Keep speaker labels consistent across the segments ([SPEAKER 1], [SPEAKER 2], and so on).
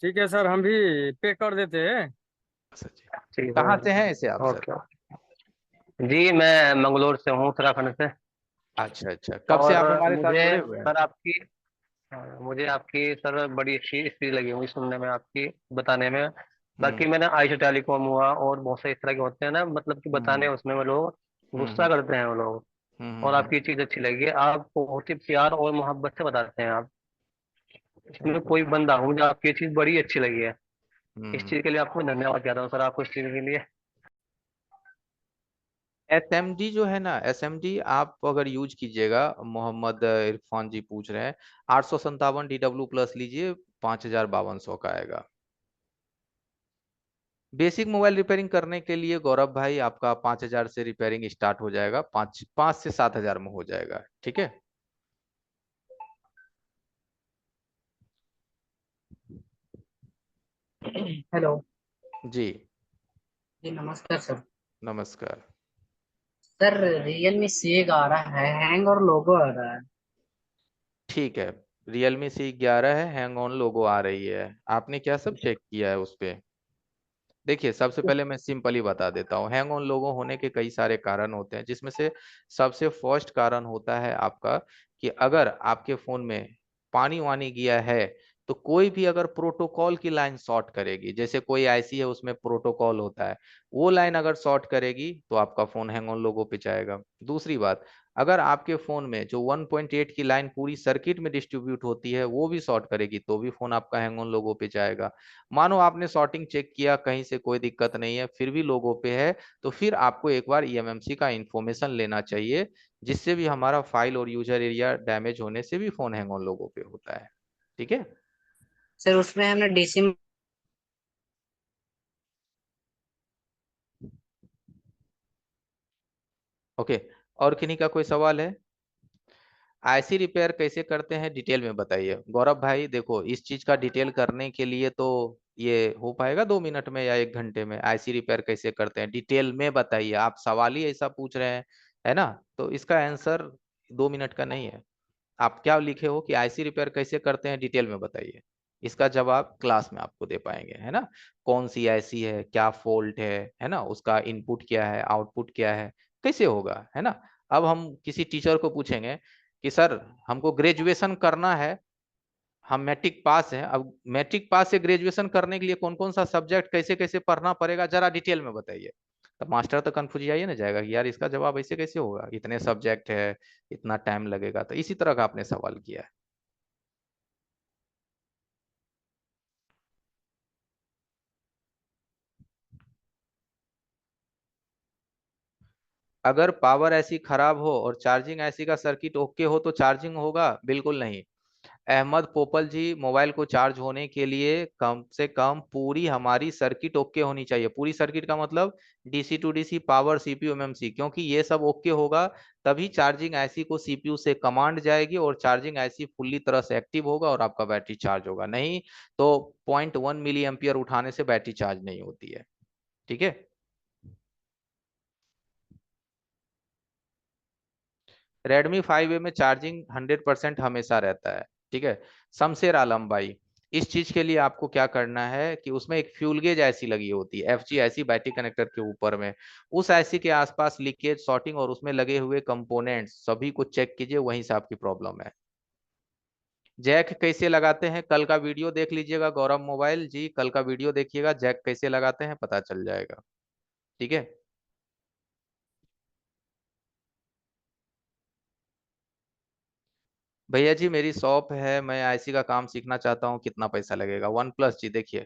[SPEAKER 1] ठीक है सर, हम भी पे कर देते हैं।
[SPEAKER 2] सर जी,
[SPEAKER 3] ठीक
[SPEAKER 2] कहाँ से
[SPEAKER 3] है।
[SPEAKER 2] हैं इसे आप सर?
[SPEAKER 3] ओके। जी मैं मंगलोर से हूँ, उत्तराखंड से।
[SPEAKER 2] अच्छा अच्छा, कब से आप
[SPEAKER 3] और
[SPEAKER 2] हमारे साथ
[SPEAKER 3] मुझे
[SPEAKER 2] जुड़े हुए हैं?
[SPEAKER 3] सर आपकी मुझे आपकी सर बड़ी अच्छी स्टोरी लगी हुई सुनने में, आपकी बताने में।
[SPEAKER 2] हम्म
[SPEAKER 3] बाकी मैंने आईटी टेलीकॉम हुआ और बहुत से इस तरह के होते हैं ना, मतलब कि बताने
[SPEAKER 2] हम्म
[SPEAKER 3] उसमें वो लोग
[SPEAKER 2] हम्म
[SPEAKER 3] गुस्सा करते हैं वो लोग। और
[SPEAKER 2] हम्म।
[SPEAKER 3] आपकी चीज अच्छी लगी है, आप बहुत ही प्यार और मोहब्बत से बताते हैं आप। इसमें कोई बंदा हूँ जो आपकी ये चीज बड़ी अच्छी लगी है। इस
[SPEAKER 2] हम्म।
[SPEAKER 3] चीज के लिए आपको धन्यवाद कहता हूँ सर, आपको इस चीज के लिए।
[SPEAKER 2] एसएमडी जो है ना, एसएमडी आप अगर यूज कीजिएगा, मोहम्मद इरफान जी पूछ रहे हैं, 857 DW+ लीजिए, 5200 का आएगा। बेसिक मोबाइल रिपेयरिंग करने के लिए गौरव भाई आपका 5000 से रिपेयरिंग स्टार्ट हो जाएगा, 5 से 7 हजार में हो जाएगा, ठीक है।
[SPEAKER 4] हेलो।
[SPEAKER 2] जी
[SPEAKER 4] जी नमस्कार सर।
[SPEAKER 2] नमस्कार।
[SPEAKER 4] सर रियलमी सी आ रहा है हैंग और लोगो आ रहा है।
[SPEAKER 2] ठीक है, Realme C11 है, हैंग ऑन लोगो आ रही है। आपने क्या सब चेक किया है उस पे? देखिए, सबसे पहले मैं सिंपली बता देता हूँ, हैंग ऑन लोगो होने के कई सारे कारण होते हैं, जिसमें से सबसे फर्स्ट कारण होता है आपका कि अगर आपके फोन में पानी वानी गया है, तो कोई भी अगर प्रोटोकॉल की लाइन शॉर्ट करेगी, जैसे कोई आईसी है उसमें प्रोटोकॉल होता है, वो लाइन अगर शॉर्ट करेगी तो आपका फोन हैंग ऑन लोगो पे जाएगा। दूसरी बात, अगर आपके फोन में जो 1.8 की लाइन पूरी सर्किट में डिस्ट्रीब्यूट होती है वो भी शॉर्ट करेगी, तो भी फोन आपका हैंग ऑन लोगो पे जाएगा। मानो आपने शॉर्टिंग चेक किया, कहीं से कोई दिक्कत नहीं है, फिर भी लोगों पे है, तो फिर आपको एक बार ईएमएमसी का इंफॉर्मेशन लेना चाहिए, जिससे भी हमारा फाइल और यूजर एरिया डैमेज होने से भी फोन हैंग ऑन लोगों पे होता है, ठीक है।
[SPEAKER 4] सर उसमें हमने डीसी।
[SPEAKER 2] ओके, और किन्हीं का कोई सवाल है? आईसी रिपेयर कैसे करते हैं डिटेल में बताइए गौरव भाई। देखो, इस चीज का डिटेल करने के लिए तो ये हो पाएगा 2 मिनट में या 1 घंटे में? आईसी रिपेयर कैसे करते हैं डिटेल में बताइए, आप सवाल ही ऐसा पूछ रहे हैं, है ना? तो इसका आंसर 2 मिनट का नहीं है। आप क्या लिखे हो कि आईसी रिपेयर कैसे करते हैं डिटेल में बताइए, इसका जवाब क्लास में आपको दे पाएंगे, है ना। कौन सी आईसी है, क्या फॉल्ट है ना, उसका इनपुट क्या है, आउटपुट क्या है, कैसे होगा, है ना। अब हम किसी टीचर को पूछेंगे कि सर हमको ग्रेजुएशन करना है, हम मैट्रिक पास हैं, अब मैट्रिक पास से ग्रेजुएशन करने के लिए कौन कौन सा सब्जेक्ट कैसे कैसे पढ़ना पड़ेगा, जरा डिटेल में बताइए। तब मास्टर तो कंफ्यूज आइए ना जाएगा कि यार इसका जवाब ऐसे कैसे होगा, इतने सब्जेक्ट है, इतना टाइम लगेगा। तो इसी तरह का आपने सवाल किया है। अगर पावर ऐसी खराब हो और चार्जिंग ऐसी का सर्किट ओके हो तो चार्जिंग होगा? बिल्कुल नहीं। अहमद पोपल जी, मोबाइल को चार्ज होने के लिए कम से कम पूरी हमारी सर्किट ओके होनी चाहिए। पूरी सर्किट का मतलब DC to DC, power, CPU, MMC, क्योंकि ये सब ओके होगा तभी चार्जिंग ऐसी को सीपीयू से कमांड जाएगी और चार्जिंग ऐसी फुल्ली तरह से एक्टिव होगा और आपका बैटरी चार्ज होगा। नहीं तो 0.1 मिली एम्पियर उठाने से बैटरी चार्ज नहीं होती है, ठीक है। Redmi 5A में चार्जिंग 100% हमेशा रहता है, ठीक है। शमशेर आलम भाई, इस चीज के लिए आपको क्या करना है कि उसमें एक फ्यूल गेज ऐसी लगी होती है, एफजी ऐसी, बैटरी कनेक्टर के ऊपर में, उस ऐसी के आसपास लीकेज, शॉर्टिंग और उसमें लगे हुए कंपोनेंट्स सभी को चेक कीजिए, वहीं से आपकी प्रॉब्लम है। जैक कैसे लगाते हैं, कल का वीडियो देख लीजिएगा गौरव मोबाइल जी, कल का वीडियो देखिएगा, जैक कैसे लगाते हैं पता चल जाएगा, ठीक है। भैया जी मेरी शॉप है, मैं आईसी का काम सीखना चाहता हूँ, कितना पैसा लगेगा? वन प्लस जी, देखिए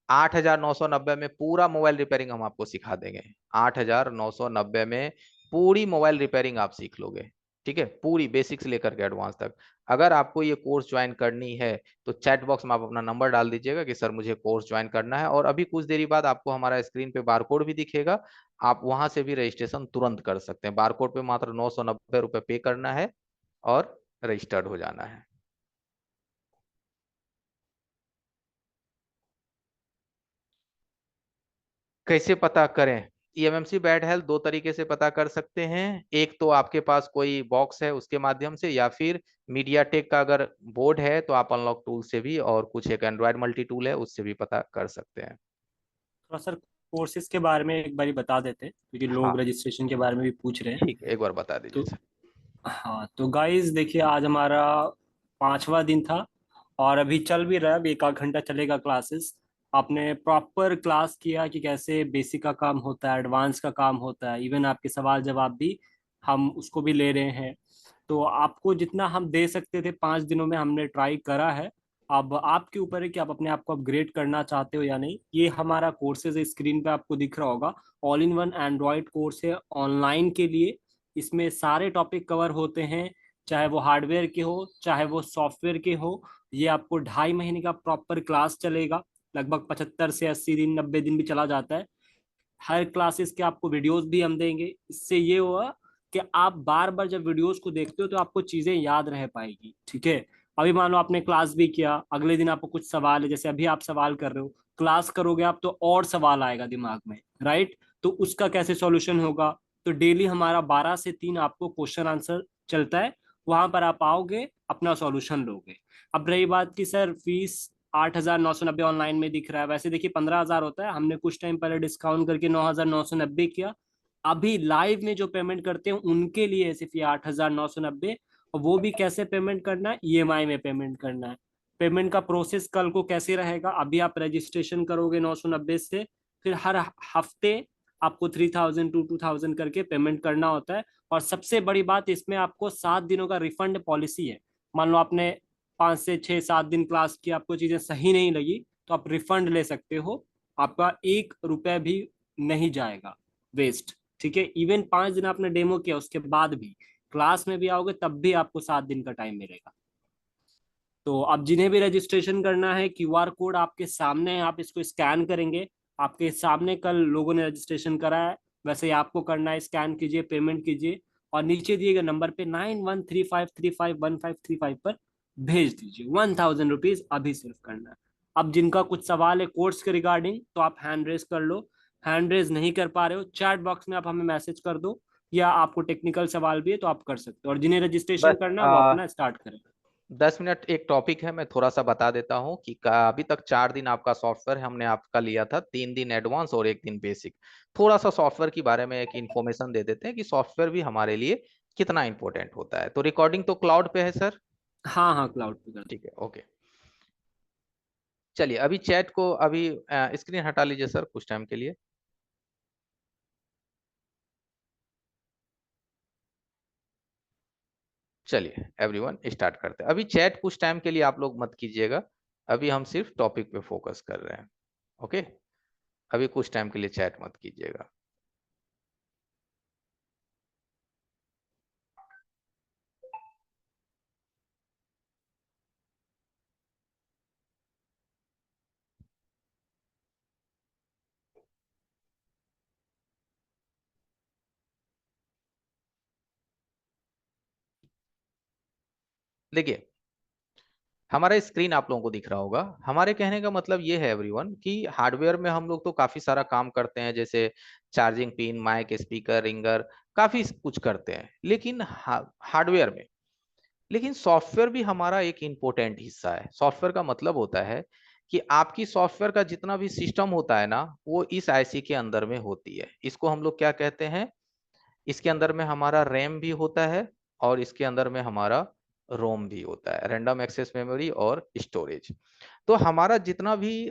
[SPEAKER 2] 8,990 में पूरा मोबाइल रिपेयरिंग हम आपको सिखा देंगे। 8,990 में पूरी मोबाइल रिपेयरिंग आप सीख लोगे, ठीक है, पूरी बेसिक से लेकर के एडवांस तक। अगर आपको ये कोर्स ज्वाइन करनी है तो चैट बॉक्स में आप अपना नंबर डाल दीजिएगा कि सर मुझे कोर्स ज्वाइन करना है, और अभी कुछ देरी बाद आपको हमारा स्क्रीन पे बारकोड भी दिखेगा, आप वहां से भी रजिस्ट्रेशन तुरंत कर सकते हैं। बारकोड पे मात्र 990 रुपये पे करना है और रजिस्टर्ड हो जाना है। कैसे पता करें? eMMC बैड हेल्थ दो तरीके से पता कर सकते हैं। एक तो आपके पास कोई बॉक्स है उसके माध्यम से, या फिर मीडियाटेक का अगर बोर्ड है तो आप अनलॉक टूल से भी, और कुछ एक एंड्रॉयड मल्टी टूल है उससे भी पता कर सकते हैं।
[SPEAKER 5] थोड़ा सर कोर्सेज के बारे में एक बारी बता देते, क्योंकि
[SPEAKER 2] हाँ
[SPEAKER 5] लोग रजिस्ट्रेशन के बारे में भी पूछ रहे हैं।
[SPEAKER 2] ठीक है, एक बार बता दीजिए
[SPEAKER 5] तो
[SPEAKER 2] सर।
[SPEAKER 5] हाँ, तो गाइस देखिए, आज हमारा 5वां दिन था और अभी चल भी रहा है, अभी 1 आध घंटा चलेगा क्लासेस। आपने प्रॉपर क्लास किया कि कैसे बेसिक का काम होता है, एडवांस का काम होता है, इवन आपके सवाल जवाब भी हम उसको भी ले रहे हैं। तो आपको जितना हम दे सकते थे 5 दिनों में हमने ट्राई करा है। अब आपके ऊपर है कि आप अपने आप को अपग्रेड करना चाहते हो या नहीं। ये हमारा कोर्सेज स्क्रीन पे आपको दिख रहा होगा। All in one Android course है ऑनलाइन के लिए। इसमें सारे टॉपिक कवर होते हैं, चाहे वो हार्डवेयर के हो चाहे वो सॉफ्टवेयर के हो। ये आपको 2.5 महीने का प्रॉपर क्लास चलेगा। लगभग 75 से 80 दिन 90 दिन भी चला जाता है। हर क्लासेस के आपको वीडियोस भी हम देंगे। इससे ये हुआ कि आप बार बार जब वीडियोस को देखते हो तो आपको चीजें याद रह पाएगी। ठीक है, अभी मान लो आपने क्लास भी किया, अगले दिन आपको कुछ सवाल है, जैसे अभी आप सवाल कर रहे हो, क्लास करोगे आप तो और सवाल आएगा दिमाग में, राइट? तो उसका कैसे सॉल्यूशन होगा? तो डेली हमारा 12 से 3 आपको क्वेश्चन आंसर चलता है। वहां पर आप आओगे, अपना सॉल्यूशन लोगे। अब रही बात की सर फीस 8,990 ऑनलाइन में दिख रहा है, वैसे देखिए 15,000 होता है। हमने कुछ टाइम पहले डिस्काउंट करके 9,990 किया। अभी लाइव में जो पेमेंट करते हैं उनके लिए सिर्फ ये 8,990। और वो भी कैसे पेमेंट करना है? ईएमआई में पेमेंट करना है। पेमेंट का प्रोसेस कल को कैसे रहेगा? अभी आप रजिस्ट्रेशन करोगे 990 से, फिर हर हफ्ते आपको 3,000 2,000 करके पेमेंट करना होता है। और सबसे बड़ी बात, इसमें आपको 7 दिनों का रिफंड पॉलिसी है। मान लो आपने 5 से 6 7 दिन क्लास की, आपको चीजें सही नहीं लगी, तो आप रिफंड ले सकते हो। आपका 1 रुपया भी नहीं जाएगा वेस्ट। ठीक है, इवन 5 दिन आपने डेमो किया उसके बाद भी क्लास में भी आओगे तब भी आपको 7 दिन का टाइम मिलेगा। तो अब जिन्हें भी रजिस्ट्रेशन करना है, क्यूआर कोड आपके सामने है, आप इसको स्कैन करेंगे। आपके सामने कल लोगों ने रजिस्ट्रेशन करा है, वैसे ही आपको करना है। स्कैन कीजिए, पेमेंट कीजिए और नीचे दिए गए नंबर पे 9135351535 पर भेज दीजिए। 1,000 रुपीज अभी सिर्फ करना है। अब जिनका कुछ सवाल है कोर्स के रिगार्डिंग तो आप हैंड रेज कर लो। हैंड रेज नहीं कर पा रहे हो, चैट बॉक्स में आप हमें मैसेज कर दो, या आपको टेक्निकल सवाल भी है तो आप कर सकते हो। और जिन्हें रजिस्ट्रेशन
[SPEAKER 2] बस
[SPEAKER 5] करना है वो अपना स्टार्ट करें।
[SPEAKER 2] 10 मिनट एक टॉपिक है, मैं थोड़ा सा बता देता हूँ कि अभी तक 4 दिन आपका सॉफ्टवेयर हमने आपका लिया था, 3 दिन एडवांस और 1 दिन बेसिक। थोड़ा सा सॉफ्टवेयर के बारे में एक इन्फॉर्मेशन दे देते हैं कि सॉफ्टवेयर भी हमारे लिए कितना इंपॉर्टेंट होता है। तो रिकॉर्डिंग तो क्लाउड पे है सर?
[SPEAKER 5] हाँ हाँ, क्लाउड पे कर दो।
[SPEAKER 2] ठीक है, ओके। चलिए अभी चैट को अभी स्क्रीन हटा लीजिए सर कुछ टाइम के लिए। चलिए एवरीवन स्टार्ट करते हैं। अभी चैट कुछ टाइम के लिए आप लोग मत कीजिएगा, अभी हम सिर्फ टॉपिक पे फोकस कर रहे हैं। ओके, अभी कुछ टाइम के लिए चैट मत कीजिएगा। देखिए हमारा स्क्रीन आप लोगों को दिख रहा होगा। हमारे कहने का मतलब ये है एवरीवन कि हार्डवेयर में हम लोग तो काफी सारा काम करते हैं, जैसे charging pin, mic, speaker, ringer, काफी कुछ करते हैं लेकिन हार्डवेयर में। लेकिन सॉफ्टवेयर भी हमारा एक इम्पोर्टेंट हिस्सा है। सॉफ्टवेयर का मतलब होता है कि आपकी सॉफ्टवेयर का जितना भी सिस्टम होता है ना, वो इस आईसी के अंदर में होती है। इसको हम लोग क्या कहते हैं? इसके अंदर में हमारा रैम भी होता है और इसके अंदर में हमारा रोम भी होता है, रैंडम एक्सेस मेमोरी और स्टोरेज। तो हमारा जितना भी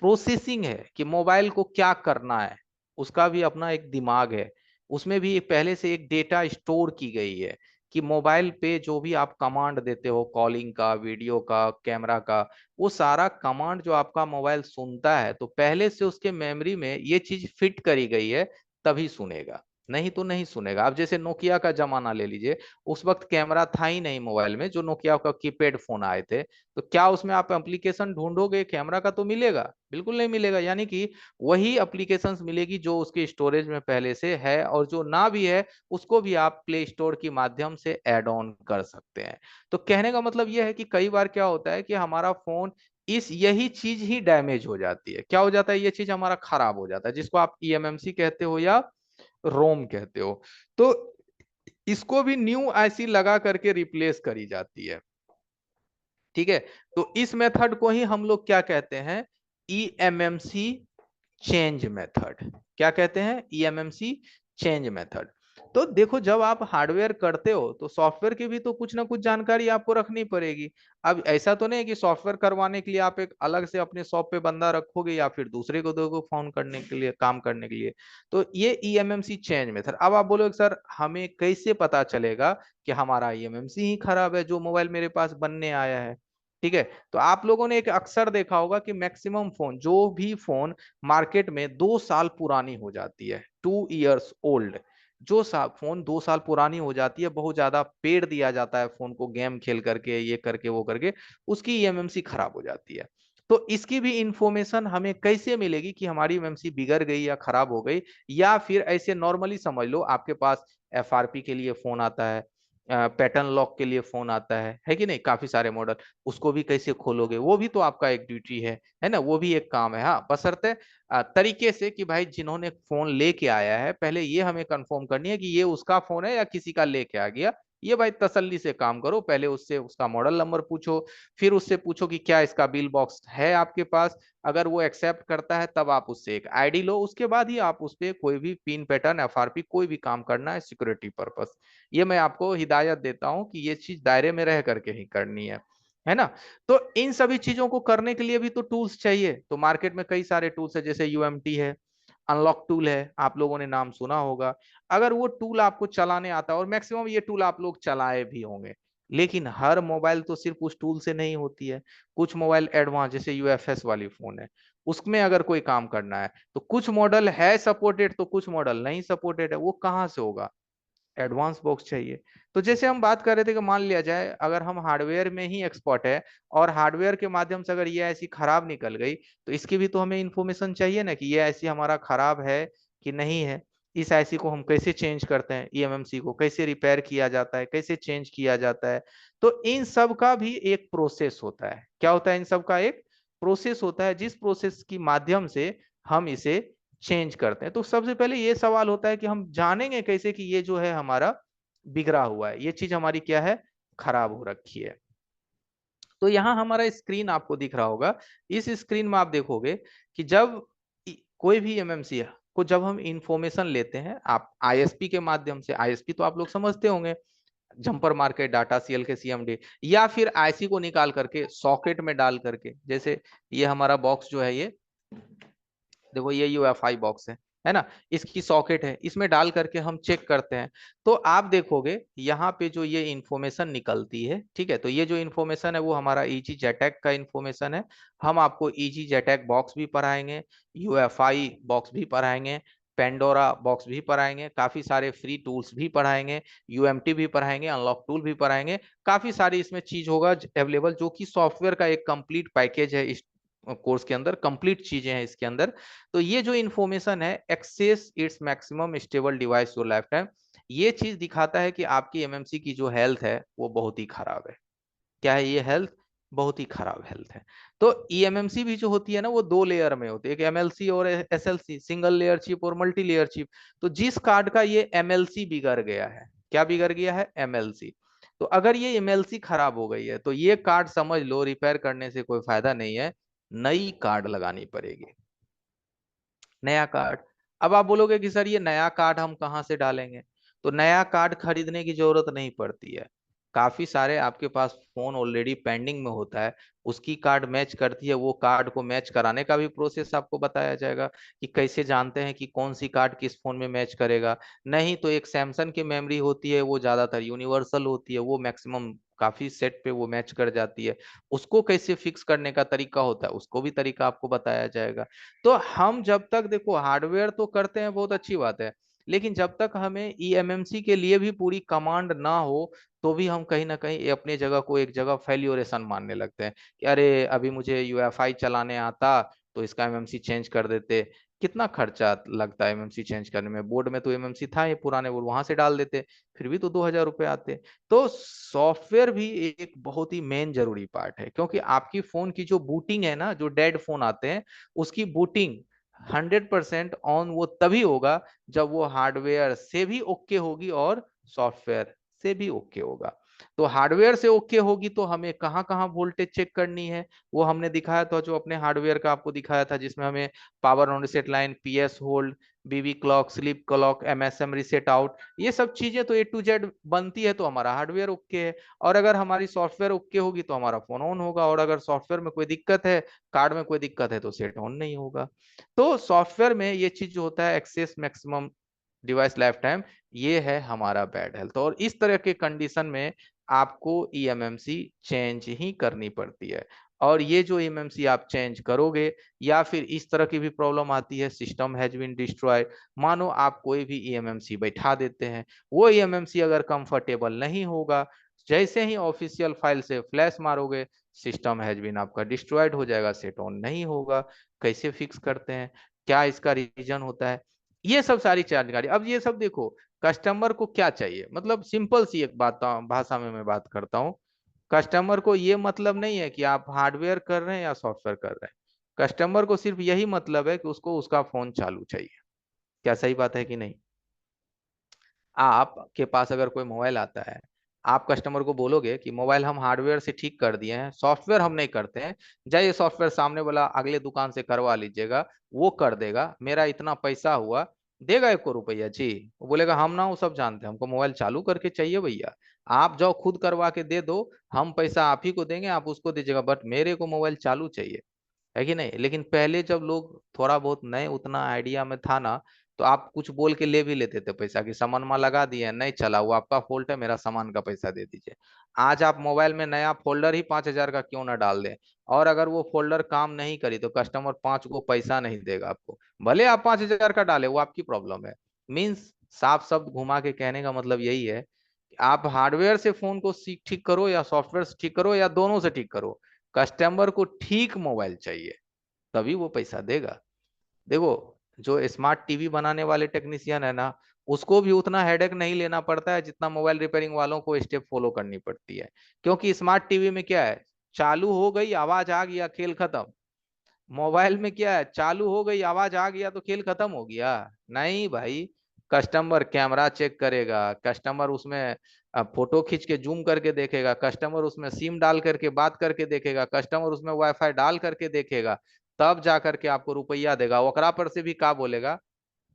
[SPEAKER 2] प्रोसेसिंग है कि मोबाइल को क्या करना है, उसका भी अपना एक दिमाग है। उसमें भी पहले से एक डेटा स्टोर की गई है कि मोबाइल पे जो भी आप कमांड देते हो, कॉलिंग का, वीडियो का, कैमरा का, वो सारा कमांड जो आपका मोबाइल सुनता है तो पहले से उसके मेमोरी में ये चीज फिट करी गई है, तभी सुनेगा, नहीं तो नहीं सुनेगा। आप जैसे नोकिया का जमाना ले लीजिए, उस वक्त कैमरा था ही नहीं मोबाइल में, जो नोकिया का कीपैड फोन आए थे। तो क्या उसमें आप एप्लीकेशन ढूंढोगे कैमरा का? तो मिलेगा? बिल्कुल नहीं मिलेगा। यानी कि वही एप्लीकेशंस मिलेगी जो उसके स्टोरेज में पहले से है, और जो ना भी है उसको भी आप प्ले स्टोर के माध्यम से ऐड ऑन कर सकते हैं। तो कहने का मतलब यह है कि कई बार क्या होता है कि हमारा फोन इस यही चीज ही डैमेज हो जाती है। क्या हो जाता है, ये चीज हमारा खराब हो जाता है, जिसको आप ईएमएमसी कहते हो या रोम कहते हो। तो इसको भी न्यू आईसी लगा करके रिप्लेस करी जाती है। ठीक है, तो इस मेथड को ही हम लोग क्या कहते हैं, ईएमएमसी चेंज मेथड। क्या कहते हैं, ईएमएमसी चेंज मेथड। तो देखो, जब आप हार्डवेयर करते हो तो सॉफ्टवेयर की भी तो कुछ ना कुछ जानकारी आपको रखनी पड़ेगी। अब ऐसा तो नहीं है कि सॉफ्टवेयर करवाने के लिए आप एक अलग से अपने शॉप पे बंदा रखोगे या फिर दूसरे को दोगे फोन करने के लिए, काम करने के लिए। तो ये ईएमएमसी चेंज मेथड। अब आप बोलोगे सर हमें कैसे पता चलेगा कि हमारा ईएमएमसी ही खराब है जो मोबाइल मेरे पास बनने आया है। ठीक है, तो आप लोगों ने एक अक्सर देखा होगा कि मैक्सिमम फोन, जो भी फोन मार्केट में 2 साल पुरानी हो जाती है, 2 years ओल्ड, जो फोन 2 साल पुरानी हो जाती है, बहुत ज्यादा पेड़ दिया जाता है फोन को गेम खेल करके, ये करके वो करके, उसकी ईएमएमसी खराब हो जाती है। तो इसकी भी इंफॉर्मेशन हमें कैसे मिलेगी कि हमारी ईएमएमसी बिगड़ गई या खराब हो गई। या फिर ऐसे नॉर्मली समझ लो, आपके पास एफआरपी के लिए फोन आता है, पैटर्न लॉक के लिए फोन आता है कि नहीं, काफी सारे मॉडल, उसको भी कैसे खोलोगे, वो भी तो आपका एक ड्यूटी है ना, वो भी एक काम है। हाँ, बशर्ते तरीके से कि भाई जिन्होंने फोन लेके आया है पहले ये हमें कंफर्म करनी है कि ये उसका फोन है या किसी का लेके आ गया। ये भाई तसल्ली से काम करो, पहले उससे उसका मॉडल नंबर पूछो, फिर उससे पूछो कि क्या इसका बिल बॉक्स है आपके पास। अगर वो एक्सेप्ट करता है तब आप उससे एक आईडी लो, उसके बाद ही आप उस पर कोई भी पिन पैटर्न एफआरपी कोई भी काम करना है सिक्योरिटी पर्पस। ये मैं आपको हिदायत देता हूं कि ये चीज दायरे में रह करके ही करनी है ना। तो इन सभी चीजों को करने के लिए भी तो टूल्स चाहिए। तो मार्केट में कई सारे टूल्स है, जैसे यूएमटी है, अनलॉक टूल है, आप लोगों ने नाम सुना होगा। अगर वो टूल आपको चलाने आता है, और मैक्सिमम ये टूल आप लोग चलाए भी होंगे, लेकिन हर मोबाइल तो सिर्फ उस टूल से नहीं होती है। कुछ मोबाइल एडवांस, जैसे यूएफएस वाली फोन है, उसमें अगर कोई काम करना है तो कुछ मॉडल है सपोर्टेड तो कुछ मॉडल नहीं सपोर्टेड है, वो कहाँ से होगा, एडवांस बॉक्स चाहिए। तो जैसे हम बात कर रहे थे कि मान लिया जाए अगर हम हार्डवेयर में ही एक्सपर्ट है और हार्डवेयर के माध्यम से अगर ये ऐसी खराब निकल गई, तो इसकी भी तो हमें इंफॉर्मेशन चाहिए ना कि ये ऐसी हमारा खराब है कि नहीं है। इस आईसी को हम कैसे चेंज करते हैं, ईएमएमसी को कैसे रिपेयर किया जाता है, कैसे चेंज किया जाता है। तो इन सब का भी एक प्रोसेस होता है। क्या होता है, इन सब का एक प्रोसेस होता है, जिस प्रोसेस की माध्यम से हम इसे चेंज करते हैं। तो सबसे पहले ये सवाल होता है कि हम जानेंगे कैसे कि ये जो है हमारा बिगड़ा हुआ है, ये चीज हमारी क्या है, खराब हो रखी है। तो यहाँ हमारा स्क्रीन आपको दिख रहा होगा। इस स्क्रीन में आप देखोगे कि जब कोई भी एमएमसी को जब हम इंफॉर्मेशन लेते हैं, आप आईएसपी के माध्यम से, आईएसपी तो आप लोग समझते होंगे, जंपर मार के डाटा सीएल के सीएमडी, या फिर आईसी को निकाल करके सॉकेट में डाल करके, जैसे ये हमारा बॉक्स जो है, ये देखो ये यूएफआई बॉक्स है ना, इसकी सॉकेट है, इसमें डाल करके हम चेक करते हैं। तो आप देखोगे यहाँ पे जो ये इंफॉर्मेशन निकलती है, ठीक है, तो ये जो इंफॉर्मेशन है वो हमारा ईजी जेटैक का इंफॉर्मेशन है। हम आपको ईजी जेटैक बॉक्स भी पढ़ाएंगे, यूएफआई बॉक्स भी पढ़ाएंगे, पेंडोरा बॉक्स भी पढ़ाएंगे, काफी सारे फ्री टूल्स भी पढ़ाएंगे, यूएमटी भी पढ़ाएंगे, अनलॉक टूल भी पढ़ाएंगे। काफी सारी इसमें चीज होगा अवेलेबल, जो कि सॉफ्टवेयर का एक कंप्लीट पैकेज है। इस कोर्स के अंदर कंप्लीट चीजें हैं इसके अंदर। तो ये जो इंफॉर्मेशन है, access its maximum stable device your life time, ये चीज दिखाता है कि आपकी एमएमसी की जो हेल्थ है वो बहुत ही खराब है। क्या है ये हेल्थ, बहुत ही खराब हेल्थ है। तो ईएमएमसी भी जो होती है ना, वो 2 लेयर में होती है, एक एमएलसी और एसएलसी, सिंगल लेयर चिप और मल्टी लेयर चिप। तो जिस कार्ड का ये एमएलसी बिगड़ गया है, क्या बिगड़ गया है, एमएलसी, तो अगर ये एमएलसी खराब हो गई है तो ये कार्ड समझ लो रिपेयर करने से कोई फायदा नहीं है, नई कार्ड लगानी पड़ेगी, नया कार्ड। अब आप बोलोगे कि सर ये नया कार्ड हम कहाँ से डालेंगे, तो नया कार्ड खरीदने की जरूरत नहीं पड़ती है। काफी सारे आपके पास फोन ऑलरेडी पेंडिंग में होता है, उसकी कार्ड मैच करती है, वो कार्ड को मैच कराने का भी प्रोसेस आपको बताया जाएगा कि कैसे जानते हैं कि कौन सी कार्ड किस फोन में मैच करेगा। नहीं तो एक सैमसंग की मेमोरी होती है, वो ज्यादातर यूनिवर्सल होती है, वो मैक्सिमम काफी सेट पे वो मैच कर जाती है, उसको कैसे फिक्स करने का तरीका होता है, उसको भी तरीका आपको बताया जाएगा। तो हम जब तक, देखो हार्डवेयर तो करते हैं, बहुत अच्छी बात है, लेकिन जब तक हमें ईएमएमसी के लिए भी पूरी कमांड ना हो, तो भी हम कहीं ना कहीं अपनी जगह को एक जगह फेल्योरेशन मानने लगते हैं कि अरे अभी मुझे यूएफआई चलाने आता तो इसका एमएमसी चेंज कर देते, कितना खर्चा लगता है एमएमसी चेंज करने में? बोर्ड में तो एमएमसी था ये पुराने बोर्ड, वहां से डाल देते, फिर भी तो 2000 रुपये आते। तो सॉफ्टवेयर भी एक बहुत ही मेन जरूरी पार्ट है, क्योंकि आपकी फोन की जो बूटिंग है ना, जो डेड फोन आते हैं उसकी बूटिंग 100% ऑन वो तभी होगा जब वो हार्डवेयर से भी ओके होगी और सॉफ्टवेयर से भी ओके होगा। तो हार्डवेयर से ओके होगी तो हमें कहाँ कहाँ वोल्टेज चेक करनी है वो हमने दिखाया था, जो अपने हार्डवेयर का आपको दिखाया था, जिसमें हमें power on reset line, PS hold, BB clock, sleep clock, MSM reset out, ये सब चीजें तो A to Z बनती है तो हमारा हार्डवेयर ओके है। और अगर हमारी सॉफ्टवेयर ओके होगी तो हमारा फोन ऑन होगा, और अगर सॉफ्टवेयर में कोई दिक्कत है, कार्ड में कोई दिक्कत है, तो सेट ऑन नहीं होगा। तो सॉफ्टवेयर में ये चीज जो होता है, access maximum device life time, ये है हमारा बैड हेल्थ। और इस तरह के कंडीशन में आपको ईएमएमसी चेंज ही करनी पड़ती है। और ये जो ईएमएमसी आप चेंज करोगे, या फिर इस तरह की भी प्रॉब्लम आती है, सिस्टम हैज बीन डिस्ट्रॉयड, मानो आप कोई भी ईएमएमसी बैठा देते हैं, वो ईएमएमसी अगर कंफर्टेबल नहीं होगा, जैसे ही ऑफिशियल फाइल से फ्लैश मारोगे, सिस्टम हैज बीन आपका डिस्ट्रॉयड हो जाएगा, सेट ऑन नहीं होगा। कैसे फिक्स करते हैं, क्या इसका रीजन होता है, ये सब सारी जानकारी। अब ये सब देखो, कस्टमर को क्या चाहिए, मतलब सिंपल सी एक बात भाषा में मैं बात करता हूँ, कस्टमर को ये मतलब नहीं है कि आप हार्डवेयर कर रहे हैं या सॉफ्टवेयर कर रहे हैं, कस्टमर को सिर्फ यही मतलब है कि उसको उसका फोन चालू चाहिए। क्या सही बात है कि नहीं? आपके पास अगर कोई मोबाइल आता है, आप कस्टमर को बोलोगे कि मोबाइल हम हार्डवेयर से ठीक कर दिए हैं, सॉफ्टवेयर हम नहीं करते हैं, जाइए सॉफ्टवेयर सामने वाला अगले दुकान से करवा लीजिएगा, वो कर देगा, मेरा इतना पैसा हुआ, देगा 1 रुपया जी? वो बोलेगा हम ना वो सब जानते हैं, हमको मोबाइल चालू करके चाहिए भैया, आप जाओ खुद करवा के दे दो, हम पैसा आप ही को देंगे, आप उसको दीजिएगा, बट मेरे को मोबाइल चालू चाहिए। है कि नहीं? लेकिन पहले जब लोग थोड़ा बहुत नए, उतना आइडिया में था ना, तो आप कुछ बोल के ले भी लेते थे पैसा, कि सामान में लगा दिए, नहीं चला, वो आपका फॉल्ट है, मेरा सामान का पैसा दे दीजिए। आज आप मोबाइल में नया फोल्डर ही 5000 का क्यों ना डाल दें, और अगर वो फोल्डर काम नहीं करी तो कस्टमर 5 को पैसा नहीं देगा आपको, भले आप 5000 का डाले, वो आपकी प्रॉब्लम है। मीन्स साफ शब्द घुमा के कहने का मतलब यही है कि आप हार्डवेयर से फोन को ठीक करो, या सॉफ्टवेयर से ठीक करो, या दोनों से ठीक करो, कस्टमर को ठीक मोबाइल चाहिए, तभी वो पैसा देगा। देखो, जो स्मार्ट टीवी बनाने वाले टेक्नीशियन है ना, उसको भी उतना हेडेक नहीं लेना पड़ता है जितना मोबाइल रिपेयरिंग वालों को स्टेप फॉलो करनी पड़ती है। क्योंकि स्मार्ट टीवी में क्या है, चालू हो गई आवाज आ गया, खेल खत्म। मोबाइल में क्या है, चालू हो गई आवाज आ गया तो खेल खत्म हो गया? नहीं भाई, कस्टमर कैमरा चेक करेगा, कस्टमर उसमें फोटो खींच के जूम करके देखेगा, कस्टमर उसमें सिम डाल करके बात करके देखेगा, कस्टमर उसमें वाईफाई डाल करके देखेगा, तब जा करके आपको रुपया देगा। ओकरा पर से भी का बोलेगा,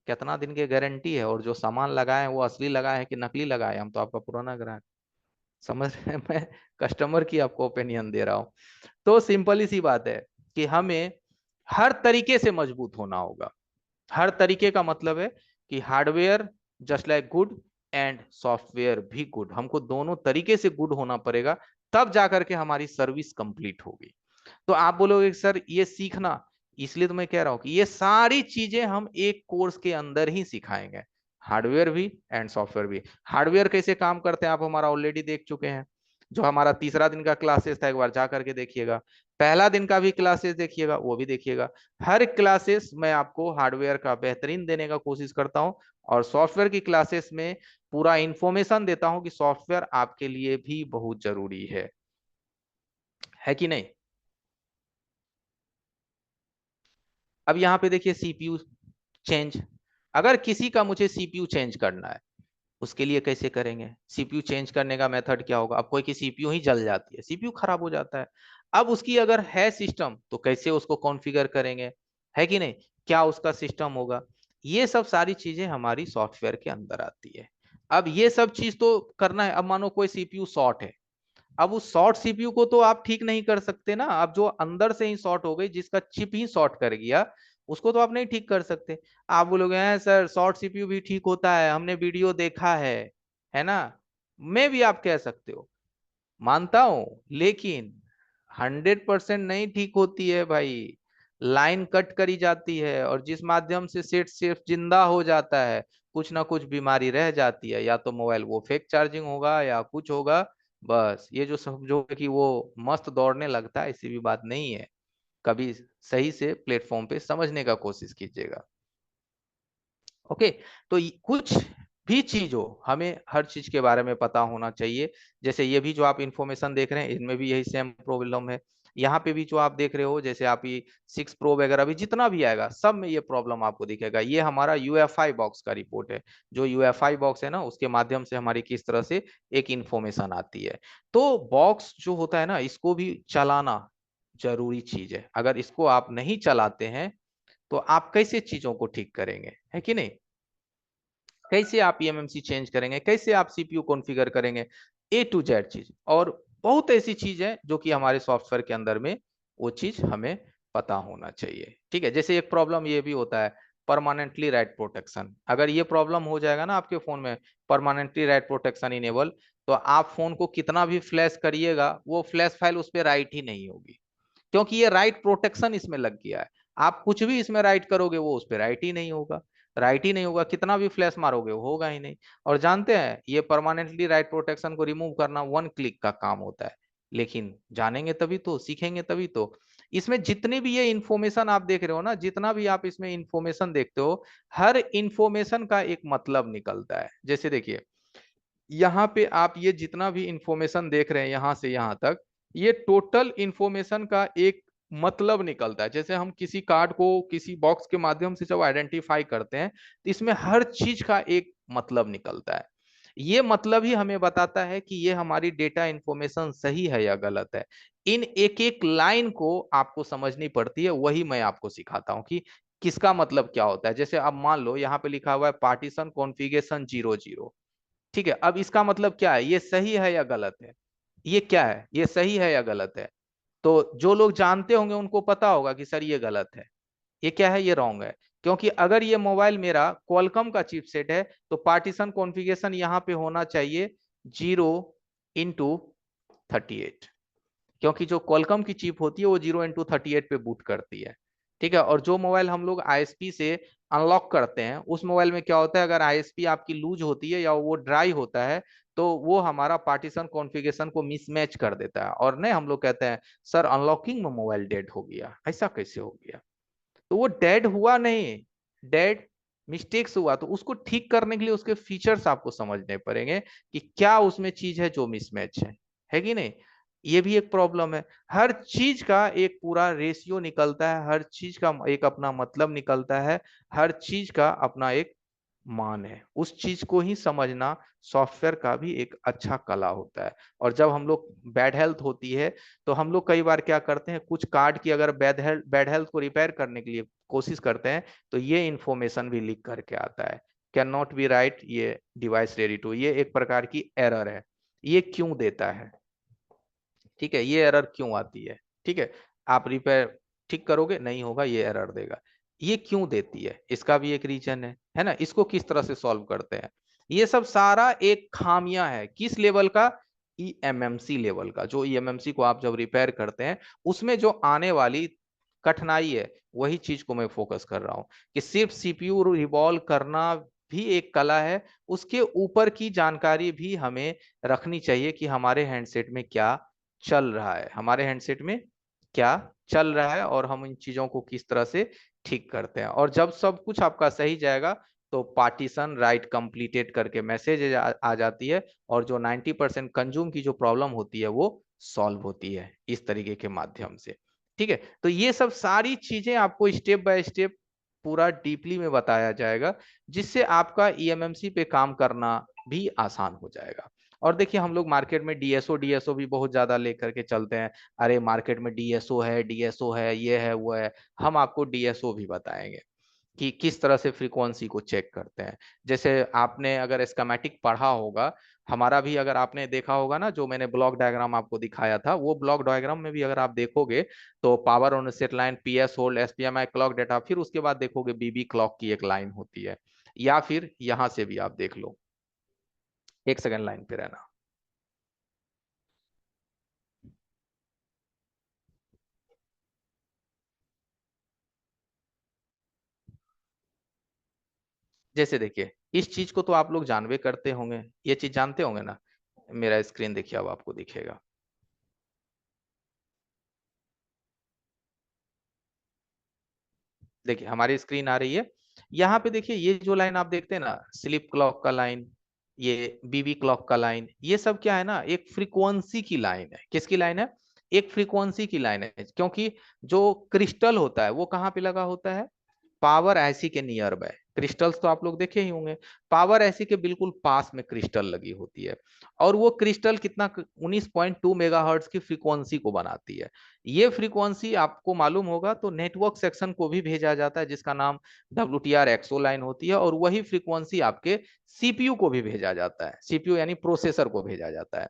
[SPEAKER 2] कितना दिन की गारंटी है, और जो सामान लगाए हैं वो असली लगाए हैं कि नकली लगाए हैं, हम तो आपका पुराना ग्राहक। समझ रहे हैं? मैं कस्टमर की आपको ओपिनियन दे रहा हूँ। तो सिंपल ही सी बात है कि हमें हर तरीके से मजबूत होना होगा। हर तरीके का मतलब है कि hardware just like good, and software भी गुड, हमको दोनों तरीके से गुड होना पड़ेगा, तब जाकर के हमारी सर्विस कंप्लीट होगी। तो आप बोलोगे सर ये सीखना, इसलिए तो मैं कह रहा हूं कि ये सारी चीजें हम एक कोर्स के अंदर ही सिखाएंगे, हार्डवेयर भी एंड सॉफ्टवेयर भी। हार्डवेयर कैसे काम करते हैं आप हमारा ऑलरेडी देख चुके हैं, जो हमारा तीसरा दिन का क्लासेस था, एक बार जा करके देखिएगा, पहला दिन का भी क्लासेस देखिएगा, वो भी देखिएगा। हर क्लासेस में आपको हार्डवेयर का बेहतरीन देने का कोशिश करता हूं, और सॉफ्टवेयर की क्लासेस में पूरा इंफॉर्मेशन देता हूं कि सॉफ्टवेयर आपके लिए भी बहुत जरूरी है कि नहीं? अब यहाँ पे देखिए सीपीयू चेंज, अगर किसी का मुझे सीपीयू चेंज करना है, उसके लिए कैसे करेंगे? सीपीयू चेंज करने का मेथड क्या होगा? अब कोई की सीपीयू ही जल जाती है, सीपीयू खराब हो जाता है, अब उसकी अगर है सिस्टम तो कैसे उसको कॉन्फ़िगर करेंगे? है कि नहीं? क्या उसका सिस्टम होगा? ये सब सारी चीजें हमारी सॉफ्टवेयर के अंदर आती है। अब ये सब चीज तो करना है। अब मानो कोई सीपीयू शॉर्ट है, अब उस शॉर्ट सीपीयू को तो आप ठीक नहीं कर सकते ना, अब जो अंदर से ही शॉर्ट हो गई, जिसका चिप ही शॉर्ट कर गया, उसको तो आप नहीं ठीक कर सकते। आप बोलोगे हैं सर शॉर्ट सीपीयू भी ठीक होता है, हमने वीडियो देखा है ना? मैं भी आप कह सकते हो, मानता हूं, लेकिन 100% नहीं ठीक होती है भाई। लाइन कट करी जाती है, और जिस माध्यम से सेट सिर्फ जिंदा हो जाता है, कुछ ना कुछ बीमारी रह जाती है, या तो मोबाइल वो फेक चार्जिंग होगा या कुछ होगा। बस ये जो समझो कि वो मस्त दौड़ने लगता है, ऐसी भी बात नहीं है। कभी सही से प्लेटफॉर्म पे समझने का कोशिश कीजिएगा। ओके। तो कुछ भी चीज हो, हमें हर चीज के बारे में पता होना चाहिए। जैसे ये भी जो आप इंफॉर्मेशन देख रहे हैं, इनमें भी यही सेम प्रॉब्लम है। यहाँ पे भी जो आप देख रहे हो, जैसे आप ये 6 Pro वगैरह भी जितना भी आएगा, सब में ये प्रॉब्लम आपको दिखेगा। ये हमारा यूएफआई बॉक्स का रिपोर्ट है। जो यूएफआई बॉक्स है ना, उसके माध्यम से हमारी किस तरह से एक इंफॉर्मेशन आती है। तो बॉक्स जो होता है ना, इसको भी चलाना जरूरी चीज है। अगर इसको आप नहीं चलाते हैं तो आप कैसे चीजों को ठीक करेंगे, है कि नहीं? कैसे आप ईएमएमसी चेंज करेंगे, कैसे आप सीपीयू कॉन्फ़िगर करेंगे, ए टू जेड चीज। और बहुत ऐसी चीज है जो कि हमारे सॉफ्टवेयर के अंदर में वो चीज हमें पता होना चाहिए। ठीक है, जैसे एक प्रॉब्लम ये भी होता है, परमानेंटली राइट प्रोटेक्शन। अगर ये प्रॉब्लम हो जाएगा ना आपके फोन में, परमानेंटली राइट प्रोटेक्शन इनेबल, तो आप फोन को कितना भी फ्लैश करिएगा, वो फ्लैश फाइल उस पर राइट ही नहीं होगी, क्योंकि ये राइट प्रोटेक्शन इसमें लग गया है। आप कुछ भी इसमें राइट करोगे, वो उस पर राइट ही नहीं होगा। राइट ही नहीं होगा, कितना भी फ्लैश मारोगे वो होगा ही नहीं। और जानते हैं, ये परमानेंटली राइट प्रोटेक्शन को रिमूव करना 1 क्लिक का काम होता है। लेकिन जानेंगे तभी तो, सीखेंगे तभी तो। इसमें जितनी भी ये इंफॉर्मेशन आप देख रहे हो ना, जितना भी आप इसमें इंफॉर्मेशन देखते हो, हर इंफॉर्मेशन का एक मतलब निकलता है। जैसे देखिए, यहाँ पे आप ये जितना भी इंफॉर्मेशन देख रहे हैं यहां से यहां तक, ये टोटल इंफॉर्मेशन का एक मतलब निकलता है। जैसे हम किसी कार्ड को किसी बॉक्स के माध्यम से जब आइडेंटिफाई करते हैं, तो इसमें हर चीज का एक मतलब निकलता है। ये मतलब ही हमें बताता है कि ये हमारी डेटा इंफॉर्मेशन सही है या गलत है। इन एक एक लाइन को आपको समझनी पड़ती है, वही मैं आपको सिखाता हूँ कि किसका मतलब क्या होता है। जैसे अब मान लो यहाँ पे लिखा हुआ है पार्टीशन कॉन्फ़िगरेशन 00। ठीक है, अब इसका मतलब क्या है, ये सही है या गलत है? ये क्या है, ये सही है या गलत है? तो जो लोग जानते होंगे उनको पता होगा कि सर ये गलत है, ये क्या है, ये रॉन्ग है। क्योंकि अगर ये मोबाइल मेरा क्वालकॉम का चिपसेट है, तो पार्टीशन कॉन्फ़िगरेशन यहाँ पे होना चाहिए 0x38, क्योंकि जो क्वालकॉम की चिप होती है वो 0x38 पे बूट करती है। ठीक है, और जो मोबाइल हम लोग आईएसपी से अनलॉक करते हैं, उस मोबाइल में क्या होता है, अगर आईएसपी आपकी लूज होती है या वो ड्राई होता है, तो वो हमारा पार्टीशन कॉन्फ़िगरेशन को मिसमैच कर देता है। और नहीं, हम लोग कहते हैं सर अनलॉकिंग में मोबाइल डेड हो गया, ऐसा कैसे हो गया? तो वो डेड हुआ नहीं, डेड मिस्टेक्स हुआ। तो उसको ठीक करने के लिए उसके फीचर्स आपको समझने पड़ेंगे कि क्या उसमें चीज है जो मिसमैच है कि नहीं। ये भी एक प्रॉब्लम है। हर चीज का एक पूरा रेशियो निकलता है, हर चीज का एक अपना मतलब निकलता है, हर चीज का अपना एक मान है। उस चीज को ही समझना सॉफ्टवेयर का भी एक अच्छा कला होता है। और जब हम लोग बैड हेल्थ होती है, तो हम लोग कई बार क्या करते हैं, कुछ कार्ड की अगर बैड हेल्थ को रिपेयर करने के लिए कोशिश करते हैं, तो ये इंफॉर्मेशन भी लीक करके आता है, कैन नॉट बी राइट, ये डिवाइस रेडी टू। ये एक प्रकार की एरर है। ये क्यों देता है? ठीक है, ये एरर क्यों आती है? ठीक है, आप रिपेयर ठीक करोगे, नहीं होगा, ये एरर देगा। ये क्यों देती है, इसका भी एक रीजन है ना। इसको किस तरह से सॉल्व करते हैं, ये सब सारा एक खामियां है। किस लेवल का? ईएमएमसी लेवल का। जो ईएमएमसी को आप जब रिपेयर करते हैं, उसमें जो आने वाली कठिनाई है, वही चीज को मैं फोकस कर रहा हूं कि सिर्फ सीपीयू रिवॉल्व करना भी एक कला है, उसके ऊपर की जानकारी भी हमें रखनी चाहिए कि हमारे हैंडसेट में क्या चल रहा है, हमारे हैंडसेट में क्या चल रहा है, और हम इन चीजों को किस तरह से ठीक करते हैं। और जब सब कुछ आपका सही जाएगा, तो पार्टीशन राइट कंप्लीटेड करके मैसेज आ जाती है, और जो 90% कंज्यूम की जो प्रॉब्लम होती है वो सॉल्व होती है इस तरीके के माध्यम से। ठीक है, तो ये सब सारी चीजें आपको स्टेप बाय स्टेप पूरा डीपली में बताया जाएगा, जिससे आपका ईएमएमसी पे काम करना भी आसान हो जाएगा। और देखिए, हम लोग मार्केट में डीएसओ भी बहुत ज्यादा लेकर के चलते हैं। अरे मार्केट में डीएसओ है, ये है वो है। हम आपको डीएसओ भी बताएंगे कि किस तरह से फ्रीक्वेंसी को चेक करते हैं। जैसे आपने अगर स्कीमेटिक पढ़ा होगा, हमारा भी अगर आपने देखा होगा ना, जो मैंने ब्लॉक डायग्राम आपको दिखाया था, वो ब्लॉक डायग्राम में भी अगर आप देखोगे, तो power on set line, PS hold, SPMI clock data, फिर उसके बाद देखोगे बीबी क्लॉक की एक लाइन होती है। या फिर यहां से भी आप देख लो, एक सेकंड लाइन पे रहना। जैसे देखिए, इस चीज को तो आप लोग जानवे करते होंगे, ये चीज जानते होंगे ना। मेरा स्क्रीन देखिए, अब आपको दिखेगा। देखिए, हमारी स्क्रीन आ रही है। यहाँ पे देखिए ये जो लाइन आप देखते हैं ना, स्लीप क्लॉक का लाइन, ये बीबी क्लॉक का लाइन, ये सब क्या है ना, एक फ्रीक्वेंसी की लाइन है। किसकी लाइन है? एक फ्रीक्वेंसी की लाइन है, क्योंकि जो क्रिस्टल होता है वो कहाँ पे लगा होता है? पावर आईसी के नियर बाय। क्रिस्टल्स तो आप लोग देखे ही होंगे, पावर आईसी के बिल्कुल पास में क्रिस्टल लगी होती है, और वो क्रिस्टल कितना 19.2 मेगाहर्ट्ज की फ्रीक्वेंसी को बनाती है। ये फ्रीक्वेंसी आपको मालूम होगा तो नेटवर्क सेक्शन को भी भेजा जाता है, जिसका नाम WTR एक्सो लाइन होती है, और वही फ्रीक्वेंसी आपके सीपीयू को भी भेजा जाता है, सीपीयू यानी प्रोसेसर को भेजा जाता है।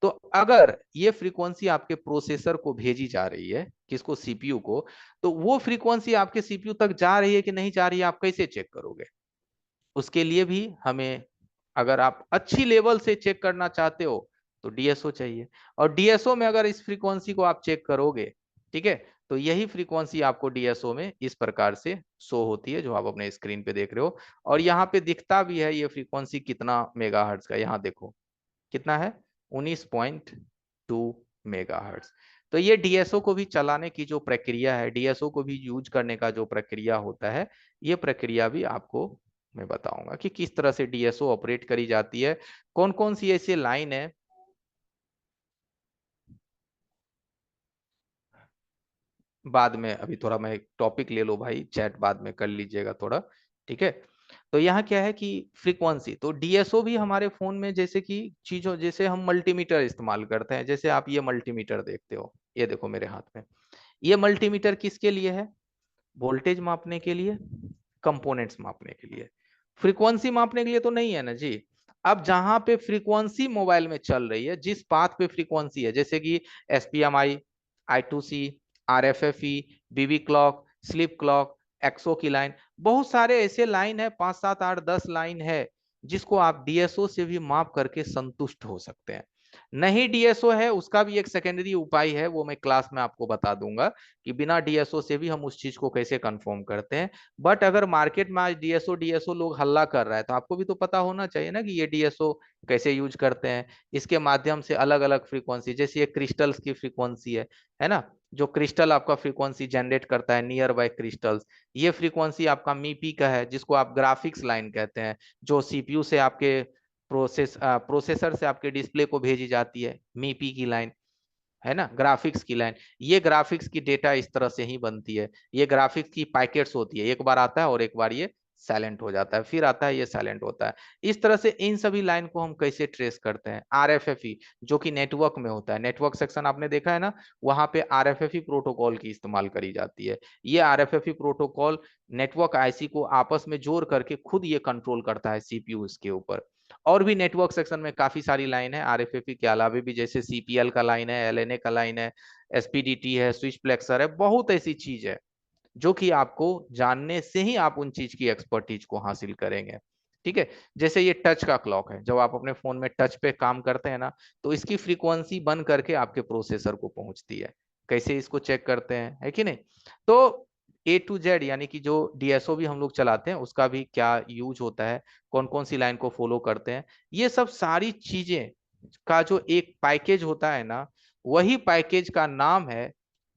[SPEAKER 2] तो अगर ये फ्रीक्वेंसी आपके प्रोसेसर को भेजी जा रही है, किसको? सीपीयू को, तो वो फ्रीक्वेंसी आपके सीपीयू तक जा रही है कि नहीं जा रही है, आप कैसे चेक करोगे? उसके लिए भी हमें, अगर आप अच्छी लेवल से चेक करना चाहते हो तो डीएसओ चाहिए, और डीएसओ में अगर इस फ्रीक्वेंसी को आप चेक करोगे, ठीक है, तो यही फ्रीक्वेंसी आपको डीएसओ में इस प्रकार से शो होती है जो आप अपने स्क्रीन पे देख रहे हो, और यहाँ पे दिखता भी है ये फ्रीक्वेंसी कितना मेगाहर्ट्ज का। यहाँ देखो कितना है, 19.2 मेगाहर्ट्ज। तो ये डीएसओ को भी चलाने की जो प्रक्रिया है, डीएसओ को भी यूज करने का जो प्रक्रिया होता है, ये प्रक्रिया भी आपको मैं बताऊंगा कि किस तरह से डीएसओ ऑपरेट करी जाती है, कौन कौन सी ऐसी लाइन है। बाद में, अभी थोड़ा मैं एक टॉपिक ले लो भाई, चैट बाद में कर लीजिएगा थोड़ा, ठीक है। तो यहाँ क्या है कि फ्रीक्वेंसी, तो डीएसओ भी हमारे फोन में जैसे कि चीजों, जैसे हम मल्टीमीटर इस्तेमाल करते हैं, जैसे आप ये मल्टीमीटर देखते हो, ये देखो मेरे हाथ में, ये मल्टीमीटर किसके लिए है? वोल्टेज मापने के लिए, कंपोनेंट्स मापने के लिए, फ्रीक्वेंसी मापने के लिए तो नहीं है ना जी। अब जहां पे फ्रीक्वेंसी मोबाइल में चल रही है, जिस पाथ पे फ्रीक्वेंसी है, जैसे कि एसपीएमआई, I2C, RFFE, बीबी क्लॉक, स्लीप क्लॉक, एक्सो की लाइन, बहुत सारे ऐसे लाइन है, 5 7 8 10 लाइन है, जिसको आप डीएसओ से भी माप करके संतुष्ट हो सकते हैं। नहीं डीएसओ है, उसका भी एक सेकेंडरी उपाय है, वो मैं क्लास में आपको बता दूंगा कि बिना डीएसओ से भी हम उस चीज को कैसे कंफर्म करते हैं। बट अगर मार्केट में आज डीएसओ डीएसओ लोग हल्ला कर रहा है, तो आपको भी तो पता होना चाहिए ना कि ये डीएसओ कैसे यूज करते हैं। इसके माध्यम से अलग अलग फ्रीक्वेंसी, जैसे ये क्रिस्टल्स की फ्रीक्वेंसी है ना, जो क्रिस्टल आपका फ्रीक्वेंसी जनरेट करता है नियर बाय क्रिस्टल्स, ये फ्रीक्वेंसी आपका मीपी का है, जिसको आप ग्राफिक्स लाइन कहते हैं, जो सीपीयू से आपके प्रोसेसर से आपके डिस्प्ले को भेजी जाती है, मीपी की लाइन है ना, ग्राफिक्स की लाइन। ये ग्राफिक्स की डेटा इस तरह से ही बनती है, ये ग्राफिक्स की पैकेट्स होती है, एक बार आता है और एक बार ये साइलेंट हो जाता है, फिर आता है ये साइलेंट होता है। इस तरह से इन सभी लाइन को हम कैसे ट्रेस करते हैं? RFFE, जो कि नेटवर्क में होता है, नेटवर्क सेक्शन आपने देखा है ना, वहां पे RFFE प्रोटोकॉल की इस्तेमाल करी जाती है। ये RFFE प्रोटोकॉल नेटवर्क आईसी को आपस में जोड़ करके खुद ये कंट्रोल करता है सीपीयू इसके ऊपर। और भी नेटवर्क सेक्शन में काफी सारी लाइन है आरएफएफई के अलावा भी, जैसे सीपीएल का लाइन है, एलएनए का लाइन है, एसपीडीटी है, स्विच प्लेक्सर है, बहुत ऐसी चीज है जो कि आपको जानने से ही आप उन चीज की एक्सपर्टीज को हासिल करेंगे, ठीक है। जैसे ये टच का क्लॉक है, जब आप अपने फोन में टच पे काम करते हैं ना, तो इसकी फ्रीक्वेंसी बन करके आपके प्रोसेसर को पहुंचती है। कैसे इसको चेक करते हैं, है कि नहीं? तो A to Z यानी कि जो डीएसओ भी हम लोग चलाते हैं, उसका भी क्या यूज होता है, कौन कौन सी लाइन को फॉलो करते हैं, ये सब सारी चीजें का जो एक पैकेज होता है ना, वही पैकेज का नाम है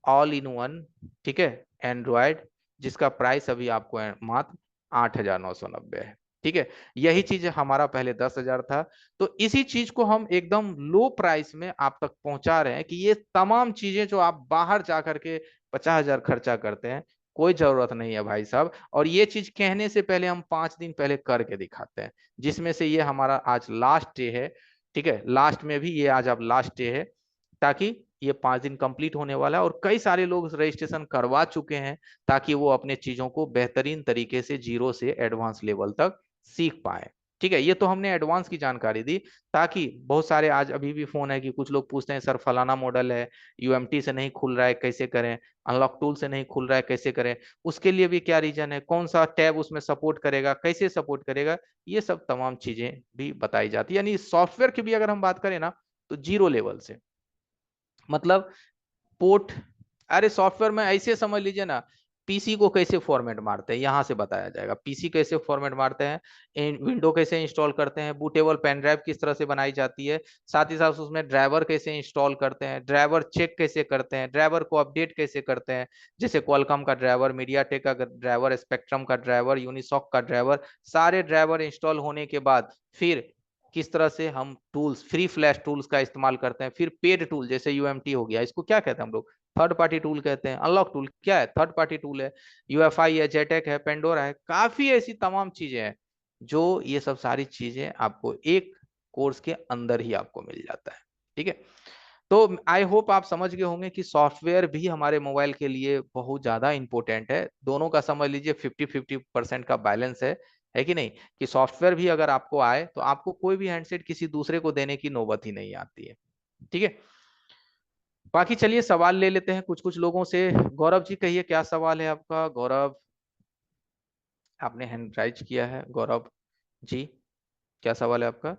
[SPEAKER 2] ऑल इन वन, ठीक है, एंड्रॉयड, जिसका प्राइस अभी आपको मात्र 8,990 है, ठीक है। यही चीज हमारा पहले 10,000 था, तो इसी चीज को हम एकदम लो प्राइस में आप तक पहुंचा रहे हैं कि ये तमाम चीजें जो आप बाहर जा करके 50,000 खर्चा करते हैं, कोई जरूरत नहीं है भाई साहब। और ये चीज कहने से पहले हम 5 दिन पहले करके दिखाते हैं, जिसमें से ये हमारा आज लास्ट डे है, ठीक है, लास्ट में भी ये आज अब लास्ट डे है, ताकि ये 5 दिन कंप्लीट होने वाला है, और कई सारे लोग रजिस्ट्रेशन करवा चुके हैं, ताकि वो अपने चीजों को बेहतरीन तरीके से जीरो से एडवांस लेवल तक सीख पाए, ठीक है। ये तो हमने एडवांस की जानकारी दी, ताकि बहुत सारे आज अभी भी फोन है कि कुछ लोग पूछते हैं सर फलाना मॉडल है, यूएमटी से नहीं खुल रहा है कैसे करें, अनलॉक टूल से नहीं खुल रहा है कैसे करें, उसके लिए भी क्या रीजन है, कौन सा टैब उसमें सपोर्ट करेगा, कैसे सपोर्ट करेगा, ये सब तमाम चीजें भी बताई जाती है। यानी सॉफ्टवेयर की भी अगर हम बात करें ना, तो जीरो लेवल से, मतलब पोर्ट, अरे सॉफ्टवेयर में ऐसे समझ लीजिए ना, पीसी को कैसे फॉर्मेट मारते हैं यहाँ से बताया जाएगा। पीसी कैसे फॉर्मेट मारते हैं, विंडो कैसे इंस्टॉल करते हैं, बूटेबल पेन ड्राइव किस तरह से बनाई जाती है, साथ ही साथ उसमें ड्राइवर कैसे इंस्टॉल करते हैं, ड्राइवर चेक कैसे करते हैं, ड्राइवर को अपडेट कैसे करते हैं, जैसे क्वालकॉम का ड्राइवर, मीडियाटेक का ड्राइवर, स्पेक्ट्रम का ड्राइवर, यूनिसॉक का ड्राइवर, सारे ड्राइवर इंस्टॉल होने के बाद फिर किस तरह से हम टूल्स, फ्री फ्लैश टूल्स का इस्तेमाल करते हैं, फिर पेड टूल जैसे यूएमटी हो गया, इसको क्या कहते हैं हम लोग, थर्ड पार्टी टूल कहते हैं। अनलॉक टूल क्या है, थर्ड पार्टी टूल है। यूएफआई है, जेटेक है, पेंडोरा है, काफी ऐसी तमाम चीजें हैं जो ये सब सारी चीजें आपको एक कोर्स के अंदर ही आपको मिल जाता है। ठीक है, तो आई होप आप समझ गए होंगे कि सॉफ्टवेयर भी हमारे मोबाइल के लिए बहुत ज्यादा इंपॉर्टेंट है। दोनों का समझ लीजिए 50-50% का बैलेंस है कि नहीं, कि सॉफ्टवेयर भी अगर आपको आए तो आपको कोई भी हैंडसेट किसी दूसरे को देने की नौबत ही नहीं आती है। ठीक है, बाकी चलिए सवाल ले लेते हैं कुछ कुछ लोगों से। गौरव जी कहिए क्या सवाल है आपका। गौरव, आपने हैंड राइज किया है। गौरव जी, क्या सवाल है आपका।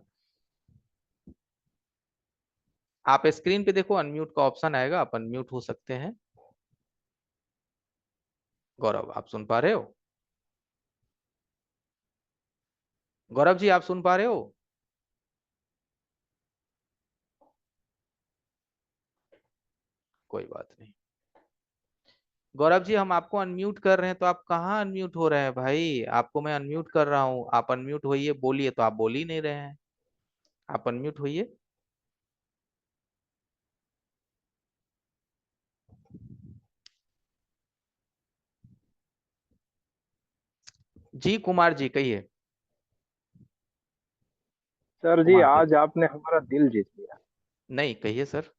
[SPEAKER 2] आप स्क्रीन पे देखो, अनम्यूट का ऑप्शन आएगा, आप अनम्यूट हो सकते हैं। गौरव, आप सुन पा रहे हो। गौरव जी, आप सुन पा रहे हो। कोई बात नहीं। गौरव जी, हम आपको अनम्यूट कर रहे हैं तो आप कहाँ अनम्यूट हो रहे हैं भाई। आपको मैं अनम्यूट कर रहा हूँ, आप अनम्यूट होइए, बोलिए, तो आप बोल ही नहीं रहे हैं। आप अनम्यूट होइए। जी कुमार जी कहिए।
[SPEAKER 6] सर जी,
[SPEAKER 2] कुमार जी,
[SPEAKER 6] आज आपने हमारा दिल जीत लिया।
[SPEAKER 2] नहीं कहिए सर।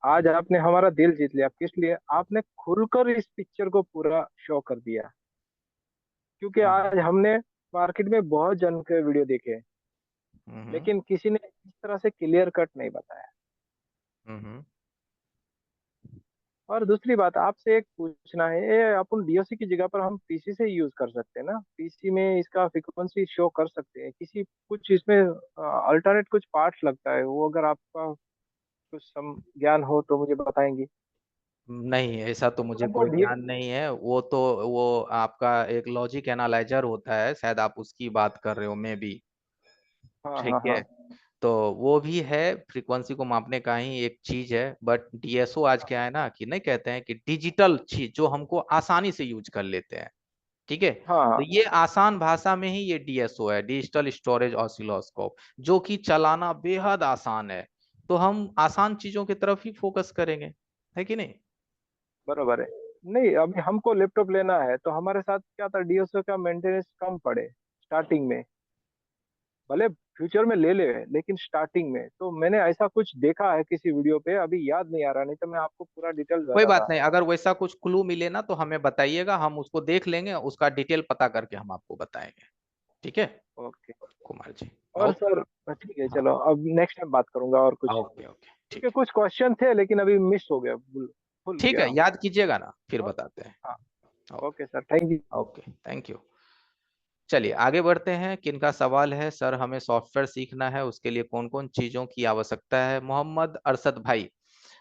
[SPEAKER 6] आज आपने हमारा दिल जीत लिया, किस लिए? आपने खुलकर इस पिक्चर को पूरा शो कर दिया। क्योंकि
[SPEAKER 2] हम्म
[SPEAKER 6] आज हमने मार्केट में बहुत जन के वीडियो देखे,
[SPEAKER 2] हम्म
[SPEAKER 6] लेकिन किसी ने इस तरह से क्लियर कट नहीं बताया।
[SPEAKER 2] हम्म।
[SPEAKER 6] और दूसरी बात आपसे एक पूछना है, ये अपन डीओसी की जगह पर हम पीसी से यूज कर सकते हैं ना? पीसी में इसका फ्रिक्वेंसी शो कर सकते हैं किसी, कुछ इसमें अल्टरनेट कुछ पार्ट्स लगता है, वो अगर आपका कुछ ज्ञान हो तो मुझे बताएंगे।
[SPEAKER 2] नहीं, ऐसा तो मुझे
[SPEAKER 6] हमको
[SPEAKER 2] कोई ज्ञान नहीं है। वो तो वो आपका एक लॉजिक एनालाइजर होता है, शायद आप उसकी बात कर रहे हो, मे बी।
[SPEAKER 6] हाँ
[SPEAKER 2] ठीक
[SPEAKER 6] हाँ
[SPEAKER 2] है,
[SPEAKER 6] हाँ।
[SPEAKER 2] तो वो भी है, फ्रीक्वेंसी को मापने का ही एक चीज है। बट डीएसओ आज क्या है ना, कि नहीं कहते हैं कि डिजिटल चीज जो हमको आसानी से यूज कर लेते हैं। ठीक है,
[SPEAKER 6] हाँ
[SPEAKER 2] तो
[SPEAKER 6] हाँ।
[SPEAKER 2] ये आसान भाषा में ही ये डीएसओ है, डिजिटल स्टोरेज ऑसिलोस्कोप, जो कि चलाना बेहद आसान है। तो हम आसान चीजों की तरफ ही फोकस करेंगे, है कि नहीं।
[SPEAKER 6] बरोबर है। नहीं, अभी हमको लैपटॉप लेना है तो हमारे साथ क्या था, डीएसओ का मेंटेनेंस कम पड़े स्टार्टिंग में। भले फ्यूचर में ले ले, लेकिन स्टार्टिंग में तो मैंने ऐसा कुछ देखा है किसी वीडियो पे, अभी याद नहीं आ रहा, नहीं तो मैं आपको पूरा डिटेल
[SPEAKER 2] कोई बात
[SPEAKER 6] बताता।
[SPEAKER 2] नहीं, अगर वैसा कुछ क्लू मिले ना तो हमें बताइएगा, हम उसको देख लेंगे, उसका डिटेल पता करके हम आपको बताएंगे। ठीक है
[SPEAKER 6] ओके।
[SPEAKER 2] कुमार जी।
[SPEAKER 6] और
[SPEAKER 2] ओके।
[SPEAKER 6] सर, ठीक है,
[SPEAKER 2] हाँ,
[SPEAKER 6] चलो अब नेक्स्ट टाइम बात करूंगा और कुछ,
[SPEAKER 2] ओके ओके ठीक
[SPEAKER 6] क्योंकि
[SPEAKER 2] है।
[SPEAKER 6] कुछ क्वेश्चन थे लेकिन अभी मिस हो गया, भूल भूल
[SPEAKER 2] ठीक
[SPEAKER 6] गया
[SPEAKER 2] है,
[SPEAKER 6] हम।
[SPEAKER 2] याद कीजिएगा ना, फिर
[SPEAKER 6] और
[SPEAKER 2] बताते हैं।
[SPEAKER 6] हाँ।
[SPEAKER 2] Okay.
[SPEAKER 6] Okay sir, thank you.
[SPEAKER 2] Okay, thank you. चलिए आगे बढ़ते हैं। किनका सवाल है, सर हमें सॉफ्टवेयर सीखना है, उसके लिए कौन कौन चीजों की आवश्यकता है। मोहम्मद अरशद भाई,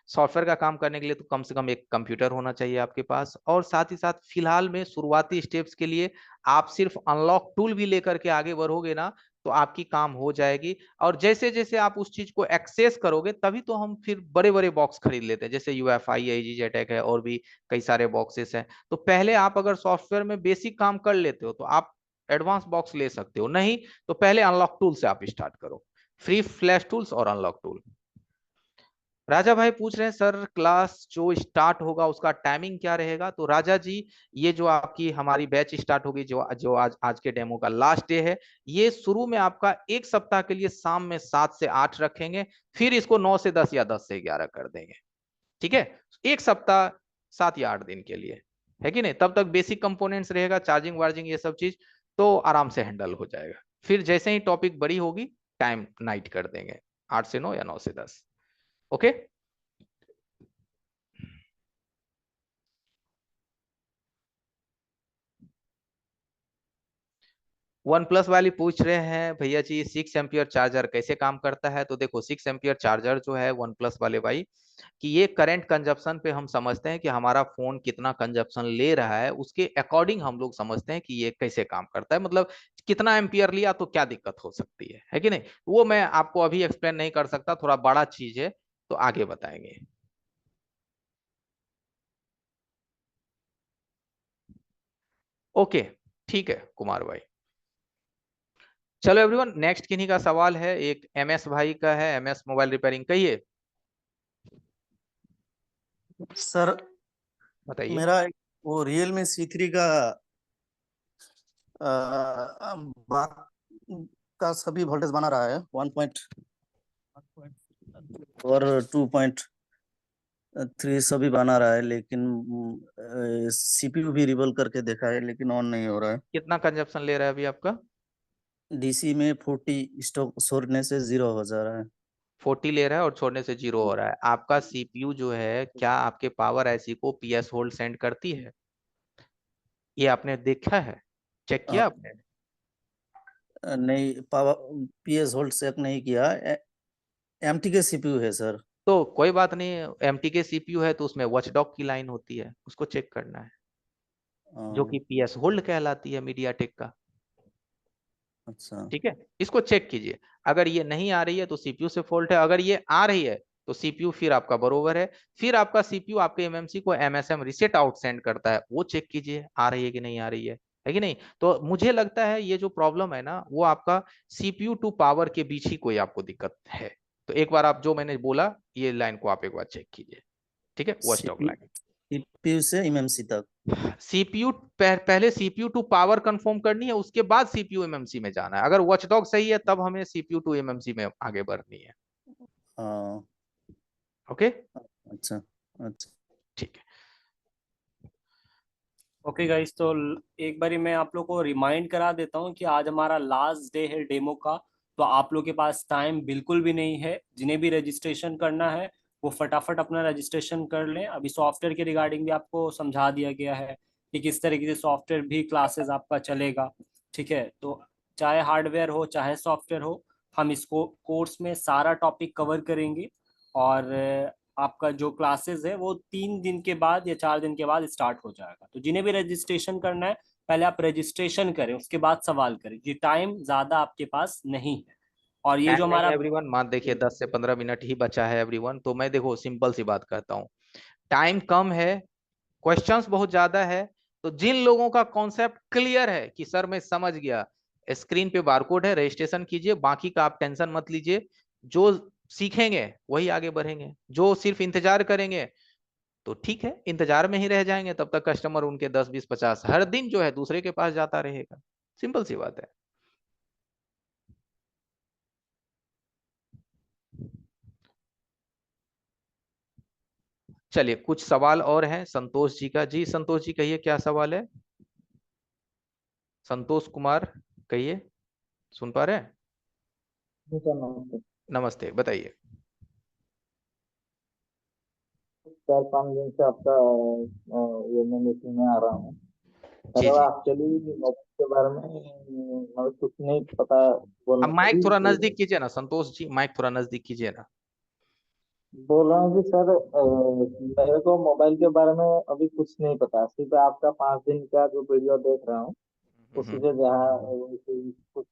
[SPEAKER 2] सॉफ्टवेयर का काम करने के लिए तो कम से कम एक कंप्यूटर होना चाहिए आपके पास, और साथ ही साथ फिलहाल में शुरुआती स्टेप्स के लिए आप सिर्फ अनलॉक टूल भी लेकर के आगे बढ़ोगे ना तो आपकी काम हो जाएगी। और जैसे जैसे आप उस चीज को एक्सेस करोगे तभी तो हम फिर बड़े बड़े बॉक्स खरीद लेते हैं, जैसे यूएफआई है, जेटेक है, और भी कई सारे बॉक्सेस हैं। तो पहले आप अगर सॉफ्टवेयर में बेसिक काम कर लेते हो तो आप एडवांस बॉक्स ले सकते हो, नहीं तो पहले अनलॉक टूल से आप स्टार्ट करो, फ्री फ्लैश टूल्स और अनलॉक टूल। राजा भाई पूछ रहे हैं सर क्लास जो स्टार्ट होगा उसका टाइमिंग क्या रहेगा। तो राजा जी, ये जो आपकी हमारी बैच स्टार्ट होगी, जो जो आज के डेमो का लास्ट डे है, ये शुरू में आपका एक सप्ताह के लिए शाम में 7 से 8 रखेंगे, फिर इसको 9 से 10 या 10 से 11 कर देंगे। ठीक है, एक सप्ताह 7 या 8 दिन के लिए, है कि नहीं। तब तक बेसिक कंपोनेंट्स रहेगा, चार्जिंग वार्जिंग ये सब चीज तो आराम से हैंडल हो जाएगा। फिर जैसे ही टॉपिक बड़ी होगी टाइम नाइट कर देंगे, 8 से 9 या 9 से 10। ओके। वन प्लस वाली पूछ रहे हैं भैया जी 6 एम्पियर चार्जर कैसे काम करता है। तो देखो 6 एम्पियर चार्जर जो है वन प्लस वाले भाई, कि ये करंट कंजप्शन पे हम समझते हैं कि हमारा फोन कितना कंजप्शन ले रहा है, उसके अकॉर्डिंग हम लोग समझते हैं कि ये कैसे काम करता है, मतलब कितना एम्पियर लिया तो क्या दिक्कत हो सकती है कि नहीं। वो मैं आपको अभी एक्सप्लेन नहीं कर सकता, थोड़ा बड़ा चीज है, तो आगे बताएंगे। ओके, ठीक है कुमार भाई। चलो एवरीवन, नेक्स्ट किन्हीं का सवाल है, एक एमएस भाई का है, एमएस मोबाइल रिपेयरिंग, कहिए
[SPEAKER 7] सर
[SPEAKER 2] बताइए।
[SPEAKER 7] मेरा वो Realme C3 का बात का सभी वोल्टेज बना रहा है 1 और 2.3 सभी बना रहा है, लेकिन CPU भी रिवॉल्व करके देखा है लेकिन ऑन नहीं हो रहा है।
[SPEAKER 2] कितना कंजप्शन ले रहा है अभी आपका?
[SPEAKER 7] DC में 40 स्टॉक छोड़ने से 0 हो जा रहा है।
[SPEAKER 2] 40 ले रहा है और छोड़ने से 0 हो रहा है। आपका सीपीयू जो है, क्या आपके पावर आईसी को पीएस होल्ड सेंड करती है? ये आपने देखा है, चेक किया आपने?
[SPEAKER 7] नहीं, पावर PS होल्ड चेक नहीं किया। MT के CPU है सर।
[SPEAKER 2] तो कोई बात नहीं, एमटी के सीपीयू है तो उसमें वॉचडॉग की लाइन होती है, उसको चेक करना है, जो कि पीएस होल्ड कहलाती है मीडियाटेक का।
[SPEAKER 7] अच्छा।
[SPEAKER 2] ठीक है, इसको चेक कीजिए। अगर ये नहीं आ रही है तो सीपीयू से फॉल्ट है, अगर ये आ रही है तो सीपीयू फिर आपका बरोबर है। फिर आपका सीपीयू आपके एमएमसी को एमएसएम रिसेट आउट सेंड करता है, वो चेक कीजिए आ रही है कि नहीं आ रही है कि नहीं। तो मुझे लगता है ये जो प्रॉब्लम है ना, वो आपका सीपीयू टू पावर के बीच ही कोई आपको दिक्कत है। तो एक बार आप जो मैंने बोला, ये लाइन को आप एक बार चेक कीजिए, ठीक है, वॉचडॉग लाइन।
[SPEAKER 7] CPU से MMC तक।
[SPEAKER 2] सीपीयू पहले सीपीयू टू पावर कंफर्म करनी है, उसके बाद सीपीयू एमएमसी में जाना है। अगर वॉचडॉग सही है तब हमें सीपीयू टू एमएमसी में आगे बढ़नी है।
[SPEAKER 7] हाँ।
[SPEAKER 2] ओके,
[SPEAKER 7] अच्छा अच्छा।
[SPEAKER 2] ठीक है।
[SPEAKER 5] ओके गाइस, तो एक बारी मैं आप लोग को रिमाइंड करा देता हूँ कि आज हमारा लास्ट डे है डेमो का। तो आप लोग के पास टाइम बिल्कुल भी नहीं है। जिन्हें भी रजिस्ट्रेशन करना है वो फटाफट अपना रजिस्ट्रेशन कर लें। अभी सॉफ्टवेयर के रिगार्डिंग भी आपको समझा दिया गया है कि किस तरीके से सॉफ्टवेयर भी क्लासेस आपका चलेगा। ठीक है, तो चाहे हार्डवेयर हो चाहे सॉफ्टवेयर हो, हम इसको कोर्स में सारा टॉपिक कवर करेंगे। और आपका जो क्लासेस है वो 3 दिन के बाद या 4 दिन के बाद स्टार्ट हो जाएगा। तो जिन्हें भी रजिस्ट्रेशन करना है, पहले आप रजिस्ट्रेशन करें, उसके बाद सवाल करें। ये टाइम ज्यादा आपके पास नहीं है। और ये
[SPEAKER 2] टाइम
[SPEAKER 5] जो
[SPEAKER 2] नहीं है
[SPEAKER 5] हमारा
[SPEAKER 2] एवरीवन, मान देखिए 10 से 15 मिनट ही बचा है एवरीवन। तो मैं देखो सिंपल सी बात करता हूँ, टाइम कम है, क्वेश्चंस बहुत ज्यादा है। तो जिन लोगों का कॉन्सेप्ट क्लियर है कि सर मैं समझ गया, स्क्रीन पे बारकोड है, रजिस्ट्रेशन कीजिए, बाकी का आप टेंशन मत लीजिए। जो सीखेंगे वही आगे बढ़ेंगे, जो सिर्फ इंतजार करेंगे तो ठीक है, इंतजार में ही रह जाएंगे, तब तक कस्टमर उनके 10 20 50 हर दिन जो है दूसरे के पास जाता रहेगा। सिंपल सी बात है। चलिए कुछ सवाल और हैं संतोष जी का। जी संतोष जी कहिए, क्या सवाल है? संतोष कुमार कहिए, सुन पा रहे हैं?
[SPEAKER 8] जी सर नमस्ते।
[SPEAKER 2] नमस्ते, बताइए।
[SPEAKER 8] 4-5 दिन से आपका ये मैं मीटिंग में आ रहा हूँ। सर
[SPEAKER 2] जी जी,
[SPEAKER 8] एक्चुअली मोबाइल के बारे में मुझे कुछ नहीं पता
[SPEAKER 2] अब
[SPEAKER 8] बोलना
[SPEAKER 2] माइक थोड़ा
[SPEAKER 8] चाहिए।
[SPEAKER 2] नजदीक कीजिए ना संतोष जी, माइक थोड़ा नजदीक कीजिए ना।
[SPEAKER 8] बोल रहा हूँ कि सर मेरे को मोबाइल के बारे में अभी कुछ नहीं पता, सिर्फ आपका 5 दिन का जो वीडियो देख रहा हूँ उसी से जहाँ कुछ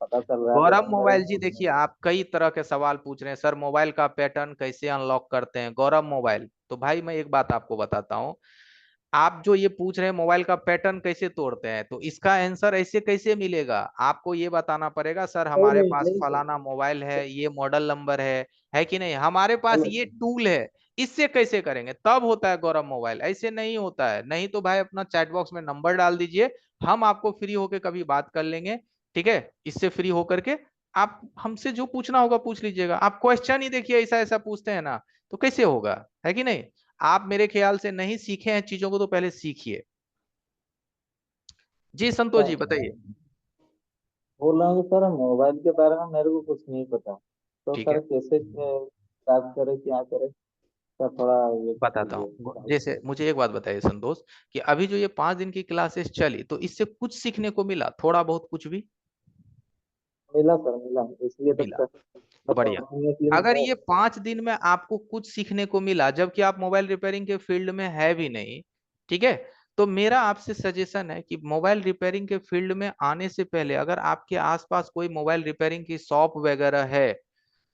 [SPEAKER 8] पता चल रहा है,
[SPEAKER 2] गौरव
[SPEAKER 8] लेकिन मेरे
[SPEAKER 2] मोबाइल जी,
[SPEAKER 8] को
[SPEAKER 2] देखिए आप कई तरह के सवाल पूछ रहे हैं, सर मोबाइल का पैटर्न कैसे अनलॉक करते हैं गौरव मोबाइल। तो भाई मैं एक बात आपको बताता हूँ, आप जो ये पूछ रहे हैं मोबाइल का पैटर्न कैसे तोड़ते हैं, तो इसका आंसर ऐसे कैसे मिलेगा? आपको ये बताना पड़ेगा सर
[SPEAKER 8] नहीं
[SPEAKER 2] हमारे
[SPEAKER 8] नहीं
[SPEAKER 2] पास
[SPEAKER 8] नहीं सर।
[SPEAKER 2] फलाना मोबाइल है, ये मॉडल नंबर है कि नहीं, हमारे पास ये टूल है, इससे कैसे करेंगे, तब होता है गौरव मोबाइल। ऐसे नहीं होता है। नहीं तो भाई अपना चैट बॉक्स में नंबर डाल दीजिए, हम आपको फ्री होके कभी बात कर लेंगे। ठीक है, इससे फ्री होकर के आप हमसे जो पूछना होगा पूछ लीजिएगा। आप क्वेश्चन ही देखिए ऐसा ऐसा पूछते हैं ना, तो कैसे होगा, है कि नहीं। आप मेरे ख्याल से नहीं सीखे हैं चीजों को, तो पहले सीखिए। जी संतोष जी
[SPEAKER 8] सर
[SPEAKER 2] बताइए।
[SPEAKER 8] बोल रहा हूँ कि सर मोबाइल के बारे में मेरे को कुछ नहीं पता, तो
[SPEAKER 2] ठीक है,
[SPEAKER 8] सर कैसे बात करें क्या करें। सर थोड़ा ये कर
[SPEAKER 2] बताता हूँ।
[SPEAKER 8] दीजिए।
[SPEAKER 2] जैसे मुझे एक बात बताइए संतोष, कि अभी जो ये 5 दिन की क्लासेस चली तो इससे कुछ सीखने को मिला, थोड़ा बहुत कुछ भी
[SPEAKER 8] मिला सर, मिला, इसलिए तो
[SPEAKER 2] मिला?
[SPEAKER 8] सर
[SPEAKER 2] बढ़िया। अगर ये 5 दिन में आपको कुछ सीखने को मिला, जबकि आप मोबाइल रिपेयरिंग के फील्ड में है भी नहीं, ठीक है, तो मेरा आपसे सजेशन है कि मोबाइल रिपेयरिंग के फील्ड में आने से पहले अगर आपके आसपास कोई मोबाइल रिपेयरिंग की शॉप वगैरह है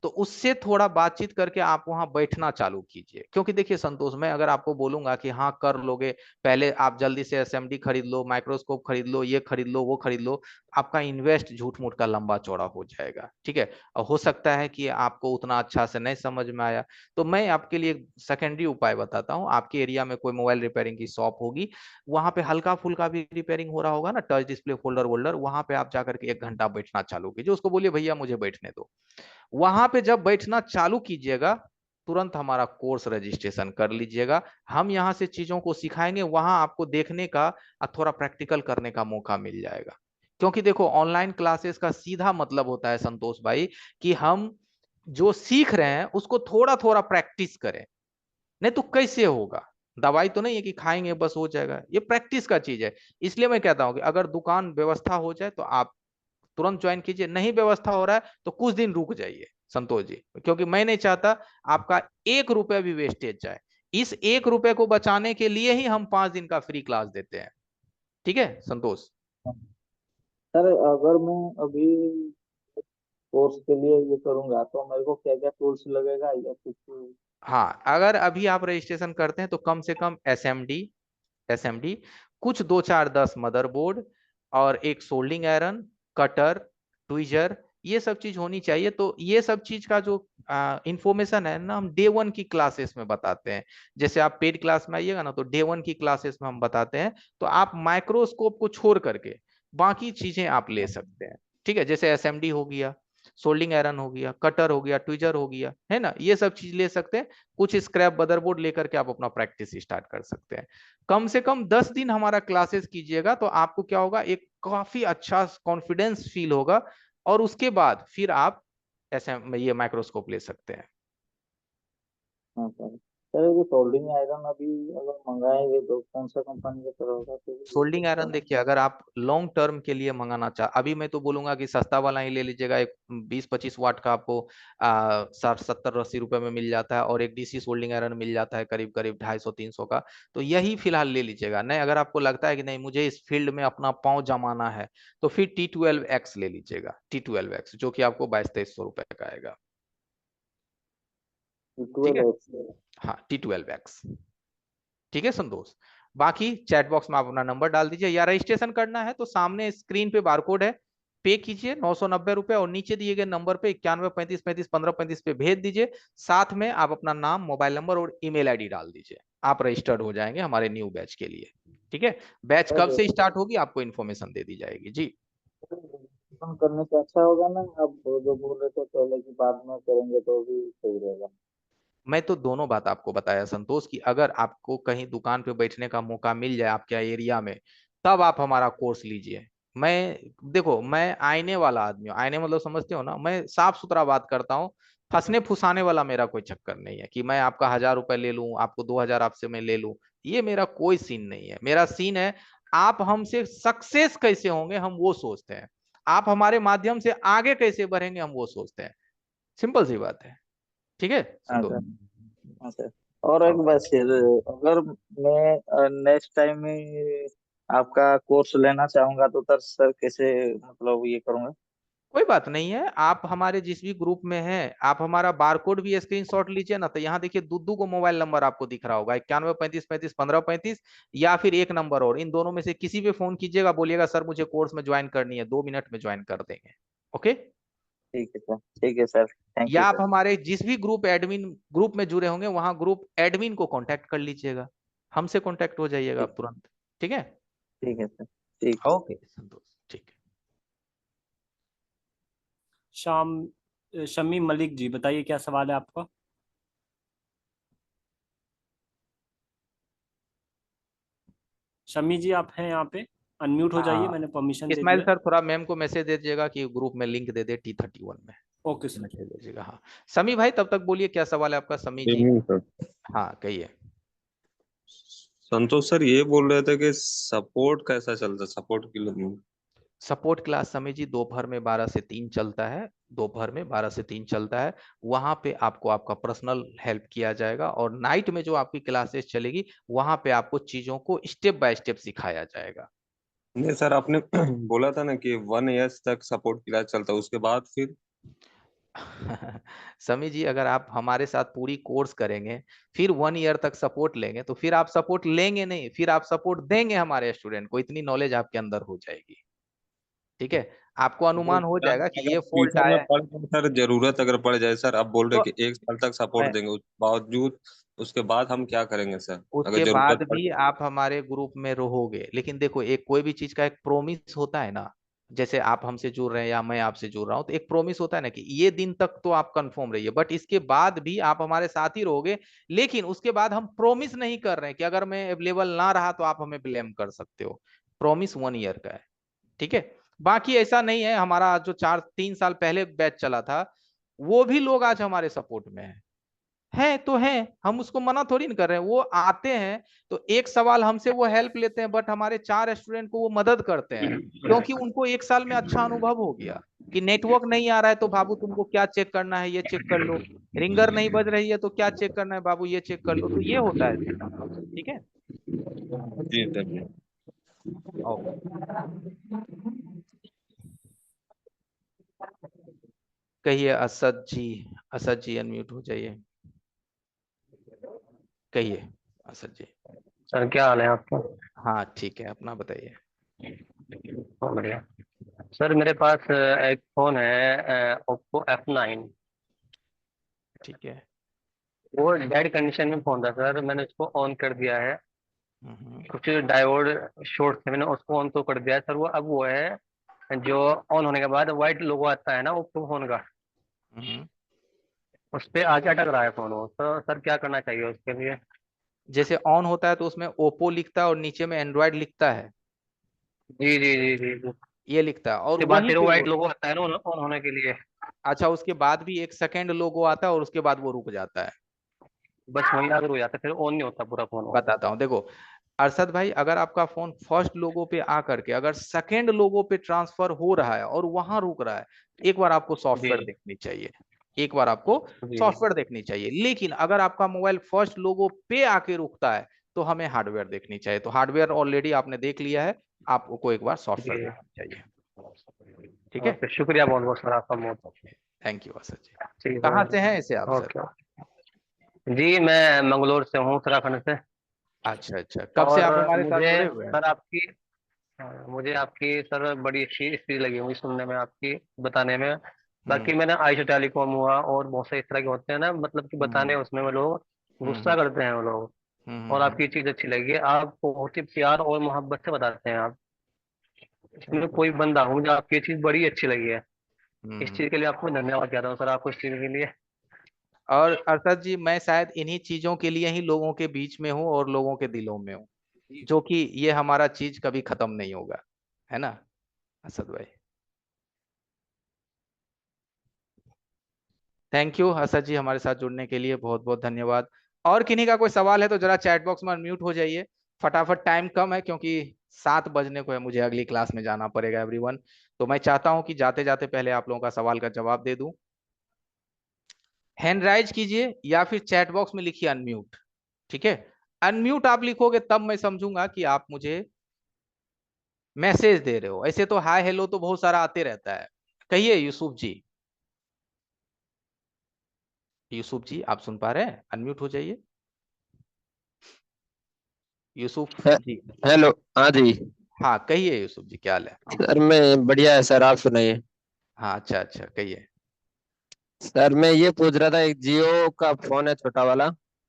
[SPEAKER 2] तो उससे थोड़ा बातचीत करके आप वहां बैठना चालू कीजिए। क्योंकि देखिए संतोष, मैं अगर आपको बोलूंगा कि हाँ कर लोगे, पहले आप जल्दी से एसएमडी खरीद लो, माइक्रोस्कोप खरीद लो, ये खरीद लो, वो खरीद लो, आपका इन्वेस्ट झूठ मूठ का लंबा चौड़ा हो जाएगा। ठीक है, और हो सकता है कि आपको उतना अच्छा से नहीं समझ में आया। तो मैं आपके लिए सेकेंडरी उपाय बताता हूँ। आपके एरिया में कोई मोबाइल रिपेयरिंग की शॉप होगी, वहां पे हल्का फुल्का भी रिपेयरिंग हो रहा होगा ना, टच डिस्प्ले, फोल्डर वोल्डर, वहां पे आप जाकर के 1 घंटा बैठना चालू कीजिए। उसको बोलिए भैया मुझे बैठने दो। वहां पे जब बैठना चालू कीजिएगा, तुरंत हमारा कोर्स रजिस्ट्रेशन कर लीजिएगा। हम यहाँ से चीजों को सिखाएंगे, वहां आपको देखने का और थोड़ा प्रैक्टिकल करने का मौका मिल जाएगा। क्योंकि देखो ऑनलाइन क्लासेस का सीधा मतलब होता है संतोष भाई, कि हम जो सीख रहे हैं उसको थोड़ा थोड़ा प्रैक्टिस करें। नहीं तो कैसे होगा? दवाई तो नहीं है कि खाएंगे बस हो जाएगा, ये प्रैक्टिस का चीज है। इसलिए मैं कहता हूं कि अगर दुकान व्यवस्था हो जाए तो आप तुरंत ज्वाइन कीजिए, नहीं व्यवस्था हो रहा है तो कुछ दिन रुक जाइए संतोष जी, क्योंकि मैं नहीं चाहता आपका 1 रुपया भी वेस्टेज जाए। इस 1 रुपए को बचाने के लिए ही हम 5 दिन का फ्री क्लास देते हैं। ठीक है संतोष?
[SPEAKER 8] सर अगर मैं अभी कोर्स के लिए ये करूंगा तो मेरे को क्या क्या टूल्स लगेगा या कुछ?
[SPEAKER 2] हाँ, अगर अभी आप रजिस्ट्रेशन करते हैं तो कम से कम एसएमडी, कुछ 2 4 10 मदरबोर्ड और एक सोल्डिंग आयरन, कटर, ट्विजर, ये सब चीज होनी चाहिए। तो ये सब चीज का जो इंफॉर्मेशन है ना, हम डे 1 की क्लासेस में बताते हैं। जैसे आप पेड क्लास में आइएगा ना, तो डे 1 की क्लासेस में हम बताते हैं। तो आप माइक्रोस्कोप को छोड़ करके बाकी चीजें आप ले सकते हैं। ठीक है, जैसे एसएमडी हो गया, सोल्डिंग आयरन हो गया, कटर हो गया, ट्विजर हो गया, है ना, ये सब चीज ले सकते हैं। कुछ स्क्रैप मदरबोर्ड लेकर के आप अपना प्रैक्टिस स्टार्ट कर सकते हैं। कम से कम 10 दिन हमारा क्लासेस कीजिएगा तो आपको क्या होगा, एक काफी अच्छा कॉन्फिडेंस फील होगा, और उसके बाद फिर आप ऐसे ये माइक्रोस्कोप ले सकते हैं।
[SPEAKER 8] हाँ सर। सर ये सोल्डिंग आयरन अभी अगर मंगाएंगे तो कौन सा कंपनी का सर होगा फिर?
[SPEAKER 2] सोल्डिंग आयरन देखिए, अगर आप लॉन्ग टर्म के लिए मंगाना चाह, अभी मैं तो बोलूंगा कि सस्ता वाला ही ले लीजिएगा। एक 20 25 वाट का आपको 60 70 80 रुपए में मिल जाता है, और एक डीसी सोल्डिंग आयरन मिल जाता है करीब करीब 250 300 का। तो यही फिलहाल ले लीजिएगा। नहीं, अगर आपको लगता है कि नहीं मुझे इस फील्ड में अपना पाँव जमाना है, तो फिर T12X ले लीजिएगा। T12X जो कि आपको 2200 2300 रुपए का आएगा। ठीक है,
[SPEAKER 8] 12
[SPEAKER 2] हाँ T12X। ठीक है संतोष? बाकी चैट बॉक्स में आप अपना नंबर डाल दीजिए, या रजिस्ट्रेशन करना है तो सामने स्क्रीन पे बारकोड है, पे कीजिए 990 रुपए, और नीचे दिए गए नंबर पे 91 35 35 15 35 पे भेज दीजिए। साथ में आप अपना नाम, मोबाइल नंबर और ईमेल आईडी डाल दीजिए। आप रजिस्टर्ड हो जाएंगे हमारे न्यू बैच के लिए। ठीक है, बैच कब से स्टार्ट होगी आपको इन्फॉर्मेशन दे दी जाएगी जी।
[SPEAKER 8] रजिस्ट्रेशन करने से अच्छा होगा ना? अब जो बोल रहे थे पहले की बाद में करेंगे तो भी सही रहेगा।
[SPEAKER 2] मैं तो दोनों बात आपको बताया संतोष, कि अगर आपको कहीं दुकान पे बैठने का मौका मिल जाए आपके एरिया में, तब आप हमारा कोर्स लीजिए। मैं देखो, मैं आईने वाला आदमी हूँ, आईने मतलब समझते हो ना, मैं साफ सुथरा बात करता हूँ। फंसने फुसाने वाला मेरा कोई चक्कर नहीं है कि मैं आपका 1000 रुपए ले लूं, आपको 2000 आपसे मैं ले लूं। ये मेरा कोई सीन नहीं है। मेरा सीन है आप हमसे सक्सेस कैसे होंगे हम वो सोचते हैं, आप हमारे माध्यम से आगे कैसे बढ़ेंगे हम वो सोचते हैं। सिंपल सी बात है। ठीक है
[SPEAKER 8] हाँ
[SPEAKER 2] संतोष?
[SPEAKER 8] सर। हाँ सर। और एक बात सर, अगर मैं नेक्स्ट टाइम में आपका कोर्स लेना चाहूंगा तो सर कैसे मतलब ये करूंगा?
[SPEAKER 2] कोई बात नहीं है, आप हमारे जिस भी ग्रुप में हैं, आप हमारा बारकोड भी स्क्रीनशॉट लीजिए ना, तो यहाँ देखिए दुद्दू को मोबाइल नंबर आपको दिख रहा होगा, 91 35 35 15 35, या फिर एक नंबर और, इन दोनों में से किसी पे फोन कीजिएगा, बोलिएगा सर मुझे कोर्स में ज्वाइन करनी है, 2 मिनट में ज्वाइन कर देंगे। ओके?
[SPEAKER 8] ठीक है सर, ठीक है सर, थैंक
[SPEAKER 2] या
[SPEAKER 8] यू
[SPEAKER 2] आप
[SPEAKER 8] सर।
[SPEAKER 2] हमारे जिस भी ग्रुप में जुड़े होंगे, वहां ग्रुप एडमिन को कांटेक्ट कर लीजिएगा, हमसे कांटेक्ट हो जाइएगा
[SPEAKER 8] ठीक,
[SPEAKER 2] आप तुरंत। ठीक है?
[SPEAKER 8] ठीक है सर, ठीक।
[SPEAKER 2] ओके संतोष, ठीक है।
[SPEAKER 5] शमी मलिक जी, बताइए क्या सवाल है आपका? शमी जी आप हैं यहाँ पे? अनम्यूट हो जाइए,
[SPEAKER 2] हाँ
[SPEAKER 5] मैंने परमिशन दे
[SPEAKER 2] इस्माइल
[SPEAKER 5] दिया है।
[SPEAKER 2] सर, थोड़ा मैम को मैसेज दे दीजिएगा कि ग्रुप में लिंक दे दे T31 में।
[SPEAKER 5] Okay sir.
[SPEAKER 2] मैसेज भेजिएगा। हाँ समी भाई, तब तक बोलिए क्या सवाल है आपका समी जी।
[SPEAKER 9] सर
[SPEAKER 2] हाँ कहिए।
[SPEAKER 9] संतोष सर ये बोल रहे थे कि सपोर्ट कैसा चलता है, सपोर्ट के लिए।
[SPEAKER 2] सपोर्ट क्लास समय जी दोपहर में 12 से 3 चलता है। दोपहर में 12 से 3 चलता है। वहां पे आपको आपका पर्सनल हेल्प किया जाएगा, और नाइट में जो आपकी क्लासेस चलेगी वहां पे आपको चीजों को स्टेप बाय स्टेप सिखाया जाएगा।
[SPEAKER 9] नहीं सर, आपने बोला था ना कि 1 ईयर तक सपोर्ट क्लास चलता है, उसके बाद फिर।
[SPEAKER 2] समी जी अगर आप हमारे साथ पूरी कोर्स करेंगे, फिर 1 ईयर तक सपोर्ट लेंगे, तो फिर आप सपोर्ट लेंगे नहीं, फिर आप सपोर्ट देंगे हमारे स्टूडेंट को। इतनी नॉलेज आपके अंदर हो जाएगी। ठीक है, आपको
[SPEAKER 9] वो
[SPEAKER 2] अनुमान हो
[SPEAKER 9] क्या
[SPEAKER 2] जाएगा कि
[SPEAKER 9] अगर
[SPEAKER 2] ये फॉल्ट
[SPEAKER 9] फ्यूचर में
[SPEAKER 2] आया है।
[SPEAKER 9] पड़ जाए सर, जरूरत अगर पड़ जाए सर, आप बोल रहे
[SPEAKER 2] तो
[SPEAKER 9] कि 1 साल तक सपोर्ट
[SPEAKER 2] मैं
[SPEAKER 9] देंगे, उसके बावजूद उसके बाद हम क्या करेंगे सर, अगर
[SPEAKER 2] उसके बाद
[SPEAKER 9] जरूरत पड़
[SPEAKER 2] भी आप हमारे ग्रुप में रहोगे, लेकिन देखो एक कोई भी चीज का एक प्रोमिस होता है ना। जैसे आप हमसे जुड़ रहे हैं या मैं आपसे जुड़ रहा हूं, तो एक प्रोमिस होता है ना कि ये दिन तक तो आप कंफर्म रहिए, बट इसके बाद भी आप हमारे साथ ही रहोगे। लेकिन उसके बाद हम प्रोमिस नहीं कर रहे हैं कि अगर मैं अवेलेबल ना रहा तो आप हमें ब्लेम कर सकते हो। प्रोमिस 1 ईयर का है। ठीक है, बाकी ऐसा नहीं है। हमारा जो 3 साल पहले बैच चला था, वो भी लोग आज हमारे सपोर्ट में है तो है। हम उसको मना थोड़ी नहीं कर रहे हैं, वो आते हैं तो एक सवाल हमसे वो हेल्प लेते हैं, बट हमारे 4 स्टूडेंट को वो मदद करते हैं, क्योंकि उनको 1 साल में अच्छा अनुभव हो गया कि नेटवर्क नहीं आ रहा है तो बाबू तुमको क्या चेक करना है ये चेक कर लो। रिंगर नहीं बज रही है तो क्या चेक करना है बाबू ये चेक कर लो। तो ये होता है सीधा। ठीक है।
[SPEAKER 9] जी सर।
[SPEAKER 2] ओके। कहिए असद जी। असद जी अनम्यूट हो जाइए। कहिए असद जी।
[SPEAKER 3] सर क्या हाल है आपका?
[SPEAKER 2] हाँ ठीक है, अपना बताइए।
[SPEAKER 3] बहुत बढ़िया। सर मेरे पास एक फोन है, ओप्पो F9।
[SPEAKER 2] ठीक है।
[SPEAKER 3] वो डेड कंडीशन में फोन था सर, मैंने उसको ऑन कर दिया है।
[SPEAKER 2] हम्म
[SPEAKER 3] कुछ डायोड शॉर्ट से मैंने उसको ऑन तो कर दिया है सर। वो अब वो है जो ऑन होने के बाद व्हाइट लोगो आता है ना ओप्पो फोन का,
[SPEAKER 2] हम्म।
[SPEAKER 3] उस पे आके अटक रहा है फोन। वो तो सर क्या करना चाहिए उसके लिए?
[SPEAKER 2] जैसे ऑन होता है तो उसमें ओप्पो लिखता है और नीचे में एंड्रॉयड लिखता है।
[SPEAKER 3] जी जी जी जी जी।
[SPEAKER 2] ये लिखता है और
[SPEAKER 3] उसके बाद
[SPEAKER 2] वहीं
[SPEAKER 3] फिर
[SPEAKER 2] पे
[SPEAKER 3] व्हाइट
[SPEAKER 2] वो।
[SPEAKER 3] लोगो आता है ना ऑन होने के लिए।
[SPEAKER 2] अच्छा, उसके बाद भी एक सेकेंड लोगो आता है और उसके बाद वो रुक जाता है।
[SPEAKER 3] बस वहीं अगर हो जाता है फिर ऑन नहीं होता पूरा फोन वो।
[SPEAKER 2] बताता हूँ देखो अरशद भाई, अगर आपका फोन फर्स्ट लोगो पे आकर के अगर सेकेंड लोगो पे ट्रांसफर हो रहा है और वहां रुक रहा है, एक बार आपको सॉफ्टवेयर
[SPEAKER 3] जी
[SPEAKER 2] देखनी चाहिए। एक बार आपको
[SPEAKER 3] जी जी।
[SPEAKER 2] सॉफ्टवेयर देखनी चाहिए। लेकिन अगर आपका मोबाइल फर्स्ट लोगो पे आके रुकता है तो हमें हार्डवेयर देखनी चाहिए। तो हार्डवेयर ऑलरेडी आपने देख लिया है, आपको एक बार सॉफ्टवेयर
[SPEAKER 3] जी।
[SPEAKER 2] देखनी चाहिए। ठीक है।
[SPEAKER 3] ओके, शुक्रिया बहुत बहुत सर आपका बहुत।
[SPEAKER 2] थैंक यू असद जी।
[SPEAKER 3] ठीक
[SPEAKER 2] कहाँ
[SPEAKER 3] है।
[SPEAKER 2] से हैं ऐसे आप सर?
[SPEAKER 3] ओके। जी मैं मंगलोर से हूँ, उत्तराखंड से।
[SPEAKER 2] अच्छा अच्छा, कब से
[SPEAKER 3] और
[SPEAKER 2] आप हमारे साथ
[SPEAKER 3] मुझे
[SPEAKER 2] जुड़े हुए हैं?
[SPEAKER 3] सर आपकी मुझे आपकी सर बड़ी अच्छी स्पीच लगी हुई सुनने में, आपकी बताने में।
[SPEAKER 2] हम्म
[SPEAKER 3] बाकी मैंने आइशो टेलीकॉम हुआ और बहुत से इस तरह के होते हैं ना, मतलब कि बताने
[SPEAKER 2] हम्म
[SPEAKER 3] उसमें वो लोग
[SPEAKER 2] हम्म
[SPEAKER 3] गुस्सा करते हैं वो लोग। और
[SPEAKER 2] हम्म
[SPEAKER 3] आपकी चीज अच्छी लगी है, आप बहुत ही प्यार और मोहब्बत से बताते हैं आप। इसमें कोई बंदा हूँ जो आपकी चीज बड़ी अच्छी लगी है। इस
[SPEAKER 2] हम्म।
[SPEAKER 3] चीज के लिए आपको धन्यवाद कहता हूँ सर, आपको इस चीज के लिए।
[SPEAKER 2] और अरशद जी, मैं शायद इन्हीं चीजों के लिए ही लोगों के बीच में हूँ और लोगों के दिलों में हूँ, जो कि ये हमारा चीज कभी खत्म नहीं होगा। है ना असद भाई? थैंक यू असद जी, हमारे साथ जुड़ने के लिए बहुत बहुत धन्यवाद। और किन्हीं का कोई सवाल है तो जरा चैट बॉक्स में अनम्यूट हो जाइए फटाफट। टाइम कम है क्योंकि 7 बजने को है, मुझे अगली क्लास में जाना पड़ेगा एवरीवन। तो मैं चाहता हूं कि जाते जाते पहले आप लोगों का सवाल का जवाब दे दूं। हैंड राइज कीजिए या फिर चैट बॉक्स में लिखिए अनम्यूट। ठीक है, अनम्यूट आप लिखोगे तब मैं समझूंगा कि आप मुझे मैसेज दे रहे हो। ऐसे तो हाय हेलो तो बहुत सारा आते रहता है। कहिए यूसुफ जी। यूसुफ जी आप सुन पा रहे हैं? अनम्यूट हो जाइए यूसुफ
[SPEAKER 10] हे-
[SPEAKER 2] जी।
[SPEAKER 10] हेलो। हाँ जी।
[SPEAKER 2] हाँ कहिए यूसुफ जी, क्या हाल है?
[SPEAKER 10] सर मैं बढ़िया है सर, आप सुनाइए।
[SPEAKER 2] हाँ अच्छा अच्छा, कहिए।
[SPEAKER 10] सर मैं ये पूछ रहा था, एक जियो का फोन है छोटा वाला,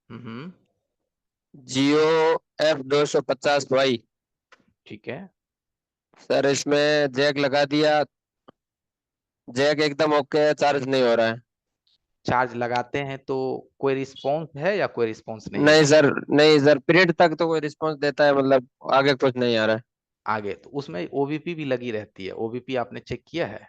[SPEAKER 2] हम्म।
[SPEAKER 10] जियो F250Y।
[SPEAKER 2] ठीक है।
[SPEAKER 10] सर इसमें जैक लगा दिया, जैक एकदम ओके है, चार्ज नहीं हो रहा है।
[SPEAKER 2] चार्ज लगाते हैं तो कोई रिस्पॉन्स है या कोई रिस्पॉन्स नहीं
[SPEAKER 10] नहीं
[SPEAKER 2] है?
[SPEAKER 10] सर, नहीं सर, पीरियड तक तो कोई रिस्पांस देता है, मतलब आगे कुछ नहीं आ रहा है।
[SPEAKER 2] आगे तो उसमें ओबीपी भी लगी रहती है। ओबीपी आपने चेक किया है?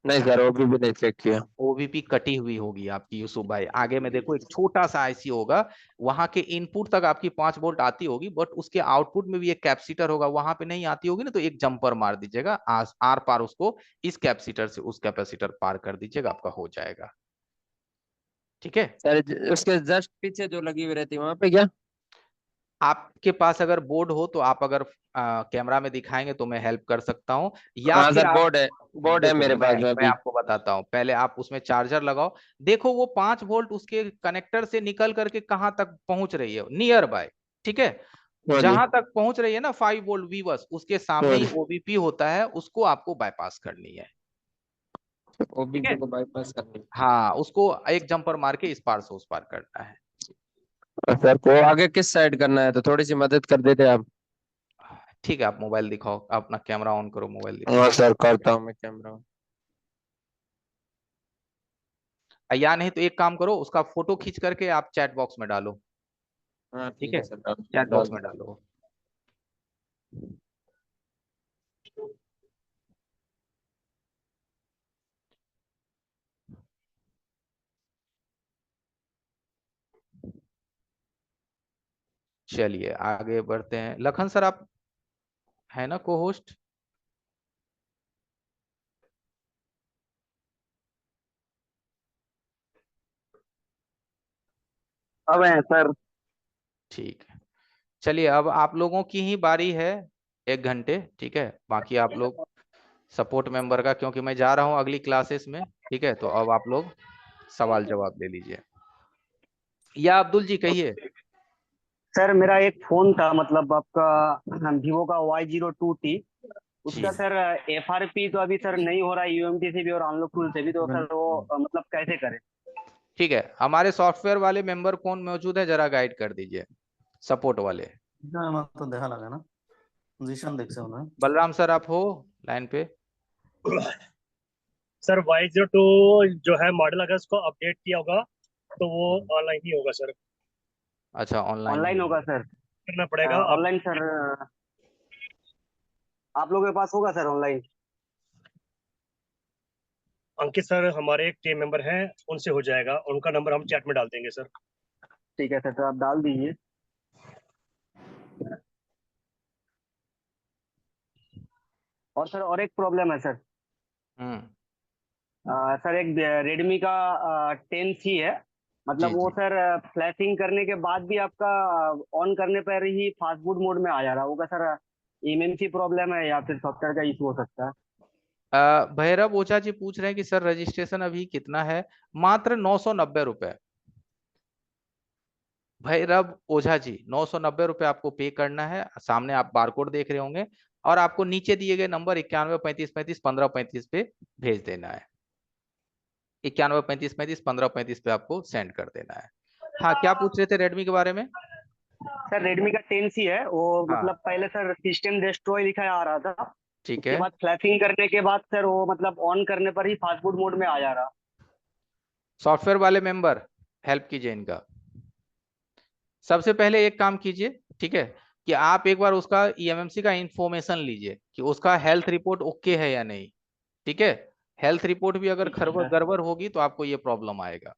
[SPEAKER 10] नहीं सर OBP नहीं चेक किया।
[SPEAKER 2] ओबीपी कटी हुई होगी आपकी यूसुफ भाई। आगे में देखो एक छोटा सा आईसी होगा, वहां के इनपुट तक आपकी 5 वोल्ट आती होगी, बट उसके आउटपुट में भी एक कैपेसिटर होगा, वहां पे नहीं आती होगी ना, तो एक जंपर मार दीजिएगा आर पार उसको, इस कैपेसिटर से उस कैपेसिटर पार कर दीजिएगा, आपका हो जाएगा। ठीक है।
[SPEAKER 10] सर उसके जस्ट पीछे जो लगी हुई रहती है वहां पे क्या?
[SPEAKER 2] आपके पास अगर बोर्ड हो तो आप अगर कैमरा में दिखाएंगे तो मैं हेल्प कर सकता हूं, या
[SPEAKER 10] हाँ
[SPEAKER 2] फिर
[SPEAKER 10] सर
[SPEAKER 2] आप
[SPEAKER 10] बोर्ड है, बोर्ड है
[SPEAKER 2] देखो
[SPEAKER 10] मेरे पास
[SPEAKER 2] मैं
[SPEAKER 10] अभी।
[SPEAKER 2] आपको बताता हूं, पहले आप उसमें चार्जर लगाओ। देखो वो 5 वोल्ट उसके कनेक्टर से निकल करके कहां तक पहुंच रही है, नियर बाय। ठीक है।
[SPEAKER 10] हाँ जी।
[SPEAKER 2] जहां तक पहुंच रही है ना 5 वोल्ट वीवर्स, उसके सामने
[SPEAKER 10] हाँ
[SPEAKER 2] ही
[SPEAKER 10] जी।
[SPEAKER 2] ओबीपी होता है, उसको आपको बाईपास करनी है। ठीक है।
[SPEAKER 10] OBP को बाईपास करनी है।
[SPEAKER 2] हाँ, उसको एक जंपर मार के इस पार से उस पार करना है।
[SPEAKER 10] और सर को आगे किस साइड करना है तो थोड़ी सी मदद कर देते आप।
[SPEAKER 2] ठीक है, आप मोबाइल दिखाओ, अपना कैमरा ऑन करो, मोबाइल दिखाओ।
[SPEAKER 10] हाँ सर करता हूँ मैं कैमरा।
[SPEAKER 2] या नहीं तो एक काम करो, उसका फोटो खींच करके आप चैट बॉक्स में डालो।
[SPEAKER 10] हाँ
[SPEAKER 2] ठीक
[SPEAKER 10] ठीक
[SPEAKER 2] है,
[SPEAKER 10] है सर डाल
[SPEAKER 2] चैट
[SPEAKER 10] डाल
[SPEAKER 2] बॉक्स में डालो। चलिए आगे बढ़ते हैं। लखन सर आप है ना को होस्ट?
[SPEAKER 8] अब है सर।
[SPEAKER 2] ठीक है, चलिए अब आप लोगों की ही बारी है, 1 घंटे। ठीक है, बाकी आप लोग सपोर्ट मेंबर का, क्योंकि मैं जा रहा हूं अगली क्लासेस में। ठीक है, तो अब आप लोग सवाल जवाब ले लीजिए। या अब्दुल जी कहिए।
[SPEAKER 5] सर मेरा एक फोन था, मतलब आपका वीवो का Y02T,
[SPEAKER 2] जी
[SPEAKER 5] उसका सर FRP तो अभी सर नहीं हो रहा है UMT से भी और अनलॉक टूल से भी, तो सर वो मतलब कैसे करें?
[SPEAKER 2] ठीक है, हमारे सॉफ्टवेयर वाले मेंबर कौन मौजूद है, जरा गाइड कर दीजिए, सपोर्ट वाले।
[SPEAKER 7] तो देखा लगा ना जीशन देख से
[SPEAKER 2] बलराम सर आप हो लाइन पे?
[SPEAKER 11] सर Y02 जो है मॉडल, अगर उसको अपडेट किया होगा तो वो ऑनलाइन ही होगा सर,
[SPEAKER 2] अच्छा, ऑनलाइन
[SPEAKER 5] ऑनलाइन होगा सर?
[SPEAKER 11] करना पड़ेगा आप।
[SPEAKER 5] ऑनलाइन सर आप लोगों के पास होगा सर ऑनलाइन?
[SPEAKER 11] अंकित सर हमारे एक टीम मेंबर हैं, उनसे हो जाएगा, उनका नंबर हम चैट में डाल देंगे सर।
[SPEAKER 5] ठीक है सर, तो आप डाल दीजिए। और सर और एक प्रॉब्लम है सर। सर एक रेडमी का 10C है, मतलब
[SPEAKER 2] जी
[SPEAKER 5] वो
[SPEAKER 2] जी।
[SPEAKER 5] सर फ्लैशिंग करने के बाद भी आपका ऑन करने पर ही फास्ट बूट मोड में आ जा रहा होगा सर। MMC प्रॉब्लम है या फिर सॉफ्टवेयर का इशू हो सकता है?
[SPEAKER 2] भैरव ओझा जी पूछ रहे हैं कि सर रजिस्ट्रेशन अभी कितना है? मात्र 990 रुपए। भैरव ओझा जी 990 रुपए आपको पे करना है। सामने आप बारकोड देख रहे होंगे, और आपको नीचे दिए गए नंबर 91 35 35 15 35 पे भेज देना है। 91 35 35 15 35 पे आपको सेंड कर देना है। हाँ, क्या पूछ रहे थे रेडमी के बारे में?
[SPEAKER 5] सर रेडमी का 10C है वो,
[SPEAKER 2] हाँ
[SPEAKER 5] मतलब पहले सर सिस्टम डिस्ट्रॉय लिखा आ रहा था,
[SPEAKER 2] ठीक
[SPEAKER 5] उसके
[SPEAKER 2] है।
[SPEAKER 5] बाद फ्लैशिंग करने के बाद सर वो मतलब ऑन करने पर ही फास्ट बूट मोड में आ जा रहा।
[SPEAKER 2] सॉफ्टवेयर वाले मेंबर हेल्प कीजिए इनका। सबसे पहले एक काम कीजिए, ठीक है, कि आप एक बार उसका ईएमएमसी का इंफॉर्मेशन लीजिए कि उसका हेल्थ रिपोर्ट ओके है या नहीं। ठीक है, हेल्थ रिपोर्ट भी अगर गड़बड़ होगी तो आपको ये प्रॉब्लम आएगा।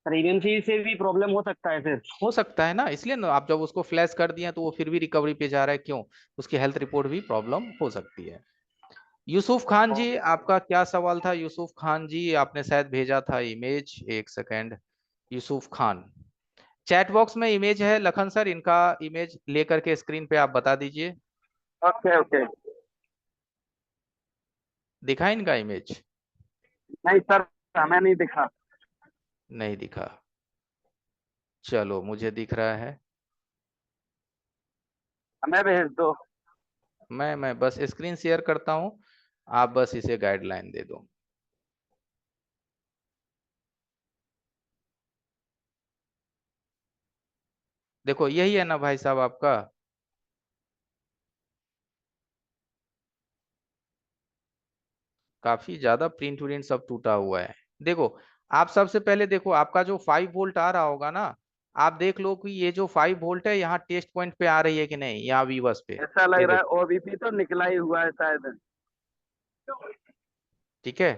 [SPEAKER 5] सर MMC से भी प्रॉब्लम हो सकता है फिर?
[SPEAKER 2] हो सकता है ना, इसलिए ना आप जब उसको फ्लैश कर दिए तो वो फिर भी रिकवरी पे जा रहा है, क्यों? उसकी हेल्थ रिपोर्ट भी प्रॉब्लम हो सकती है। यूसुफ खान जी आपका क्या सवाल था? यूसुफ खान जी आपने शायद भेजा था इमेज, एक second. Yusuf Khan, chat box में इमेज है। लखन सर इनका इमेज लेकर के स्क्रीन पे आप बता दीजिए।
[SPEAKER 8] Okay okay.
[SPEAKER 2] दिखा इनका इमेज?
[SPEAKER 8] नहीं सर, हमें नहीं दिखा।
[SPEAKER 2] नहीं दिखा, चलो मुझे दिख रहा है।
[SPEAKER 8] हमें भेज दो।
[SPEAKER 2] मैं बस स्क्रीन शेयर करता हूं, आप बस इसे गाइडलाइन दे दो। देखो यही है ना भाई साहब आपका? काफी ज्यादा प्रिंट विंट सब टूटा हुआ है। देखो, आप सबसे पहले देखो आपका जो 5 वोल्ट आ रहा होगा ना, आप देख लो कि ये जो 5 वोल्ट है यहाँ टेस्ट पॉइंट पे आ रही है कि नहीं, यहाँ वीवर्स पे।
[SPEAKER 8] ऐसा लग
[SPEAKER 2] ये
[SPEAKER 8] रहा है
[SPEAKER 2] देखो,
[SPEAKER 8] OBP तो निकला ही हुआ है शायद।
[SPEAKER 2] ठीक है।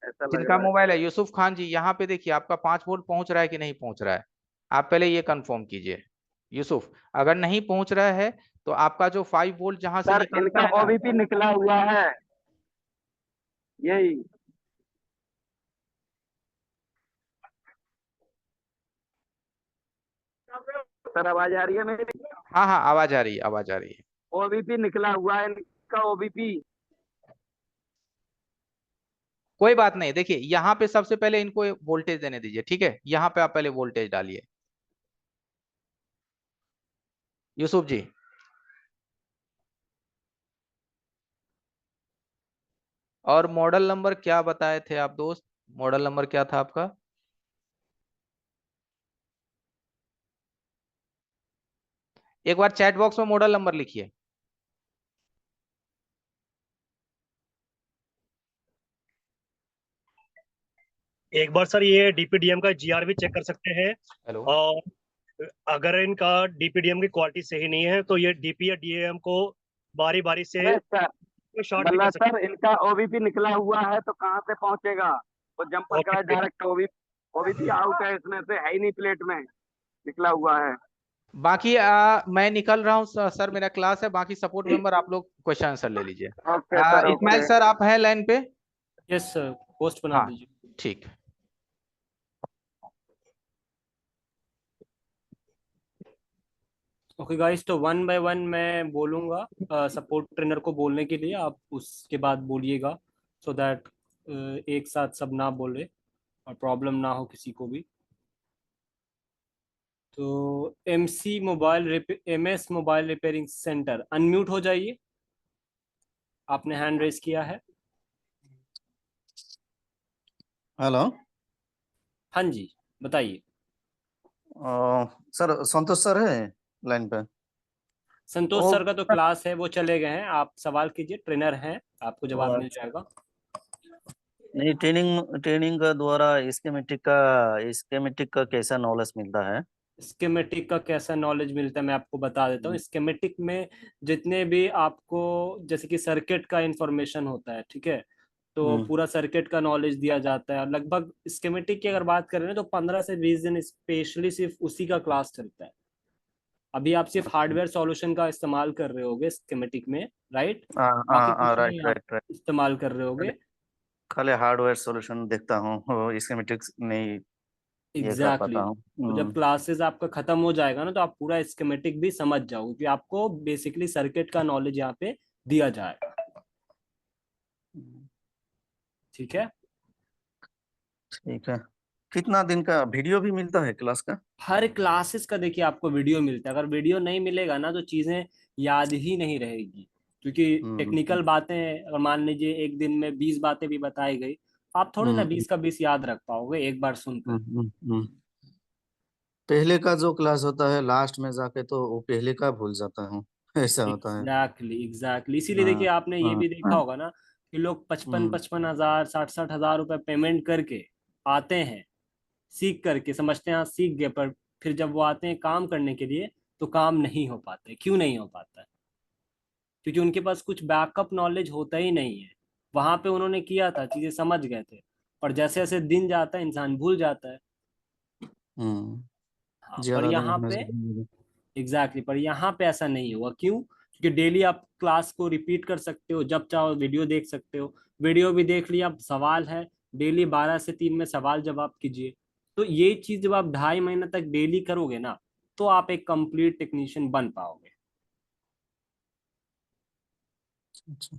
[SPEAKER 6] ऐसा लग
[SPEAKER 2] जिनका
[SPEAKER 6] रहा है।
[SPEAKER 2] मोबाइल है, यूसुफ खान जी, यहाँ पे देखिए आपका 5 वोल्ट पहुंच रहा है कि नहीं पहुंच रहा है, आप पहले ये कंफर्म कीजिए यूसुफ। अगर नहीं पहुंच रहा है तो आपका जो 5 वोल्ट जहां से
[SPEAKER 8] सर
[SPEAKER 2] निकलता
[SPEAKER 8] इनका
[SPEAKER 2] है ना,
[SPEAKER 8] ओबीपी निकला हुआ है, यही। सर आवाज आ रही है मेरी?
[SPEAKER 2] हाँ हाँ आवाज आ रही है, आवाज आ रही है।
[SPEAKER 8] ओबीपी निकला हुआ है इनका, ओबीपी।
[SPEAKER 2] कोई बात नहीं, देखिए यहाँ पे सबसे पहले इनको वोल्टेज देने दीजिए, ठीक है, यहाँ पे आप पहले वोल्टेज डालिए यूसुफ जी। और मॉडल नंबर क्या बताए थे आप दोस्त, मॉडल नंबर क्या था आपका? एक बार चैट बॉक्स में मॉडल नंबर लिखिए।
[SPEAKER 11] एक बार सर ये डीपीडीएम का जीआर भी चेक कर सकते हैं,
[SPEAKER 2] हेलो।
[SPEAKER 11] और अगर इनका डीपीडीएम की क्वालिटी सही नहीं है तो ये डीपी या डीएम को बारी बारी से
[SPEAKER 8] अरे सर,
[SPEAKER 11] शॉर्ट भी कर
[SPEAKER 8] मतलब
[SPEAKER 11] सकते
[SPEAKER 8] सर इनका ओबीपी निकला हुआ है तो कहाँ से पहुंचेगा? तो जंपर
[SPEAKER 11] हैं।
[SPEAKER 8] का डायरेक्ट ओबीपी आउट है, इसमें से है ही नहीं, प्लेट में निकला हुआ है।
[SPEAKER 2] बाकी मैं निकल रहा हूँ सर, मेरा क्लास है, बाकी सपोर्ट मेंबर आप लोग क्वेश्चन आंसर ले लीजिए।
[SPEAKER 8] Okay sir,
[SPEAKER 2] Ismail
[SPEAKER 8] okay.
[SPEAKER 2] Sir आप हैं लाइन पे?
[SPEAKER 5] यस सर, पोस्ट बना
[SPEAKER 2] हाँ
[SPEAKER 5] दीजिए।
[SPEAKER 2] ठीक।
[SPEAKER 5] ओके गाइस, तो 1 बाय 1 मैं बोलूंगा सपोर्ट ट्रेनर को बोलने के लिए, आप उसके बाद बोलिएगा, सो दैट एक साथ सब ना बोले और प्रॉब्लम ना हो किसी को भी। तो MS mobile repairing centre, unmute हो जाइए, आपने हैंड रेस किया है।
[SPEAKER 7] हेलो।
[SPEAKER 5] हाँ जी, बताइए।
[SPEAKER 7] सर संतोष सर है लाइन पे?
[SPEAKER 5] संतोष
[SPEAKER 7] ओ
[SPEAKER 5] सर का तो क्लास है, वो चले गए हैं, आप सवाल कीजिए, ट्रेनर हैं, आपको जवाब मिल
[SPEAKER 7] अच्छा।
[SPEAKER 5] जाएगा।
[SPEAKER 7] नहीं, ट्रेनिंग ट्रेनिंग का द्वारा स्कीमेटिक का कैसा नॉलेज मिलता है?
[SPEAKER 5] स्कीमेटिक का कैसा नॉलेज मिलता है मैं आपको बता देता हूँ। स्कीमेटिक में जितने भी आपको, जैसे कि सर्किट का इंफॉर्मेशन होता है, ठीक है, तो पूरा सर्किट का नॉलेज दिया जाता है। और लगभग स्कीमेटिक की अगर बात करें ना, तो 15 से 20 दिन स्पेशली सिर्फ उसी का क्लास चलता है। अभी आप सिर्फ हार्डवेयर सॉल्यूशन का इस्तेमाल कर रहे होगे स्कीमेटिक में, राइट? बाकी कुछ
[SPEAKER 7] राइट
[SPEAKER 5] नहीं आप
[SPEAKER 7] राइट राइट।
[SPEAKER 5] इस्तेमाल कर रहे
[SPEAKER 7] खाली
[SPEAKER 5] होगे।
[SPEAKER 7] खाली हार्डवेयर सॉल्यूशन देखता हूँ, स्कीमेटिक्स नहीं ये कर
[SPEAKER 5] एग्जैक्टली
[SPEAKER 7] पाता हूँ।
[SPEAKER 5] तो जब क्लासेस आपका खत्म हो जाएगा ना, तो आप पूरा स्कीमेटिक भी समझ जाओगे, क्योंकि आपको बेसिकली सर्किट का नॉलेज यहाँ पे दिया जाएगा। ठीक है।
[SPEAKER 7] ठीक है। कितना दिन का वीडियो भी मिलता है क्लास का?
[SPEAKER 5] हर क्लासेस का देखिए आपको वीडियो मिलता है, अगर वीडियो नहीं मिलेगा ना तो चीजें याद ही नहीं रहेगी, क्योंकि टेक्निकल बातें अगर मान लीजिए एक दिन में 20 बातें भी बताई गई, आप थोड़े ना 20 का 20 याद रख पाओगे एक बार सुनकर।
[SPEAKER 7] पहले का जो क्लास होता है लास्ट में जाके तो वो पहले का भूल जाता हूँ ऐसा होता है।
[SPEAKER 5] एग्जैक्टली इसीलिए
[SPEAKER 7] हाँ
[SPEAKER 5] देखिए आपने ये
[SPEAKER 7] हाँ
[SPEAKER 5] भी देखा
[SPEAKER 7] हाँ।
[SPEAKER 5] होगा ना कि लोग 55,000 60,000 रुपए पेमेंट करके आते हैं, सीख करके समझते हैं हाँ सीख गए, पर फिर जब वो आते हैं काम करने के लिए तो काम नहीं हो पाता है। क्यों नहीं हो पाता है? क्योंकि उनके पास कुछ बैकअप नॉलेज होता ही नहीं है। वहां पे उन्होंने किया था, चीजें समझ गए थे, पर जैसे जैसे दिन जाता है इंसान भूल जाता है। हाँ, पर
[SPEAKER 7] ज्यादा दिन
[SPEAKER 5] यहाँ
[SPEAKER 7] होने
[SPEAKER 5] पे
[SPEAKER 7] से।
[SPEAKER 5] पर यहाँ पे ऐसा नहीं हुआ। क्यों? क्योंकि डेली आप क्लास को रिपीट कर सकते हो, जब चाहो वीडियो देख सकते हो, वीडियो भी देख लिया, अब सवाल है डेली 12 से 3 में सवाल जवाब कीजिए। तो ये चीज जब आप 2.5 महीने तक डेली करोगे ना, तो आप एक कंप्लीट टेक्नीशियन बन पाओगे।
[SPEAKER 7] अच्छा।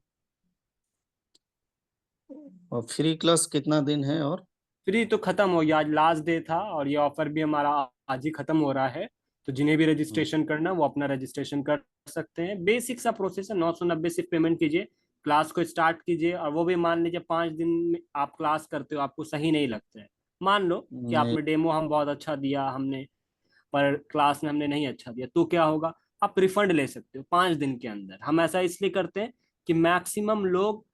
[SPEAKER 7] और फ्री क्लास कितना दिन है? और
[SPEAKER 5] फ्री तो खत्म हो गया, आज लास्ट डे था, और ये ऑफर भी हमारा आज ही खत्म हो रहा है। तो जिन्हें भी रजिस्ट्रेशन करना है वो अपना रजिस्ट्रेशन कर सकते हैं। बेसिक सा प्रोसेस है, 990 सिर्फ पेमेंट कीजिए, क्लास को स्टार्ट कीजिए। और वो भी मान लीजिए 5 दिन में आप क्लास करते हो, आपको सही नहीं लगता है, मान लो कि
[SPEAKER 7] नहीं।
[SPEAKER 5] आपने डेमो हम बहुत अच्छा दिया हमने, पर क्लास में हमने नहीं अच्छा दिया, तो क्या होगा? आप रिफंड ले सकते हो 5 दिन के अंदर। हम ऐसा इसलिए करते हैं कि मैक्सिमम लोग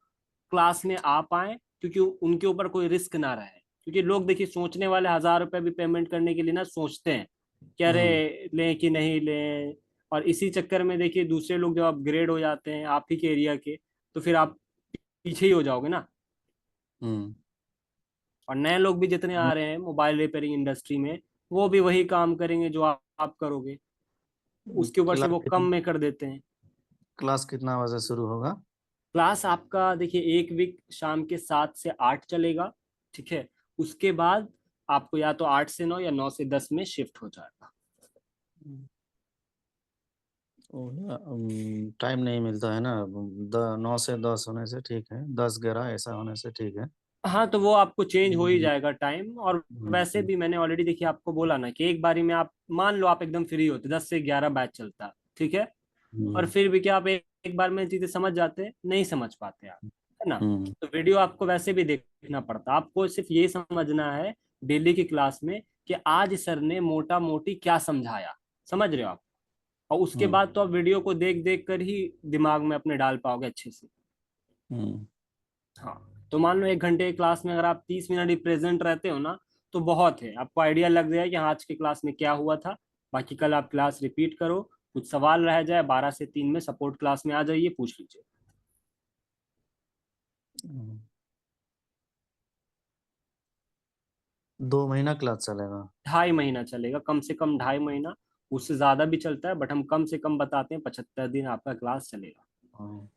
[SPEAKER 5] क्लास में आ पाए, क्योंकि उनके ऊपर कोई रिस्क ना रहे। क्योंकि लोग देखिए सोचने वाले 1,000 रुपए भी पेमेंट करने के लिए ना सोचते हैं कि अरे लें कि नहीं लें, और इसी चक्कर में देखिए दूसरे लोग जब अपग्रेड हो जाते हैं आप ही के एरिया के, तो फिर आप पीछे ही हो जाओगे ना। और नए लोग भी जितने आ रहे हैं मोबाइल रिपेयरिंग इंडस्ट्री में, वो भी वही काम करेंगे जो आप करोगे, उसके ऊपर से वो कम में कर देते हैं।
[SPEAKER 7] क्लास कितना बजे शुरू होगा?
[SPEAKER 5] क्लास आपका देखिए एक वीक शाम के 7 से 8 चलेगा, ठीक है। उसके बाद आपको या तो 8 से 9 या 9 से 10 में शिफ्ट हो जाएगा।
[SPEAKER 7] टाइम नहीं मिलता है ना, 9 से 10 होने से ठीक है, 10-11 ऐसा होने से ठीक है।
[SPEAKER 5] हाँ तो वो आपको चेंज हो ही
[SPEAKER 7] हम्म,
[SPEAKER 5] जाएगा टाइम। और वैसे भी मैंने ऑलरेडी देखिए आपको बोला ना कि एक बारी में आप मान लो आप एकदम फ्री होते, 10 से 11 बैच चलता, ठीक है। और फिर भी क्या आप एक बार में चीजें समझ जाते, नहीं समझ पाते आप, है ना। तो वीडियो आपको वैसे भी देखना पड़ता, आपको सिर्फ ये समझना है डेली की क्लास में कि आज सर ने मोटा मोटी क्या समझाया, समझ रहे हो आप। और उसके बाद तो आप वीडियो को देख देख कर ही दिमाग में अपने डाल पाओगे अच्छे से। हाँ तो मान लो 1 घंटे की क्लास में अगर आप 30 मिनट ही प्रेजेंट रहते हो ना, तो बहुत है, आपको आइडिया लग जाए कि हाँ आज की क्लास में क्या हुआ था। बाकी कल आप क्लास रिपीट करो, कुछ सवाल रह जाए 12 से 3 में सपोर्ट क्लास में आ जाइए, पूछ लीजिए।
[SPEAKER 7] 2 महीना क्लास चलेगा?
[SPEAKER 5] 2.5 महीना चलेगा, कम से कम 2.5 महीना। उससे ज्यादा भी चलता है बट हम कम से कम बताते हैं, 75 दिन आपका क्लास चलेगा।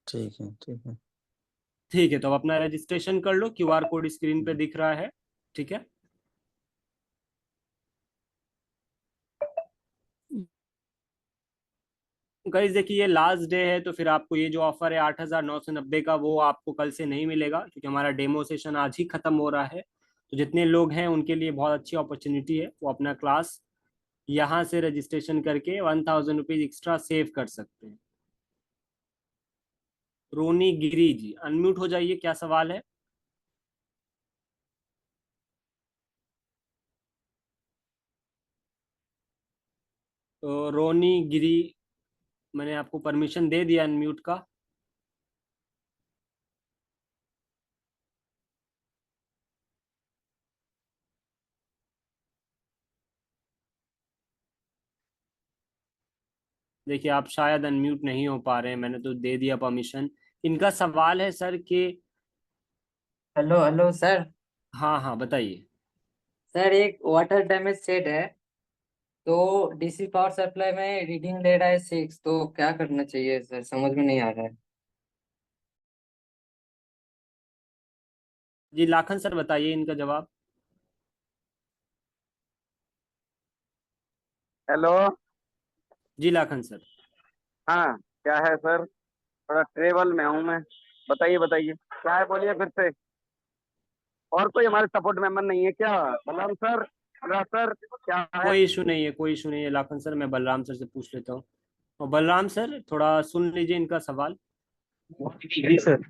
[SPEAKER 7] ठीक है, ठीक है।
[SPEAKER 5] ठीक है, तो अब अपना रजिस्ट्रेशन कर लो, क्यूआर कोड स्क्रीन पे दिख रहा है, ठीक है। गाइस देखिए ये लास्ट डे है, तो फिर आपको ये जो ऑफर है 8,990 का, वो आपको कल से नहीं मिलेगा क्योंकि हमारा डेमो सेशन आज ही खत्म हो रहा है। तो जितने लोग हैं उनके लिए बहुत अच्छी अपॉर्चुनिटी है, वो अपना क्लास यहाँ से रजिस्ट्रेशन करके 1,000 रुपीज एक्स्ट्रा सेव कर सकते हैं। रोनी गिरी जी अनम्यूट हो जाइए, क्या सवाल है? तो रोनी गिरी, मैंने आपको परमिशन दे दिया अनम्यूट का। देखिए आप शायद अनम्यूट नहीं हो पा रहे हैं, मैंने तो दे दिया परमिशन। इनका सवाल है सर कि,
[SPEAKER 4] हेलो हेलो सर।
[SPEAKER 5] हाँ हाँ बताइए।
[SPEAKER 4] सर एक वाटर डैमेज सेट है, तो डीसी पावर सप्लाई में रीडिंग ले रहा है 6, तो क्या करना चाहिए सर, समझ में नहीं आ रहा है।
[SPEAKER 5] जी लाखन सर बताइए इनका जवाब।
[SPEAKER 12] हेलो।
[SPEAKER 5] जी लाखन सर।
[SPEAKER 12] हाँ क्या है सर, थोड़ा ट्रेवल में हूँ मैं। बताइए बताइए क्या है, बोलिए फिर से। और कोई हमारे सपोर्ट मेंबर नहीं है क्या? बलराम सर, अनुराग सर, क्या है?
[SPEAKER 5] कोई इशू नहीं है, कोई इशू नहीं है लाखन सर, मैं बलराम सर से पूछ लेता हूँ। और बलराम सर थोड़ा सुन लीजिए इनका सवाल।
[SPEAKER 12] जी सर।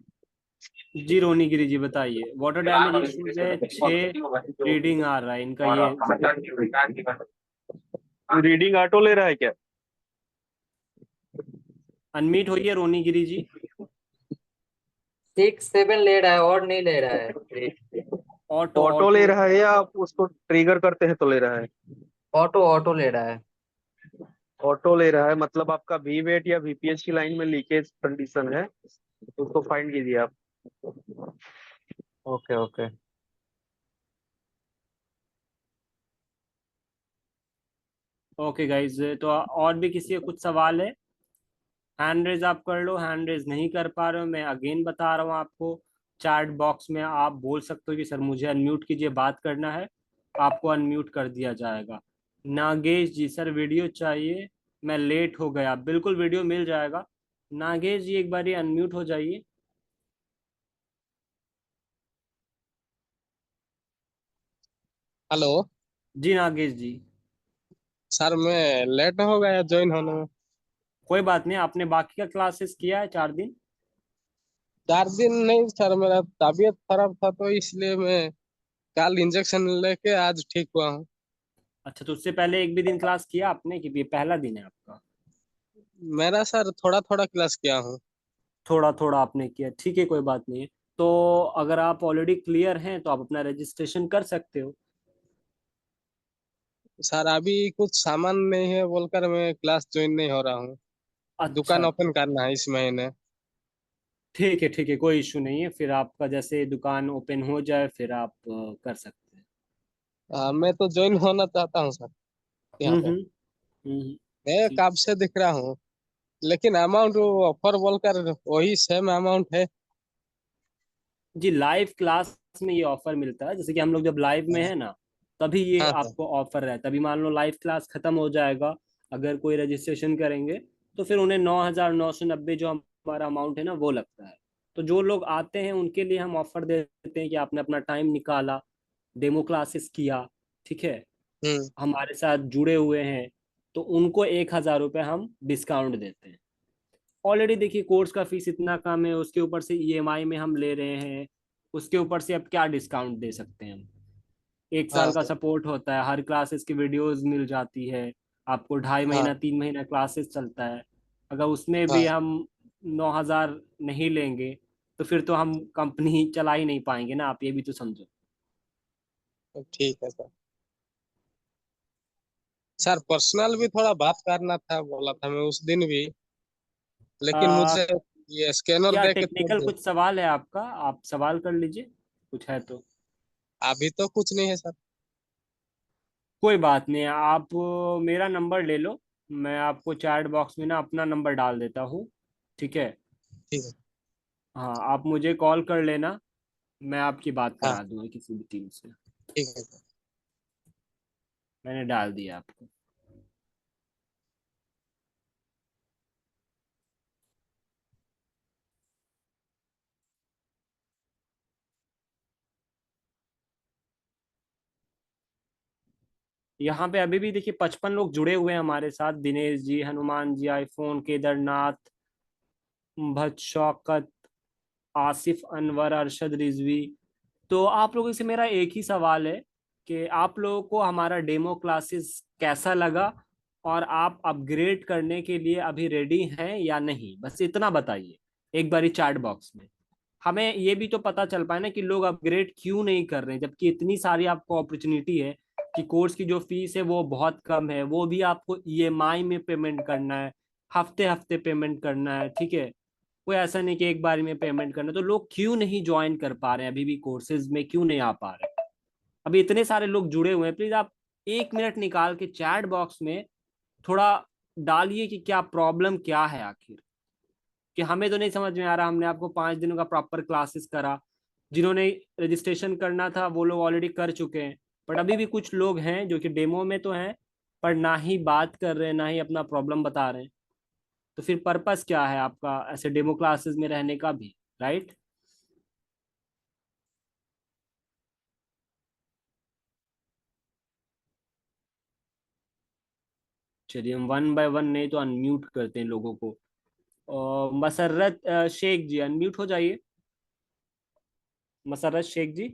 [SPEAKER 5] जी रोनी गिरी जी बताइए, वाटर डैमेज इश्यूज है, 6 रीडिंग आ रहा है इनका ये।
[SPEAKER 12] रीडिंग ऑटो ले रहा है क्या?
[SPEAKER 5] अनमीट होइए रोनी गिरी जी।
[SPEAKER 4] 6-7 ले रहा है और नहीं ले रहा है।
[SPEAKER 5] ऑटो
[SPEAKER 12] ऑटो ले
[SPEAKER 5] ऑटो।
[SPEAKER 12] रहा है या आप उसको ट्रिगर करते हैं तो ले रहा है?
[SPEAKER 4] ऑटो ऑटो ले रहा है।
[SPEAKER 12] ऑटो ले रहा है, मतलब आपका वी वेट या वीपीएच की लाइन में लीकेज कंडीशन है, तो उसको फाइंड कीजिए आप। Okay okay.
[SPEAKER 5] ओके गाइज, तो और भी किसी का कुछ सवाल है? हैंड रेज आप कर लो, हैंड रेज नहीं कर पा रहे हो मैं अगेन बता रहा हूँ आपको, चैट बॉक्स में आप बोल सकते हो कि सर मुझे अनम्यूट कीजिए, बात करना है, आपको अनम्यूट कर दिया जाएगा। नागेश जी सर वीडियो चाहिए, मैं लेट हो गया, बिल्कुल वीडियो मिल जाएगा। नागेश जी एक बार ये अनम्यूट हो जाइए।
[SPEAKER 10] हेलो।
[SPEAKER 5] जी नागेश जी।
[SPEAKER 10] सर मैं लेट हो गया ज्वाइन होने में।
[SPEAKER 5] कोई बात नहीं, आपने बाकी का क्लासेस किया है 4 दिन?
[SPEAKER 10] 4 दिन नहीं सर, मेरा तबीयत खराब था तो इसलिए मैं कल इंजेक्शन लेके आज ठीक हुआ हूँ।
[SPEAKER 5] अच्छा, तो उससे पहले एक भी दिन क्लास किया आपने कि ये पहला दिन है आपका?
[SPEAKER 10] मेरा सर थोड़ा थोड़ा क्लास किया हूँ।
[SPEAKER 5] थोड़ा थोड़ा आपने किया, ठीक है कोई बात नहीं है। तो अगर आप ऑलरेडी क्लियर हैं तो आप अपना रजिस्ट्रेशन कर सकते हो।
[SPEAKER 10] सर अभी कुछ सामान नहीं है बोलकर मैं क्लास ज्वाइन नहीं हो रहा हूँ।
[SPEAKER 5] अच्छा
[SPEAKER 10] दुकान
[SPEAKER 5] अच्छा।
[SPEAKER 10] ओपन करना है इस महीने।
[SPEAKER 5] ठीक है, कोई इशू नहीं है। फिर आपका जैसे दुकान ओपन हो जाए फिर आप कर सकते हैं।
[SPEAKER 10] मैं तो ज्वाइन होना चाहता हूँ सर यहाँ
[SPEAKER 5] हम्म
[SPEAKER 10] पे।
[SPEAKER 5] हम्म हम्म,
[SPEAKER 10] मैं
[SPEAKER 5] ठीक।
[SPEAKER 10] कब से दिख रहा हूँ, लेकिन अमाउंट ऑफर बोलकर वही सेम अमाउंट है।
[SPEAKER 5] जी लाइव क्लास में ये ऑफर मिलता है, जैसे कि हम लोग जब लाइव में है ना तभी ये
[SPEAKER 10] हाँ सर।
[SPEAKER 5] आपको ऑफर रहता है। अभी मान लो लाइव क्लास खत्म हो जाएगा, अगर कोई रजिस्ट्रेशन करेंगे तो फिर उन्हें 9,990 जो हमारा अमाउंट है ना वो लगता है। तो जो लोग आते हैं उनके लिए हम ऑफर देते हैं कि आपने अपना टाइम निकाला, डेमो क्लासेस किया, ठीक है,
[SPEAKER 10] हम्म।
[SPEAKER 5] हमारे साथ जुड़े हुए हैं, तो उनको 1,000 रुपये हम डिस्काउंट देते हैं। ऑलरेडी देखिए कोर्स का फीस इतना कम है, उसके ऊपर से ईएमआई में हम ले रहे हैं, उसके ऊपर से अब क्या डिस्काउंट दे सकते हैं हम। 1 साल
[SPEAKER 10] हाँ
[SPEAKER 5] का
[SPEAKER 10] सर।
[SPEAKER 5] सपोर्ट होता है, हर क्लासेस की वीडियोस मिल जाती है आपको, 2.5 महीना
[SPEAKER 10] हाँ
[SPEAKER 5] 3 महीना क्लासेस चलता है। अगर उसमें भी
[SPEAKER 10] हाँ।
[SPEAKER 5] हम 9,000 नहीं लेंगे तो फिर तो हम कंपनी चला ही नहीं पाएंगे ना, आप ये भी तो समझो।
[SPEAKER 10] तो ठीक है सर। सर पर्सनल भी थोड़ा बात करना था, बोला था मैं उस दिन भी, लेकिन
[SPEAKER 5] आ,
[SPEAKER 10] मुझे ये स्कैनर
[SPEAKER 5] क्या
[SPEAKER 10] दे के छोड़
[SPEAKER 5] टेक्निकल
[SPEAKER 10] दे।
[SPEAKER 5] कुछ सवाल है आपका? आप सवाल कर लीजिए, कुछ है तो।
[SPEAKER 10] अभी तो कुछ नहीं है सर।
[SPEAKER 5] कोई बात नहीं, आप मेरा नंबर ले लो, मैं आपको चैट बॉक्स में ना अपना नंबर डाल देता हूँ, ठीक है।
[SPEAKER 10] ठीक है।
[SPEAKER 5] हाँ आप मुझे कॉल कर लेना, मैं आपकी बात
[SPEAKER 10] हाँ
[SPEAKER 5] करा दूंगा किसी भी टीम से।
[SPEAKER 10] ठीक है सर।
[SPEAKER 5] मैंने डाल दिया आपको। यहाँ पे अभी भी देखिए 55 लोग जुड़े हुए हैं हमारे साथ, दिनेश जी, हनुमान जी, आईफोन, केदारनाथ, भट्ट, शौकत, आसिफ, अनवर, अरशद रिजवी। तो आप लोगों से मेरा एक ही सवाल है कि आप लोगों को हमारा डेमो क्लासेस कैसा लगा, और आप अपग्रेड करने के लिए अभी रेडी हैं या नहीं, बस इतना बताइए एक बारी चैट बॉक्स में। हमें ये भी तो पता चल पाए ना कि लोग अपग्रेड क्यों नहीं कर रहे हैं, जबकि इतनी सारी आपको अपॉर्चुनिटी है कि कोर्स की जो फीस है वो बहुत कम है, वो भी आपको ईएमआई में पेमेंट करना है, हफ्ते हफ्ते पेमेंट करना है, ठीक है, कोई ऐसा नहीं कि एक बार में पेमेंट करना। तो लोग क्यों नहीं ज्वाइन कर पा रहे हैं, अभी भी कोर्सेज में क्यों नहीं आ पा रहे हैं? अभी इतने सारे लोग जुड़े हुए हैं, प्लीज आप 1 मिनट निकाल के चैट बॉक्स में थोड़ा डालिए कि क्या प्रॉब्लम क्या है आखिर। कि हमें तो नहीं समझ में आ रहा, हमने आपको 5 दिनों का प्रॉपर क्लासेस करा, जिन्होंने रजिस्ट्रेशन करना था वो लोग ऑलरेडी कर चुके हैं, बट अभी भी कुछ लोग हैं जो कि डेमो में तो हैं पर ना ही बात कर रहे हैं ना ही अपना प्रॉब्लम बता रहे हैं। तो फिर पर्पस क्या है आपका ऐसे डेमो क्लासेस में रहने का भी, राइट? चलिए हम वन बाय वन नहीं तो अनम्यूट करते हैं लोगों को। मसर्रत शेख जी अनम्यूट हो जाइए। मसर्रत शेख जी।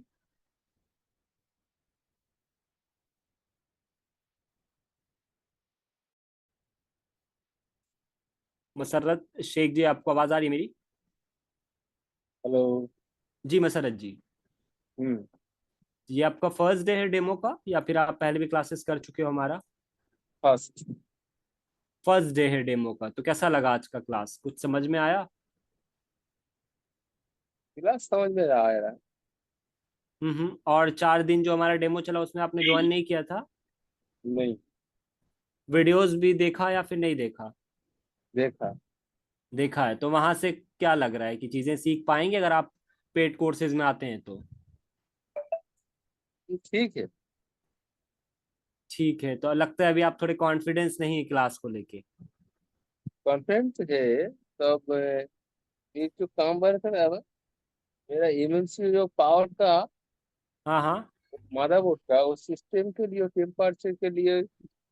[SPEAKER 5] मसर्रत शेख जी आपको आवाज आ रही है मेरी?
[SPEAKER 9] हेलो।
[SPEAKER 5] जी मसर्रत जी,
[SPEAKER 9] हम्म।
[SPEAKER 5] ये आपका फर्स्ट डे है डेमो का या फिर आप पहले भी क्लासेस कर चुके हो हमारा?
[SPEAKER 9] फर्स्ट।
[SPEAKER 5] फर्स्ट डे है डेमो का, तो कैसा लगा आज का क्लास, कुछ समझ में आया?
[SPEAKER 9] क्लास समझ में आ रहा।
[SPEAKER 5] और 4 दिन जो हमारा डेमो चला उसमें आपने ज्वाइन नहीं किया था?
[SPEAKER 9] नहीं।
[SPEAKER 5] वीडियोस भी देखा या फिर नहीं देखा?
[SPEAKER 9] देखा।
[SPEAKER 5] देखा है, तो वहां से क्या लग रहा है कि चीजें सीख पाएंगे अगर आप पेड कोर्सेज में आते हैं तो?
[SPEAKER 9] ठीक है।
[SPEAKER 5] ठीक है, तो लगता है अभी आप थोड़े कॉन्फिडेंस नहीं है क्लास को लेके।
[SPEAKER 9] कॉन्फिडेंस है। तब एक जो काम बना था ना, मेरा एमएनसी जो पावर था,
[SPEAKER 5] हाँ हाँ।
[SPEAKER 9] मदरबोर्ड का, उस सिस्टम के लिए, टेम्परेचर के लिए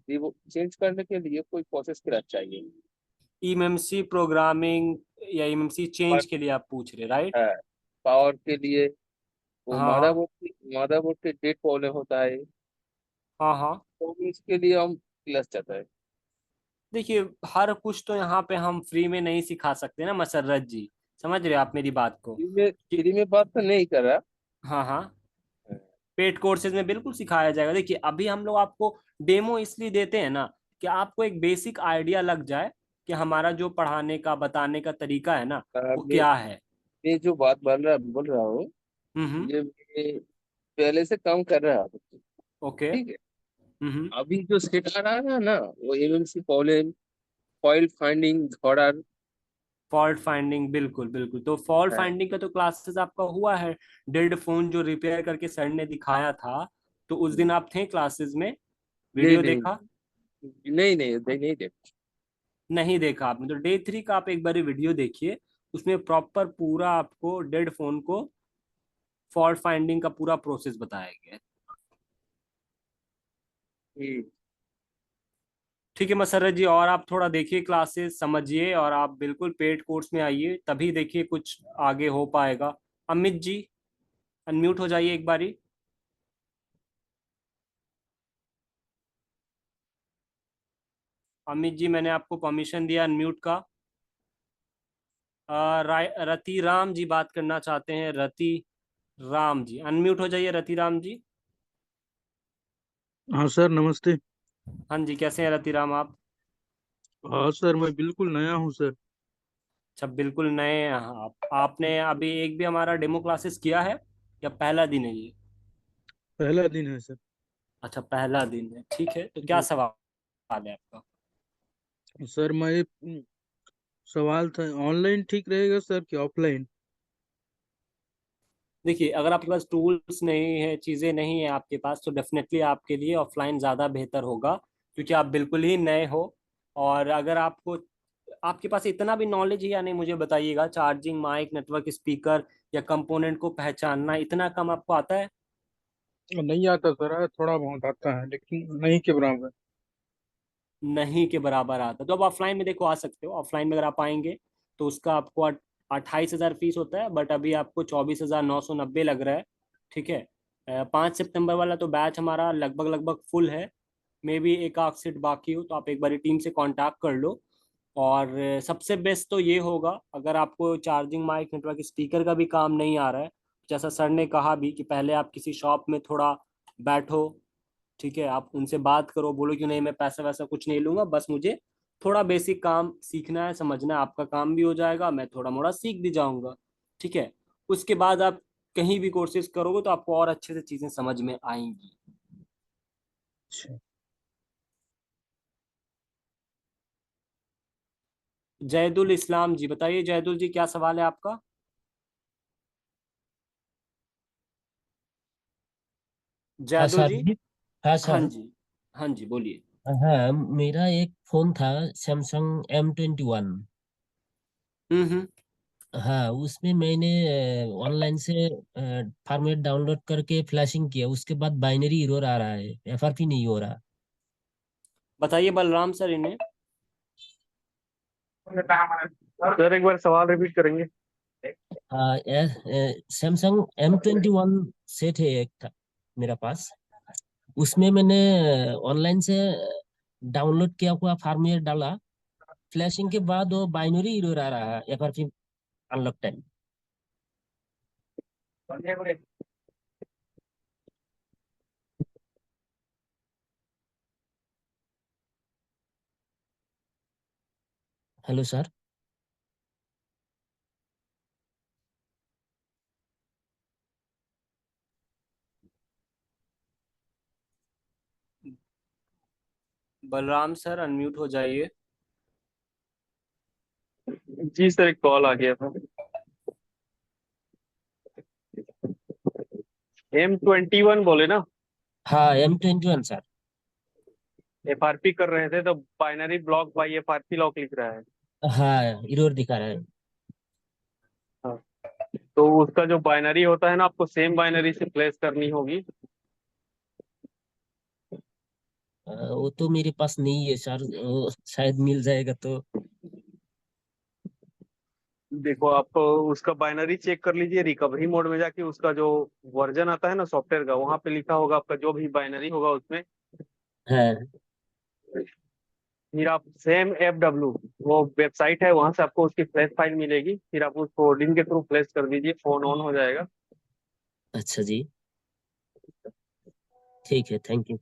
[SPEAKER 9] चेंज करने के लिए कोई प्रोसेस करना चाहिए।
[SPEAKER 5] एमएमसी प्रोग्रामिंग या एमएमसी
[SPEAKER 9] पर
[SPEAKER 5] चेंज के लिए आप पूछ रहे, राइट?
[SPEAKER 9] है, पावर के लिए वो
[SPEAKER 5] हाँ हाँ
[SPEAKER 9] मदरबोर्ड के डेट प्रॉब्लम होता है,
[SPEAKER 5] हाँ हाँ।
[SPEAKER 9] तो इसके लिए हम क्लास चाहता है।
[SPEAKER 5] देखिए हर कुछ तो यहाँ पे हम फ्री में नहीं सिखा सकते ना मसर्रत जी, समझ रहे हो आप मेरी बात को? कि
[SPEAKER 9] फ्री में बात तो नहीं कर रहा।
[SPEAKER 5] हाँ हाँ, पेड कोर्सेज में बिल्कुल सिखाया जाएगा। देखिए अभी हम लोग आपको डेमो इसलिए देते हैं ना कि आपको एक बेसिक आइडिया लग जाए कि हमारा जो पढ़ाने का बताने का तरीका है ना वो
[SPEAKER 9] अभी
[SPEAKER 5] क्या है।
[SPEAKER 9] ये जो बात बोल रहा हूँ, ये मैं पहले से काम कर रहा हूँ।
[SPEAKER 5] ओके।
[SPEAKER 9] ठीक है। अभी जो सिखा रहा है ना, वो MMC problem, foil finding, order
[SPEAKER 5] fault finding, बिल्कुल बिल्कुल। तो फॉल्ट
[SPEAKER 9] है।
[SPEAKER 5] फाइंडिंग का तो क्लासेस आपका हुआ है। डेड फोन जो रिपेयर करके सर ने दिखाया था, तो उस दिन आप थे क्लासेस में?
[SPEAKER 9] नहीं
[SPEAKER 5] वीडियो
[SPEAKER 9] नहीं
[SPEAKER 5] देखा?
[SPEAKER 9] नहीं देख।
[SPEAKER 5] नहीं देखा आपने? तो डे 3 का आप एक बार वीडियो देखिए, उसमें प्रॉपर पूरा आपको डेड फोन को फॉल्ट फाइंडिंग का पूरा प्रोसेस बताया गया है। ठीक है मसरत जी, और आप थोड़ा देखिए क्लासेस, समझिए, और आप बिल्कुल पेड कोर्स में आइए, तभी देखिए कुछ आगे हो पाएगा। अमित जी, अनम्यूट हो जाइए एक बारी। अमित जी, मैंने आपको परमिशन दिया अनम्यूट का। रति राम जी बात करना चाहते हैं। रति राम जी, अनम्यूट हो जाइए रति राम जी।
[SPEAKER 13] हाँ सर, नमस्ते।
[SPEAKER 5] हाँ जी, कैसे हैं रति राम आप?
[SPEAKER 13] हाँ सर, मैं बिल्कुल नया हूँ सर।
[SPEAKER 5] अच्छा, बिल्कुल नए हैं आप। आपने अभी एक भी हमारा डेमो क्लासेस किया है या पहला दिन है ये?
[SPEAKER 13] पहला दिन है सर।
[SPEAKER 5] अच्छा, पहला दिन है, ठीक है। तो क्या
[SPEAKER 13] जी
[SPEAKER 5] सवाल है आपका?
[SPEAKER 13] सर, मैं ये सवाल था, ऑनलाइन ठीक रहेगा सर कि ऑफलाइन?
[SPEAKER 5] देखिए, अगर आपके पास टूल्स नहीं है, चीज़ें नहीं है आपके पास, तो डेफिनेटली आपके लिए ऑफलाइन ज़्यादा बेहतर होगा, क्योंकि आप बिल्कुल ही नए हो। और अगर आपको, आपके पास इतना भी नॉलेज है या नहीं मुझे बताइएगा, चार्जिंग माइक, नेटवर्क, स्पीकर या कंपोनेंट को पहचानना, इतना कम आपको आता है?
[SPEAKER 13] नहीं आता सर, थोड़ा बहुत आता है लेकिन नहीं के बराबर।
[SPEAKER 5] नहीं के बराबर आता, तो अब ऑफलाइन में देखो आ सकते हो। ऑफलाइन में अगर आप आएंगे तो उसका आपको 28,000 फीस होता है, बट अभी आपको 24,990 लग रहा है। ठीक है। 5 सितंबर वाला तो बैच हमारा लगभग लगभग फुल है। मे भी एक आध सीट बाकी हो, तो आप एक बार टीम से कांटेक्ट कर लो। और सबसे बेस्ट तो ये होगा, अगर आपको चार्जिंग माइक, नेटवर्क, स्पीकर का भी काम नहीं आ रहा है, जैसा सर ने कहा भी कि पहले आप किसी शॉप में थोड़ा बैठो। ठीक है, आप उनसे बात करो, बोलो कि नहीं मैं पैसा वैसा कुछ नहीं लूंगा, बस मुझे थोड़ा बेसिक काम सीखना है, समझना है, आपका काम भी हो जाएगा, मैं थोड़ा मोड़ा सीख भी जाऊंगा। ठीक है। उसके बाद आप कहीं भी कोर्सेज करोगे तो आपको और अच्छे से चीजें समझ में आएंगी।
[SPEAKER 13] अच्छा।
[SPEAKER 5] जैदुल इस्लाम जी, बताइए जैदुल जी, क्या सवाल है आपका?
[SPEAKER 14] हाँ
[SPEAKER 5] जैदुल
[SPEAKER 14] सर
[SPEAKER 5] जी।
[SPEAKER 14] जी। हाँ
[SPEAKER 5] हाँ
[SPEAKER 14] सर।
[SPEAKER 5] जी। हाँ जी, बोलिए।
[SPEAKER 14] हाँ, मेरा एक फोन था, सैमसंग M21।
[SPEAKER 5] हम्म।
[SPEAKER 14] हाँ, उसमें मैंने ऑनलाइन से फॉर्मेट डाउनलोड करके फ्लैशिंग किया, उसके बाद बाइनरी एरर आ रहा है, FRP नहीं हो रहा।
[SPEAKER 5] बताइए बलराम सर इन्हें।
[SPEAKER 11] सर एक बार सवाल रिपीट करेंगे?
[SPEAKER 14] हाँ, सैमसंग M21 सेट है एक था मेरा पास। उसमें मैंने ऑनलाइन से डाउनलोड किया हुआ फॉर्मेट डाला, फ्लैशिंग के बाद वो बाइनरी एरर आ रहा है, FRP unlock time. Hello sir.
[SPEAKER 5] Balram sir, unmute हो जाइए।
[SPEAKER 11] जी सर, एक कॉल आ गया था। M21 बोले ना?
[SPEAKER 14] हाँ, M21 सर।
[SPEAKER 11] FRP कर रहे थे तो binary block by FRP lock लिख रहा है।
[SPEAKER 14] हाँ, एरर दिखा रहा है।
[SPEAKER 11] हाँ, तो उसका जो बाइनरी होता है ना, आपको सेम बाइनरी से प्लेस करनी होगी।
[SPEAKER 14] वो तो मेरे पास नहीं है सर, शायद मिल जाएगा तो।
[SPEAKER 11] देखो, आप उसका बाइनरी चेक कर लीजिए, रिकवरी मोड में जाके उसका जो वर्जन आता है ना सॉफ्टवेयर का, वहां पे लिखा होगा आपका जो भी बाइनरी होगा उसमें।
[SPEAKER 14] हाँ।
[SPEAKER 11] फिर आप सेम FW, वो वेबसाइट है, वहां से आपको उसकी फ्लैश फाइल मिलेगी, फिर आप उसको ODIN के थ्रू फ्लैश कर दीजिए, फोन ऑन हो जाएगा।
[SPEAKER 14] अच्छा जी, ठीक है, थैंक यू।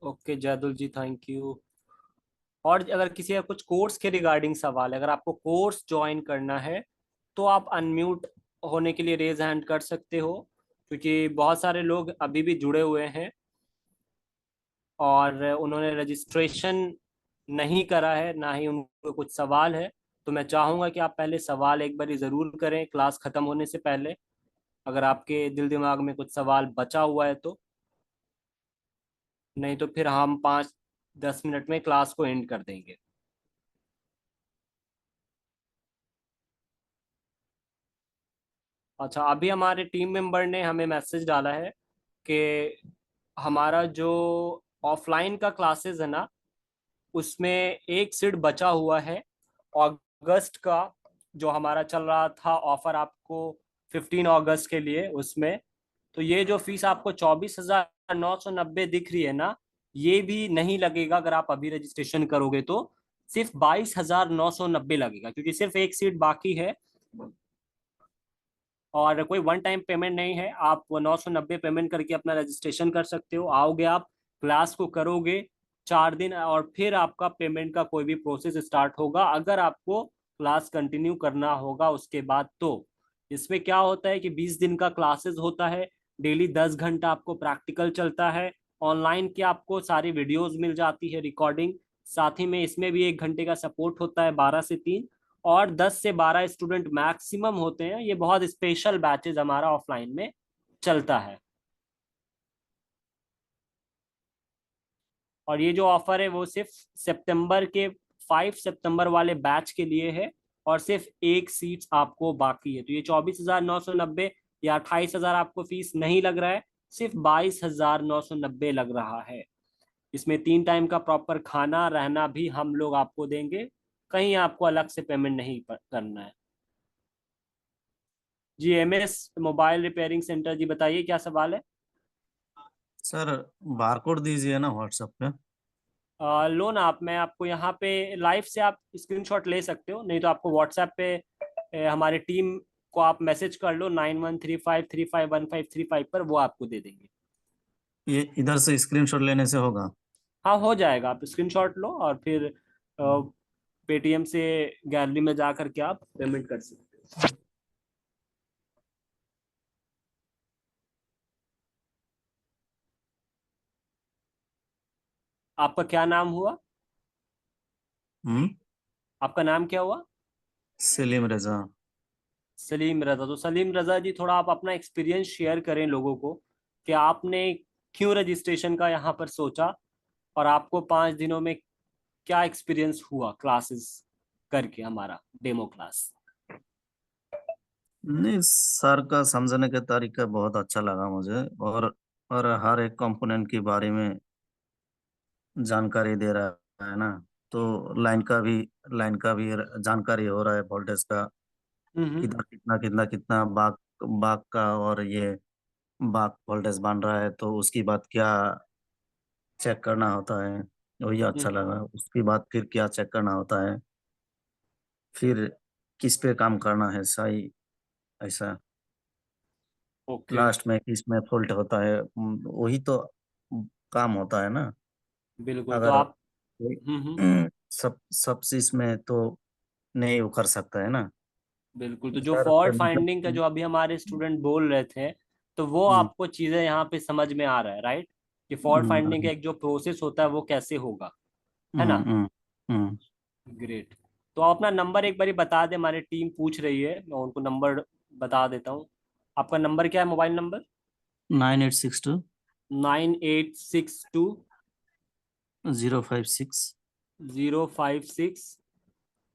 [SPEAKER 5] ओके जयदुल जी, थैंक यू। और अगर किसी का कुछ कोर्स के रिगार्डिंग सवाल है, अगर आपको कोर्स ज्वाइन करना है तो आप अनम्यूट होने के लिए रेज हैंड कर सकते हो, क्योंकि बहुत सारे लोग अभी भी जुड़े हुए हैं और उन्होंने रजिस्ट्रेशन नहीं करा है, ना ही उनको कुछ सवाल है। तो मैं चाहूँगा कि आप पहले सवाल एक बारी ज़रूर करें क्लास ख़त्म होने से पहले, अगर आपके दिल दिमाग में कुछ सवाल बचा हुआ है तो। नहीं तो फिर हम 5-10 मिनट में क्लास को एंड कर देंगे। अच्छा, अभी हमारे टीम मेंबर ने हमें मैसेज डाला है कि हमारा जो ऑफलाइन का क्लासेस है ना, उसमें एक सीट बचा हुआ है अगस्त का, जो हमारा चल रहा था ऑफर आपको 15 अगस्त के लिए, उसमें तो ये जो फीस आपको 24,990 दिख रही है ना, ये भी नहीं लगेगा अगर आप अभी रजिस्ट्रेशन करोगे तो। सिर्फ 22,990 लगेगा, क्योंकि सिर्फ एक सीट बाकी है और कोई वन टाइम पेमेंट नहीं है। आप वो 990 पेमेंट करके अपना रजिस्ट्रेशन कर सकते हो। आओगे आप, क्लास को करोगे 4 दिन, और फिर आपका पेमेंट का कोई भी प्रोसेस स्टार्ट होगा अगर आपको क्लास कंटिन्यू करना होगा उसके बाद तो। इसमें क्या होता है कि 20 दिन का क्लासेस होता है, डेली 10 घंटा आपको प्रैक्टिकल चलता है, ऑनलाइन की आपको सारी वीडियोस मिल जाती है रिकॉर्डिंग, साथ ही में इसमें भी 1 घंटे का सपोर्ट होता है 12 से 3, और 10 से 12 स्टूडेंट मैक्सिमम होते हैं। ये बहुत स्पेशल बैचेज हमारा ऑफलाइन में चलता है। और ये जो ऑफर है वो सिर्फ सितंबर के 5 सितंबर वाले बैच के लिए है, और सिर्फ एक सीट आपको बाकी है। तो ये 24,990 या 28,000 आपको फीस नहीं लग रहा है, सिर्फ 22,990 लग रहा है। इसमें 3 टाइम का प्रॉपर खाना रहना भी हम लोग आपको देंगे, कहीं आपको अलग से पेमेंट नहीं करना है। जी, एमएस मोबाइल रिपेयरिंग सेंटर जी, बताइए क्या सवाल है।
[SPEAKER 7] सर बारकोड दीजिए ना व्हाट्सएप पे।
[SPEAKER 5] लो ना आप, मैं आपको यहाँ पे लाइव से आप स्क्रीनशॉट ले सकते हो, नहीं तो आपको व्हाट्सएप पे हमारे टीम को आप मैसेज कर लो 9135351535 पर, वो आपको दे देंगे।
[SPEAKER 7] ये इधर से स्क्रीनशॉट लेने से होगा?
[SPEAKER 5] हाँ हो जाएगा, आप स्क्रीनशॉट लो और फिर पेटीएम से गैलरी में जा करके आप पेमेंट कर सकते हो। आपका क्या नाम हुआ? आपका नाम क्या हुआ?
[SPEAKER 7] सलीम रजा।
[SPEAKER 5] सलीम रजा। तो सलीम रजा जी, थोड़ा आप अपना एक्सपीरियंस शेयर करें लोगों को कि आपने क्यों रजिस्ट्रेशन का यहाँ पर सोचा, और आपको 5 दिनों में क्या एक्सपीरियंस हुआ क्लासेस करके, हमारा डेमो क्लास।
[SPEAKER 7] नहीं, सर का समझने का तरीका बहुत अच्छा लगा मुझे, और हर एक कंपोनेंट के बारे में जानकारी दे रहा है ना। तो लाइन का भी जानकारी हो रहा है, वोल्टेज का किधर कितना कितना कितना बाग का, और ये बाग वोल्टेज बन रहा है तो उसकी बाद क्या चेक करना होता है, वही अच्छा लगा। उसके बाद फिर क्या चेक करना होता है, फिर किस पे काम करना है सही, ऐसा
[SPEAKER 5] ओके,
[SPEAKER 7] लास्ट में किस में फॉल्ट होता है, वही तो काम होता है ना।
[SPEAKER 5] बिल्कुल। तो
[SPEAKER 7] अगर
[SPEAKER 5] आप
[SPEAKER 7] सब चीज में तो नहीं वो कर सकता है ना
[SPEAKER 5] बिल्कुल, तो जो
[SPEAKER 7] सर।
[SPEAKER 5] फॉल्ट फाइंडिंग का जो अभी हमारे स्टूडेंट बोल रहे थे, तो वो
[SPEAKER 7] हम्म,
[SPEAKER 5] आपको चीजें यहाँ पे समझ में आ रहा है, राइट? कि फॉल्ट फाइंडिंग का एक जो प्रोसेस होता है वो कैसे होगा, है
[SPEAKER 7] हम्म,
[SPEAKER 5] ना?
[SPEAKER 7] हम्म, हम्म।
[SPEAKER 5] ग्रेट। तो आप अपना नंबर एक बारी बता दें, हमारी टीम पूछ रही है, मैं उनको नंबर बता देता हूँ। आपका नंबर क्या है, मोबाइल नंबर?
[SPEAKER 7] 9862
[SPEAKER 5] 9862
[SPEAKER 7] 056
[SPEAKER 5] 056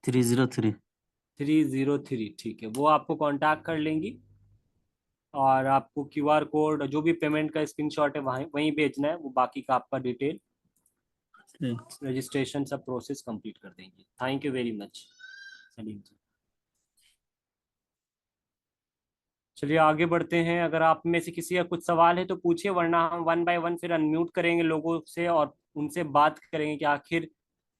[SPEAKER 7] 303।
[SPEAKER 5] 303। ठीक है, वो आपको कांटेक्ट कर लेंगी, और आपको क्यूआर कोड, जो भी पेमेंट का स्क्रीनशॉट है वहीं वहीं भेजना है, वो बाकी का आपका डिटेल रजिस्ट्रेशन सब प्रोसेस कंप्लीट कर देंगे। Thank you very much Salim ji. चलिए आगे बढ़ते हैं। अगर आप में से किसी का कुछ सवाल है तो पूछिए, वरना हम 1 बाय 1 फिर अनम्यूट करेंगे लोगों से और उनसे बात करेंगे कि आखिर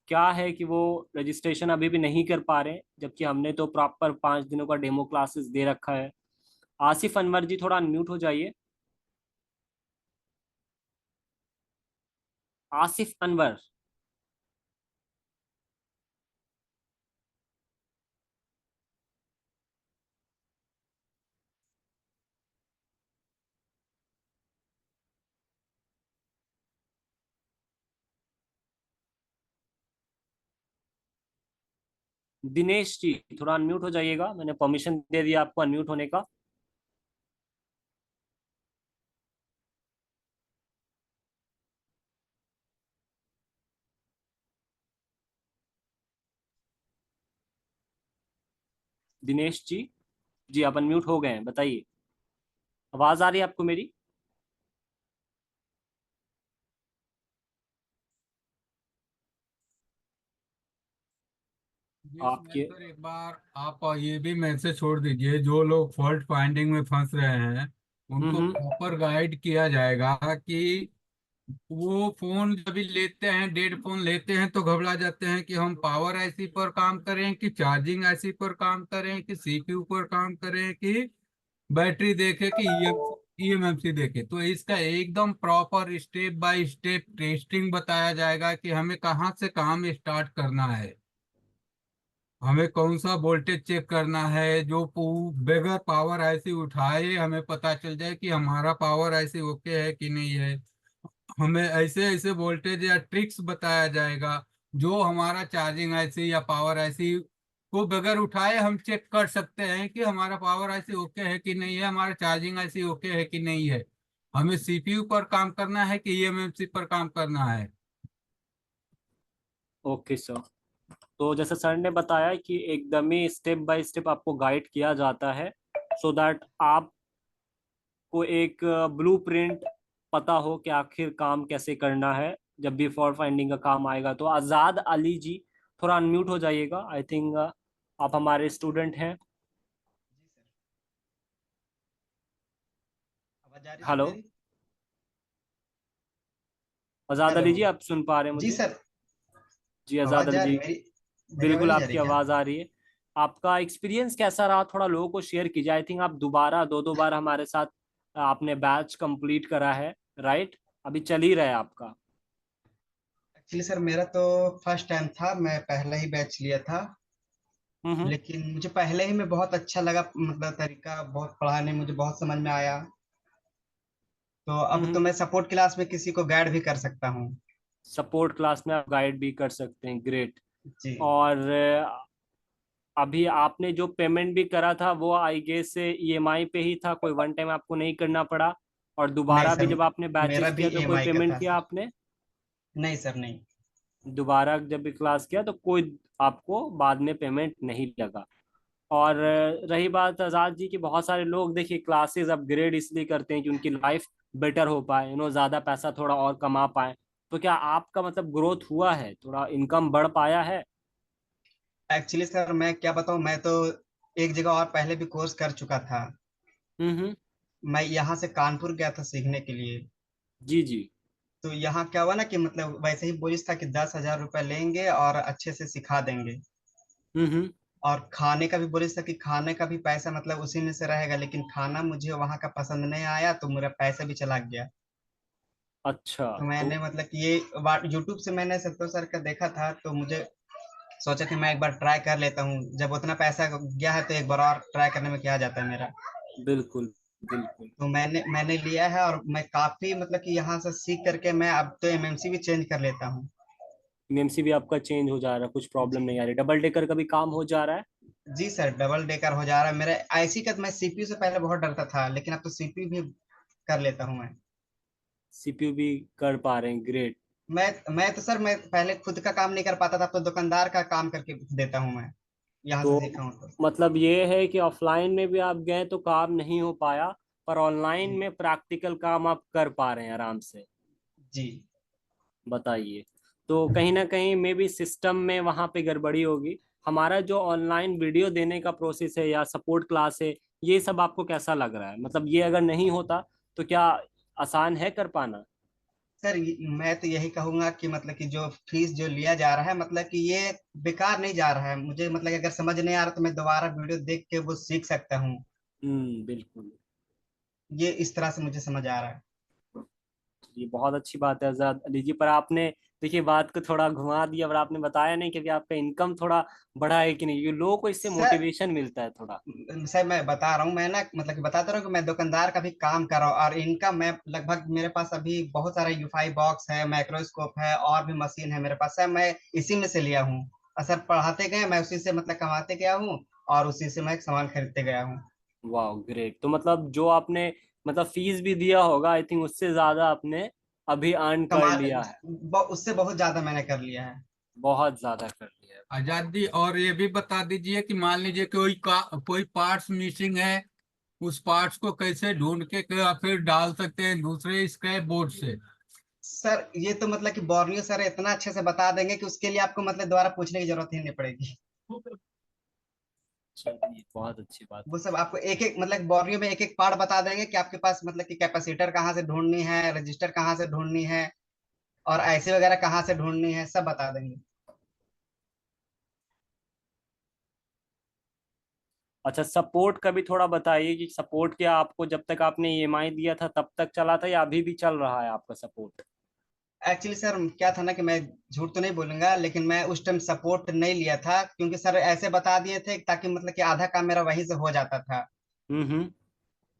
[SPEAKER 5] क्या है कि वो रजिस्ट्रेशन अभी भी नहीं कर पा रहे हैं, जबकि हमने तो प्रॉपर 5 दिनों का डेमो क्लासेस दे रखा है। आसिफ अनवर जी, थोड़ा अनम्यूट हो जाइए। आसिफ अनवर। दिनेश जी थोड़ा अनम्यूट हो जाइएगा, मैंने परमिशन दे दिया आपको अनम्यूट होने का। दिनेश जी, जी आप अनम्यूट हो गए हैं, बताइए। आवाज आ रही है आपको मेरी?
[SPEAKER 15] जी
[SPEAKER 5] आपके
[SPEAKER 15] सुमेश सर, एक बार आप ये भी मैसेज छोड़ दीजिए, जो लोग फॉल्ट फाइंडिंग में फंस रहे हैं उनको
[SPEAKER 5] हम्म।
[SPEAKER 15] प्रॉपर गाइड किया जाएगा कि वो फोन जब भी लेते हैं, डेड फोन लेते हैं तो घबरा जाते हैं कि हम पावर आईसी पर काम करें कि चार्जिंग आईसी पर काम करें कि सीपीयू पर काम करें कि बैटरी देखे कि ईएमएमसी देखे। तो इसका एकदम proper step by step testing बताया जाएगा कि हमें कहाँ से काम स्टार्ट करना है, हमें कौन सा वोल्टेज चेक करना है। जो बगैर पावर ऐसी उठाए हमें पता चल जाए कि हमारा पावर ऐसी ओके है कि नहीं है। हमें ऐसे ऐसे वोल्टेज या ट्रिक्स बताया जाएगा जो हमारा चार्जिंग ऐसी या पावर ऐसी को बगैर उठाए हम चेक कर सकते हैं कि हमारा पावर ऐसी ओके है कि नहीं है, हमारा चार्जिंग ऐसी ओके है कि नहीं है, हमें सीपीयू पर काम करना है कि ईएमएमसी पर काम करना है।
[SPEAKER 5] Okay sir. तो जैसे सर ने बताया कि एकदम ही स्टेप बाय स्टेप आपको गाइड किया जाता है, सो दैट आपको एक ब्लूप्रिंट पता हो कि आखिर काम कैसे करना है जब भी फॉल्ट फाइंडिंग का काम आएगा। तो आजाद अली जी थोड़ा अनम्यूट हो जाइएगा, आई थिंक आप हमारे स्टूडेंट हैं।
[SPEAKER 16] आवाज आ रही सर
[SPEAKER 5] हेलो
[SPEAKER 16] मेरी?
[SPEAKER 5] आजाद
[SPEAKER 16] हेलो।
[SPEAKER 5] अली जी, आप सुन पा रहे हैं
[SPEAKER 16] जी
[SPEAKER 5] मुझे?
[SPEAKER 16] सर,
[SPEAKER 5] जी आजाद
[SPEAKER 16] आवाज
[SPEAKER 5] अली
[SPEAKER 16] आ
[SPEAKER 5] जी,
[SPEAKER 16] रही मेरी? मेरी आवाज
[SPEAKER 5] बिल्कुल
[SPEAKER 16] नहीं जा रही
[SPEAKER 5] आपकी
[SPEAKER 16] क्या?
[SPEAKER 5] आवाज आ रही है। आपका एक्सपीरियंस कैसा रहा, थोड़ा लोगों को शेयर कीजिए। आई थिंक आप दोबारा दो बार हमारे साथ आपने बैच कंप्लीट करा है, राइट? अभी चल ही रहा है आपका।
[SPEAKER 16] एक्चुअली सर मेरा तो फर्स्ट टाइम था, मैं पहला ही बैच लिया था।
[SPEAKER 5] हम्म।
[SPEAKER 16] लेकिन मुझे पहले ही में बहुत अच्छा लगा, मतलब तरीका बहुत पढ़ाने मुझे बहुत समझ में आया। तो अब तो मैं सपोर्ट क्लास में किसी को गाइड भी कर सकता हूँ।
[SPEAKER 5] सपोर्ट क्लास में आप गाइड भी कर सकते हैं, ग्रेट।
[SPEAKER 16] जी।
[SPEAKER 5] और अभी आपने जो पेमेंट भी करा था वो आई गेस से ईएमआई पे ही था, कोई वन टाइम आपको नहीं करना पड़ा? और
[SPEAKER 16] नहीं
[SPEAKER 5] दोबारा भी
[SPEAKER 16] सर,
[SPEAKER 5] जब आपने
[SPEAKER 16] मेरा
[SPEAKER 5] बैचेस
[SPEAKER 16] भी
[SPEAKER 5] किया तो कोई
[SPEAKER 16] ईएमआई का
[SPEAKER 5] पेमेंट
[SPEAKER 16] था
[SPEAKER 5] किया
[SPEAKER 16] सर।
[SPEAKER 5] आपने?
[SPEAKER 16] नहीं सर, नहीं।
[SPEAKER 5] दोबारा जब भी क्लास किया तो कोई आपको बाद में पेमेंट नहीं लगा? और रही बात आजाद जी की, बहुत सारे लोग देखिए क्लासेस अपग्रेड इसलिए करते हैं कि उनकी लाइफ बेटर हो पाए, ज्यादा पैसा थोड़ा और कमा पाए। तो क्या आपका मतलब ग्रोथ हुआ है, थोड़ा इनकम बढ़ पाया है?
[SPEAKER 16] एक्चुअली सर मैं क्या बताऊँ, मैं तो एक जगह और पहले भी कोर्स कर चुका था।
[SPEAKER 5] हम्म।
[SPEAKER 16] मैं यहाँ से कानपुर गया था सीखने के लिए।
[SPEAKER 5] जी जी।
[SPEAKER 16] तो यहाँ क्या हुआ ना कि मतलब वैसे ही बोलिस था कि 10,000 रुपये लेंगे और अच्छे से सिखा देंगे।
[SPEAKER 5] हम्म।
[SPEAKER 16] और खाने का भी बोलिस था कि खाने का भी पैसा मतलब उसी में से रहेगा, लेकिन खाना मुझे वहाँ का पसंद नहीं आया तो मेरा पैसा भी चला गया।
[SPEAKER 5] अच्छा।
[SPEAKER 16] तो
[SPEAKER 5] तो
[SPEAKER 16] मैंने मतलब कि ये यूट्यूब से मैंने संतोष सर का देखा था, तो मुझे सोचा कि मैं एक बार ट्राई कर लेता हूँ। जब उतना पैसा गया है तो एक बार और ट्राई करने में क्या जाता है मेरा।
[SPEAKER 5] बिल्कुल बिल्कुल।
[SPEAKER 16] तो मैंने लिया है और मैं काफी मतलब कि यहाँ से सीख करके मैं अब तो एमएमसी भी चेंज कर लेता हूँ।
[SPEAKER 5] एमएमसी भी आपका चेंज हो जा रहा है, कुछ प्रॉब्लम
[SPEAKER 16] जी।
[SPEAKER 5] नहीं आ रही? डबल डेकर का भी काम हो जा रहा है?
[SPEAKER 16] जी सर, डबल डेकर हो जा रहा है मेरा। आईसी का मैं सीपीयू से पहले बहुत डरता था, लेकिन अब तो सीपीयू भी कर लेता हूँ मैं।
[SPEAKER 5] सीपीयू भी कर पा रहे हैं, ग्रेट।
[SPEAKER 16] मैं तो सर, मैं पहले खुद का काम नहीं कर पाता था, अब तो दुकानदार का काम करके देता हूँ मैं, यहाँ से
[SPEAKER 5] तो
[SPEAKER 16] सीखा हूँ तो।
[SPEAKER 5] मतलब ये है कि ऑफलाइन में भी आप गए तो काम नहीं हो पाया, पर ऑनलाइन
[SPEAKER 16] जी।
[SPEAKER 5] में प्रैक्टिकल काम आप कर पा रहे हैं आराम से।
[SPEAKER 16] जी।
[SPEAKER 5] बताइए। तो कहीं ना कहीं मे भी सिस्टम में वहाँ पे गड़बड़ी होगी। हमारा जो ऑनलाइन वीडियो देने का प्रोसेस है या सपोर्ट क्लास है, ये सब आपको कैसा लग रहा है? मतलब ये अगर नहीं होता तो क्या आसान है कर पाना?
[SPEAKER 16] सर मैं तो यही कहूंगा कि मतलब कि जो फीस जो लिया जा रहा है, मतलब कि ये बेकार नहीं जा रहा है। मुझे मतलब कि अगर समझ नहीं आ रहा तो मैं दोबारा वीडियो देख के वो सीख सकता हूँ।
[SPEAKER 5] बिल्कुल।
[SPEAKER 16] ये इस तरह से मुझे समझ आ रहा है।
[SPEAKER 5] ये बहुत अच्छी बात है आजाद अली जी। पर आपने देखिए बात को थोड़ा घुमा दिया, पर आपने बताया नहीं कि आपका इनकम थोड़ा बढ़ा है कि नहीं, क्योंकि लोगों को इससे
[SPEAKER 16] सर
[SPEAKER 5] मोटिवेशन मिलता है थोड़ा।
[SPEAKER 16] सर मैं बता रहा हूँ, मैं ना मतलब कि बताता रहा हूँ कि मैं दुकानदार का भी काम कर रहा हूँ, और इनका मैं लगभग मेरे पास अभी बहुत सारा यूफाई बॉक्स है, माइक्रोस्कोप है, और भी मशीन है मेरे पास। सर मैं इसी में से लिया हूँ, और सर पढ़ाते गए, मैं उसी से मतलब कमाते गया हूँ, और उसी से मैं सामान खरीदते गया हूँ।
[SPEAKER 5] वाह ग्रेट। तो मतलब जो आपने मतलब फीस भी दिया होगा, आई थिंक उससे ज्यादा आपने अभी अर्न कर
[SPEAKER 16] कमा
[SPEAKER 5] लिया है।
[SPEAKER 16] उससे बहुत ज्यादा मैंने कर लिया है।
[SPEAKER 5] बहुत ज्यादा कर लिया है।
[SPEAKER 15] आजादी, और ये भी बता दीजिए कि मान लीजिए कोई पार्ट्स मिसिंग है, उस पार्ट्स को कैसे ढूंढ के या फिर डाल सकते हैं दूसरे स्क्रैप बोर्ड से।
[SPEAKER 16] सर ये तो मतलब कि बोर्नियो सर इतना अच्छे से बता देंगे कि उसके लिए आपको मतलब दोबारा पूछने की जरूरत ही नहीं पड़ेगी।
[SPEAKER 5] चलिए बहुत अच्छी बात
[SPEAKER 16] वो
[SPEAKER 5] है।
[SPEAKER 16] सब आपको एक एक मतलब बोर्नियो में एक एक पार्ट बता देंगे कि आपके पास मतलब कि कैपेसिटर कहाँ से ढूंढनी है, रजिस्टर कहाँ से ढूंढनी है, और ऐसे वगैरह कहाँ से ढूंढनी है, सब बता देंगे।
[SPEAKER 5] अच्छा सपोर्ट का भी थोड़ा बताइए कि सपोर्ट क्या आपको जब तक आपने ईएमआई दिया था तब तक चला था, या अभी भी चल रहा है आपका सपोर्ट?
[SPEAKER 16] एक्चुअली सर क्या था ना कि मैं झूठ तो नहीं बोलूंगा, लेकिन मैं उस टाइम सपोर्ट नहीं लिया था, क्योंकि सर ऐसे बता दिए थे ताकि मतलब कि आधा काम मेरा वहीं से हो जाता था।
[SPEAKER 5] हम्म।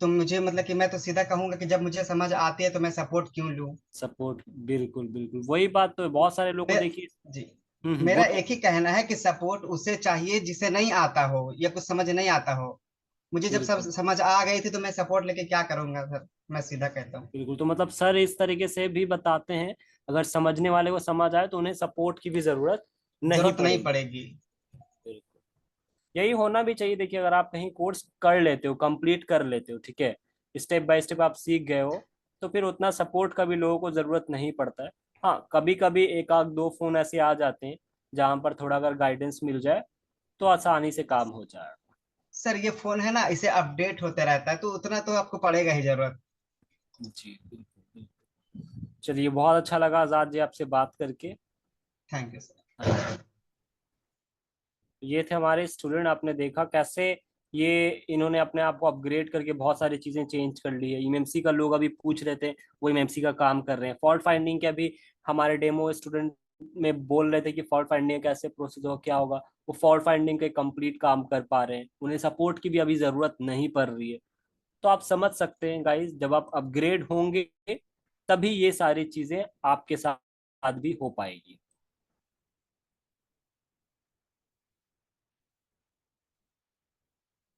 [SPEAKER 16] तो मुझे मतलब कि मैं तो सीधा कहूंगा कि जब मुझे समझ आती है तो मैं सपोर्ट क्यों लूं।
[SPEAKER 5] सपोर्ट बिल्कुल बिल्कुल वही बात तो है। बहुत सारे लोग को
[SPEAKER 16] मैं
[SPEAKER 5] देखिए।
[SPEAKER 16] जी, मेरा
[SPEAKER 5] बोलिए।
[SPEAKER 16] एक ही कहना है कि सपोर्ट उसे चाहिए जिसे नहीं आता हो या कुछ समझ नहीं आता हो। मुझे जब सब
[SPEAKER 5] बिल्कुल
[SPEAKER 16] समझ आ गई थी तो मैं सपोर्ट लेके क्या करूंगा सर, मैं सीधा कहता हूँ।
[SPEAKER 5] बिल्कुल। तो मतलब सर इस तरीके से भी बताते हैं, अगर समझने वाले को समझ आए तो उन्हें सपोर्ट की भी जरूरत नहीं
[SPEAKER 16] जरूरत नहीं
[SPEAKER 5] पड़ेगी।
[SPEAKER 16] पड़ेगी।
[SPEAKER 5] बिल्कुल यही होना भी चाहिए। देखिए अगर आप कहीं कोर्स कर लेते हो, कंप्लीट कर लेते हो, ठीक है, स्टेप बाय स्टेप आप सीख गए हो, तो फिर उतना सपोर्ट का भी लोगों को जरूरत नहीं पड़ता है। हाँ कभी कभी एक आध दो फोन ऐसे आ जाते हैं जहां पर थोड़ा अगर गाइडेंस मिल जाए तो आसानी से काम हो जाए।
[SPEAKER 16] सर ये फोन है ना, इसे अपडेट होते रहता है, तो उतना तो आपको पड़ेगा ही जरूरत।
[SPEAKER 5] जी बिल्कुल बिल्कुल। चलिए बहुत अच्छा लगा आजाद जी आपसे बात करके।
[SPEAKER 16] Thank you sir.
[SPEAKER 5] हाँ जी। ये थे हमारे स्टूडेंट, आपने देखा कैसे ये इन्होंने अपने आप को अपग्रेड करके बहुत सारी चीजें चेंज कर ली है। ईएमसी का लोग अभी पूछ रहे थे, वो ईएमसी का काम कर रहे हैं। फॉल्ट फाइंडिंग के अभी हमारे डेमो स्टूडेंट में बोल रहे थे कि फॉल्ट फाइंडिंग कैसे प्रोसेस होगा, क्या होगा। वो फॉल्ट फाइंडिंग के कंप्लीट काम कर पा रहे हैं, उन्हें सपोर्ट की भी अभी जरूरत नहीं पड़ रही है। तो आप समझ सकते हैं गाइस, जब आप अपग्रेड होंगे तभी ये सारी चीजें आपके साथ भी हो पाएगी।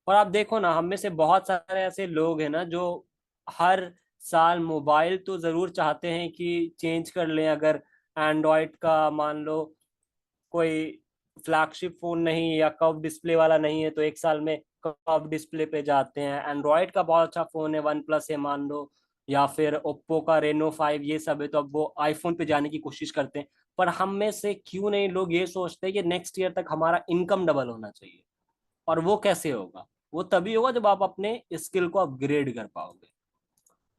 [SPEAKER 5] और आप देखो ना, हम में से बहुत सारे ऐसे लोग हैं ना जो हर साल मोबाइल तो जरूर चाहते हैं कि चेंज कर लें। अगर एंड्रॉयड का मान लो कोई फ्लैगशिप फोन नहीं या कर्व डिस्प्ले वाला नहीं है तो एक साल में कर्व डिस्प्ले पे जाते हैं। एंड्रॉयड का बहुत अच्छा फोन है, वन प्लस है मान लो, या फिर ओप्पो का रेनो 5, ये सब है, तो अब वो आईफोन पे जाने की कोशिश करते हैं। पर हम में से क्यों नहीं लोग ये सोचते हैं कि नेक्स्ट ईयर तक हमारा इनकम डबल होना चाहिए। और वो कैसे होगा? वो तभी होगा जब आप अपने स्किल को अपग्रेड कर पाओगे।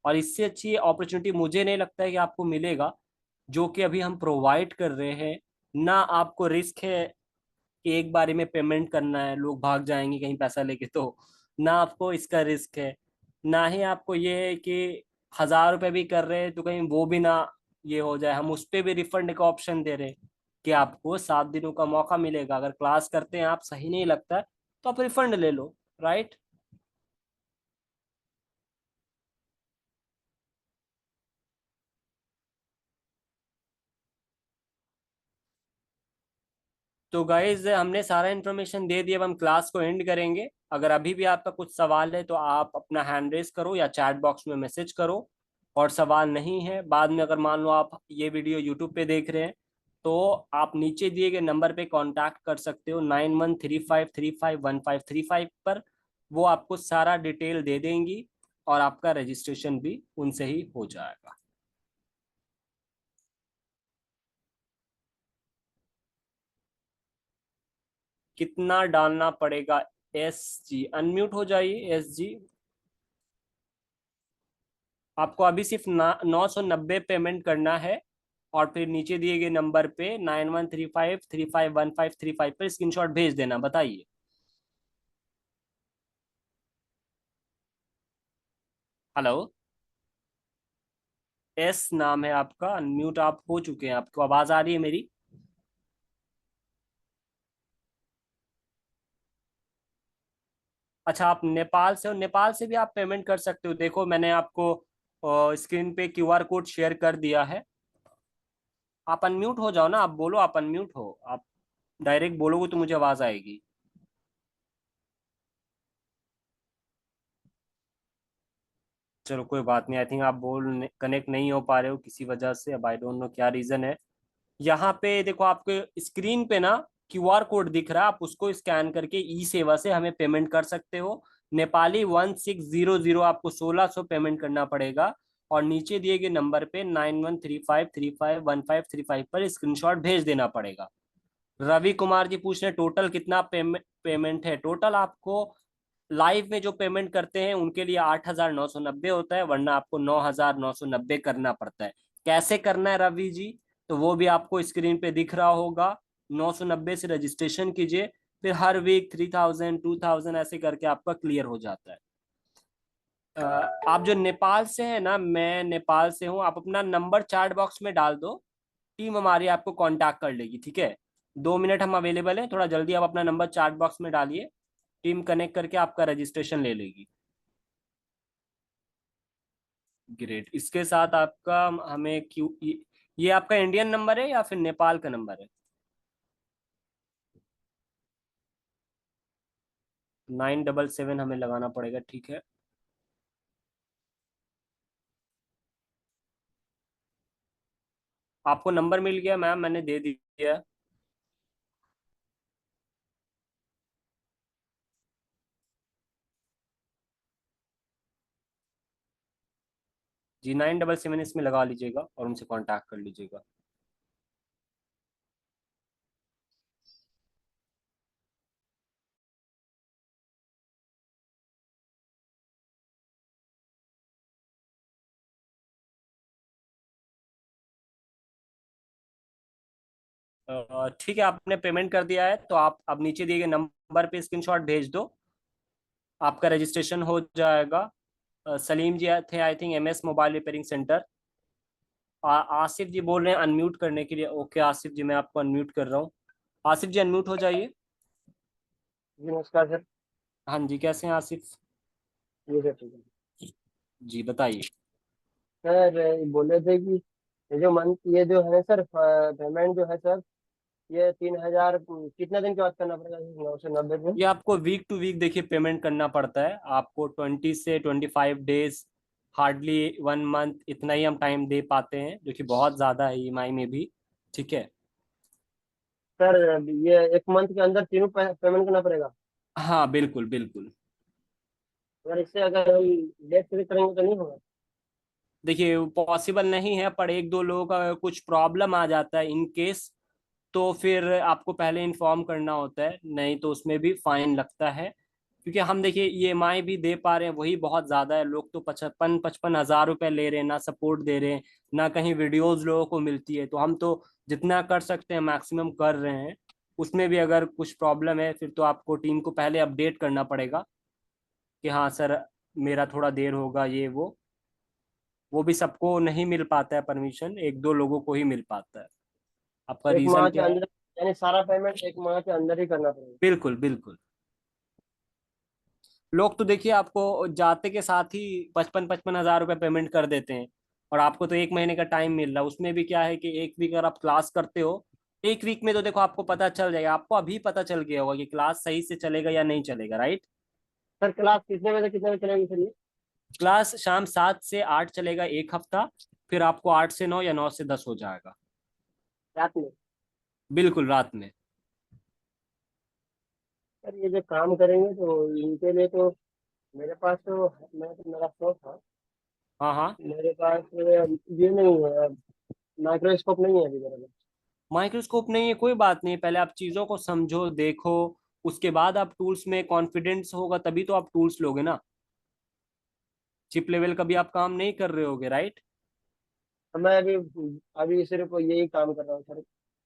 [SPEAKER 5] और इससे अच्छी अपॉर्चुनिटी मुझे नहीं लगता है कि आपको मिलेगा, जो कि अभी हम प्रोवाइड कर रहे हैं। ना आपको रिस्क है कि एक बारी में पेमेंट करना है, लोग भाग जाएंगे कहीं पैसा लेके, तो ना आपको इसका रिस्क है। ना ही आपको ये है कि 1000 रुपये भी कर रहे हैं तो कहीं वो भी ना ये हो जाए। हम उस पर भी रिफंड का ऑप्शन दे रहे हैं कि आपको 7 दिनों का मौका मिलेगा। अगर क्लास करते हैं आप सही नहीं लगता है तो आप रिफंड ले लो, राइट। तो गाइज हमने सारा इन्फॉर्मेशन दे दिया, अब हम क्लास को एंड करेंगे। अगर अभी भी आपका कुछ सवाल है तो आप अपना हैंड रेस करो या चैट बॉक्स में मैसेज करो। और सवाल नहीं है बाद में, अगर मान लो आप ये वीडियो यूट्यूब पे देख रहे हैं तो आप नीचे दिए गए नंबर पे कांटेक्ट कर सकते हो, 9135351535 पर। वो आपको सारा डिटेल दे देंगी और आपका रजिस्ट्रेशन भी उनसे ही हो जाएगा। कितना डालना पड़ेगा? एस जी अनम्यूट हो जाइए। एस जी आपको अभी सिर्फ 990 पेमेंट करना है, और फिर नीचे दिए गए नंबर पे 9135351535 पर स्क्रीनशॉट भेज देना। बताइए। हेलो एस नाम है आपका, अनम्यूट आप हो चुके हैं, आपको आवाज आ रही है मेरी? अच्छा, आप नेपाल से हो? नेपाल से भी आप पेमेंट कर सकते हो। देखो मैंने आपको स्क्रीन पे क्यूआर कोड शेयर कर दिया है। आप अनम्यूट हो जाओ ना, आप बोलो, आप अनम्यूट हो, आप डायरेक्ट बोलोगे तो मुझे आवाज आएगी। चलो कोई बात नहीं, आई थिंक आप बोल कनेक्ट नहीं हो पा रहे हो किसी वजह से, अब आई डोंट नो क्या रीजन है। यहाँ पे देखो आपके स्क्रीन पे ना क्यूआर कोड दिख रहा है, आप उसको स्कैन करके ई सेवा से हमें पेमेंट कर सकते हो। नेपाली 1600 आपको 1600 पेमेंट करना पड़ेगा, और नीचे दिए गए नंबर पे 9135351535 पर स्क्रीनशॉट भेज देना पड़ेगा। रवि कुमार जी पूछ रहे हैं टोटल कितना पेमेंट है। टोटल आपको लाइव में जो पेमेंट करते हैं उनके लिए 8,990 होता है, वरना आपको 9,990 करना पड़ता है। कैसे करना है रवि जी, तो वो भी आपको स्क्रीन पे दिख रहा होगा। 990 से रजिस्ट्रेशन कीजिए, फिर हर वीक 3,000 2,000 ऐसे करके आपका क्लियर हो जाता है। आप जो नेपाल से है ना, मैं नेपाल से हूँ, आप अपना नंबर चैट बॉक्स में डाल दो, टीम हमारी आपको कांटेक्ट कर लेगी, ठीक है? 2 मिनट हम अवेलेबल हैं, थोड़ा जल्दी आप अपना नंबर चैट बॉक्स में डालिए, टीम कनेक्ट करके आपका रजिस्ट्रेशन ले लेगी। ग्रेट। इसके साथ आपका हमें क्यू ये आपका इंडियन नंबर है या फिर नेपाल का नंबर है? 977 हमें लगाना पड़ेगा, ठीक है। आपको नंबर मिल गया मैम, मैंने दे दिया है। जी 977 इसमें लगा लीजिएगा और उनसे कांटेक्ट कर लीजिएगा। ठीक है, आपने पेमेंट कर दिया है तो आप अब नीचे दिए गए नंबर पे स्क्रीनशॉट भेज दो, आपका रजिस्ट्रेशन हो जाएगा। सलीम जी थे I think, MS mobile repairing centre. Asif ji बोल रहे हैं अनम्यूट करने के लिए। ओके आसिफ जी, मैं आपको अनम्यूट कर रहा हूँ। आसिफ जी अनम्यूट हो जाइए।
[SPEAKER 3] जी नमस्कार सर।
[SPEAKER 5] हाँ जी, कैसे हैं आसिफ?
[SPEAKER 3] जी सर ठीक है।
[SPEAKER 5] जी बताइए।
[SPEAKER 3] सर बोले थे कि ये जो मंथ ये जो है सर पेमेंट जो है सर, ये 3,000 कितना दिन के बाद करना पड़ेगा? 990 दिन?
[SPEAKER 5] ये आपको वीक टू वीक देखिए पेमेंट करना पड़ता है, आपको 20 से 25 डेज, हार्डली 1 मंथ, इतना ही हम टाइम दे पाते हैं, जो कि बहुत ज़्यादा है ईएमआई में भी, ठीक है।
[SPEAKER 3] सर ये एक मंथ के अंदर तीनों पेमेंट करना पड़ेगा?
[SPEAKER 5] हाँ बिल्कुल बिल्कुल।
[SPEAKER 3] अगर इससे अगर हम लेट से करेंगे तो नहीं होगा?
[SPEAKER 5] देखिए पॉसिबल नहीं है, पर एक दो लोगों का कुछ प्रॉब्लम आ जाता है इन केस, तो फिर आपको पहले इन्फॉर्म करना होता है, नहीं तो उसमें भी फाइन लगता है। क्योंकि हम देखिए ईएमआई भी दे पा रहे हैं वही बहुत ज़्यादा है, लोग तो 55-55 हज़ार रुपये ले रहे हैं, ना सपोर्ट दे रहे हैं, ना कहीं वीडियोस लोगों को मिलती है। तो हम तो जितना कर सकते हैं मैक्सिमम कर रहे हैं। उसमें भी अगर कुछ प्रॉब्लम है फिर तो आपको टीम को पहले अपडेट करना पड़ेगा कि हाँ सर मेरा थोड़ा देर होगा, ये वो भी सबको नहीं मिल पाता है परमिशन, एक दो लोगों को ही मिल पाता है। आपका
[SPEAKER 3] एक
[SPEAKER 5] रीज़न
[SPEAKER 3] माह के
[SPEAKER 5] क्या है?
[SPEAKER 3] अंदर, यानी सारा पेमेंट एक माह के अंदर ही करना पड़ेगा?
[SPEAKER 5] बिल्कुल बिल्कुल। लोग तो देखिए आपको जाते के साथ ही 55-55 हज़ार रुपये पेमेंट कर देते हैं, और आपको तो 1 महीने का टाइम मिल रहा है। उसमें भी क्या है कि 1 वीक अगर आप क्लास करते हो, 1 वीक में तो देखो आपको पता चल जाएगा, आपको अभी पता चल गया होगा कि क्लास सही से चलेगा या नहीं चलेगा, राइट?
[SPEAKER 3] सर क्लास कितने बजे से कितने बजे चलेगी सर ये?
[SPEAKER 5] क्लास शाम 7 से 8 चलेगा 1 हफ्ता, फिर आपको 8 से 9 या 9 से 10 हो जाएगा।
[SPEAKER 3] रात में?
[SPEAKER 5] बिल्कुल रात में।
[SPEAKER 3] सर ये जो काम करेंगे तो इनके लिए तो मेरे पास तो, मैं तो मेरा शौक था,
[SPEAKER 5] हाँ हाँ।
[SPEAKER 3] मेरे पास ये नहीं है, माइक्रोस्कोप नहीं है अभी मेरे पास।
[SPEAKER 5] माइक्रोस्कोप नहीं है, कोई बात नहीं, पहले आप चीज़ों को समझो देखो, उसके बाद आप टूल्स में कॉन्फिडेंस होगा तभी तो आप टूल्स लोगे ना। चिप लेवल का भी आप काम नहीं कर रहे होगे, राइट?
[SPEAKER 3] तो मैं अभी अभी सिर्फ यही काम कर रहा हूँ sir,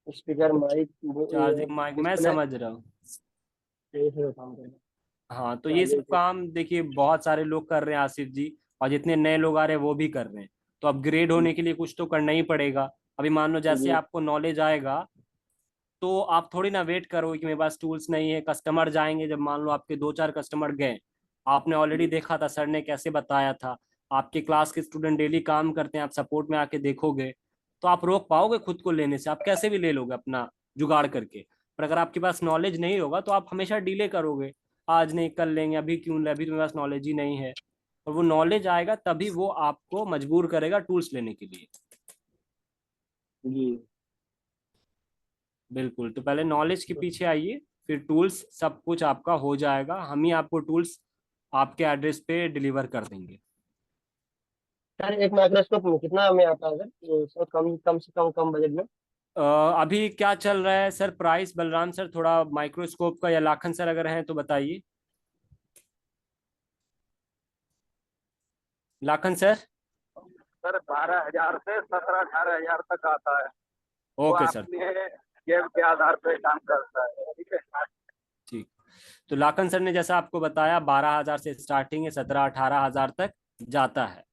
[SPEAKER 3] speaker mic
[SPEAKER 5] charging mic, मैं
[SPEAKER 3] डिस्प्ले,
[SPEAKER 5] समझ रहा हूँ।
[SPEAKER 3] यही सब काम कर रहा हूँ।
[SPEAKER 5] हाँ तो ये
[SPEAKER 3] चार्जर
[SPEAKER 5] सब
[SPEAKER 3] के।
[SPEAKER 5] काम देखिए बहुत सारे लोग कर रहे हैं आसिफ जी, और जितने नए लोग आ रहे हैं वो भी कर रहे हैं। तो अपग्रेड होने के लिए कुछ तो करना ही पड़ेगा। अभी मान लो जैसे
[SPEAKER 3] जी
[SPEAKER 5] आपको नॉलेज आएगा तो आप थोड़ी ना वेट करोगे कि मेरे पास टूल्स नहीं है, कस्टमर जाएंगे, जब मान लो आपके 2-4 कस्टमर गए, आपने ऑलरेडी
[SPEAKER 3] जी
[SPEAKER 5] देखा था सर ने कैसे बताया था, आपके क्लास के स्टूडेंट डेली काम करते हैं, आप सपोर्ट में आके देखोगे, तो आप रोक पाओगे खुद को लेने से? आप कैसे भी ले लोगे अपना जुगाड़ करके। पर अगर आपके पास नॉलेज नहीं होगा तो आप हमेशा डिले करोगे, आज नहीं कल लेंगे, अभी क्यों ले, अभी तुम्हारे पास नॉलेज ही नहीं है। और वो नॉलेज आएगा तभी वो आपको मजबूर करेगा टूल्स लेने के लिए।
[SPEAKER 3] जी।
[SPEAKER 5] बिल्कुल, तो पहले नॉलेज के पीछे आइए, फिर टूल्स सब कुछ आपका हो जाएगा, हम ही आपको टूल्स आपके एड्रेस पे डिलीवर कर देंगे।
[SPEAKER 3] सर एक माइक्रोस्कोप में कितना में आता है सर? सर कम से कम बजट में।
[SPEAKER 5] अभी क्या चल रहा है सर प्राइस, बलराम सर थोड़ा माइक्रोस्कोप का, या लाखन सर अगर हैं तो बताइए। लाखन सर।
[SPEAKER 12] सर 12,000 से 17-18,000 तक आता है। वो
[SPEAKER 5] ओके सर।
[SPEAKER 12] अपने गेम के आधार पर काम करता है, ठीक है।
[SPEAKER 5] ठीक, तो लाखन सर ने जैसा आपको बताया 12,000 से स्टार्टिंग है, 17-18,000 तक जाता है।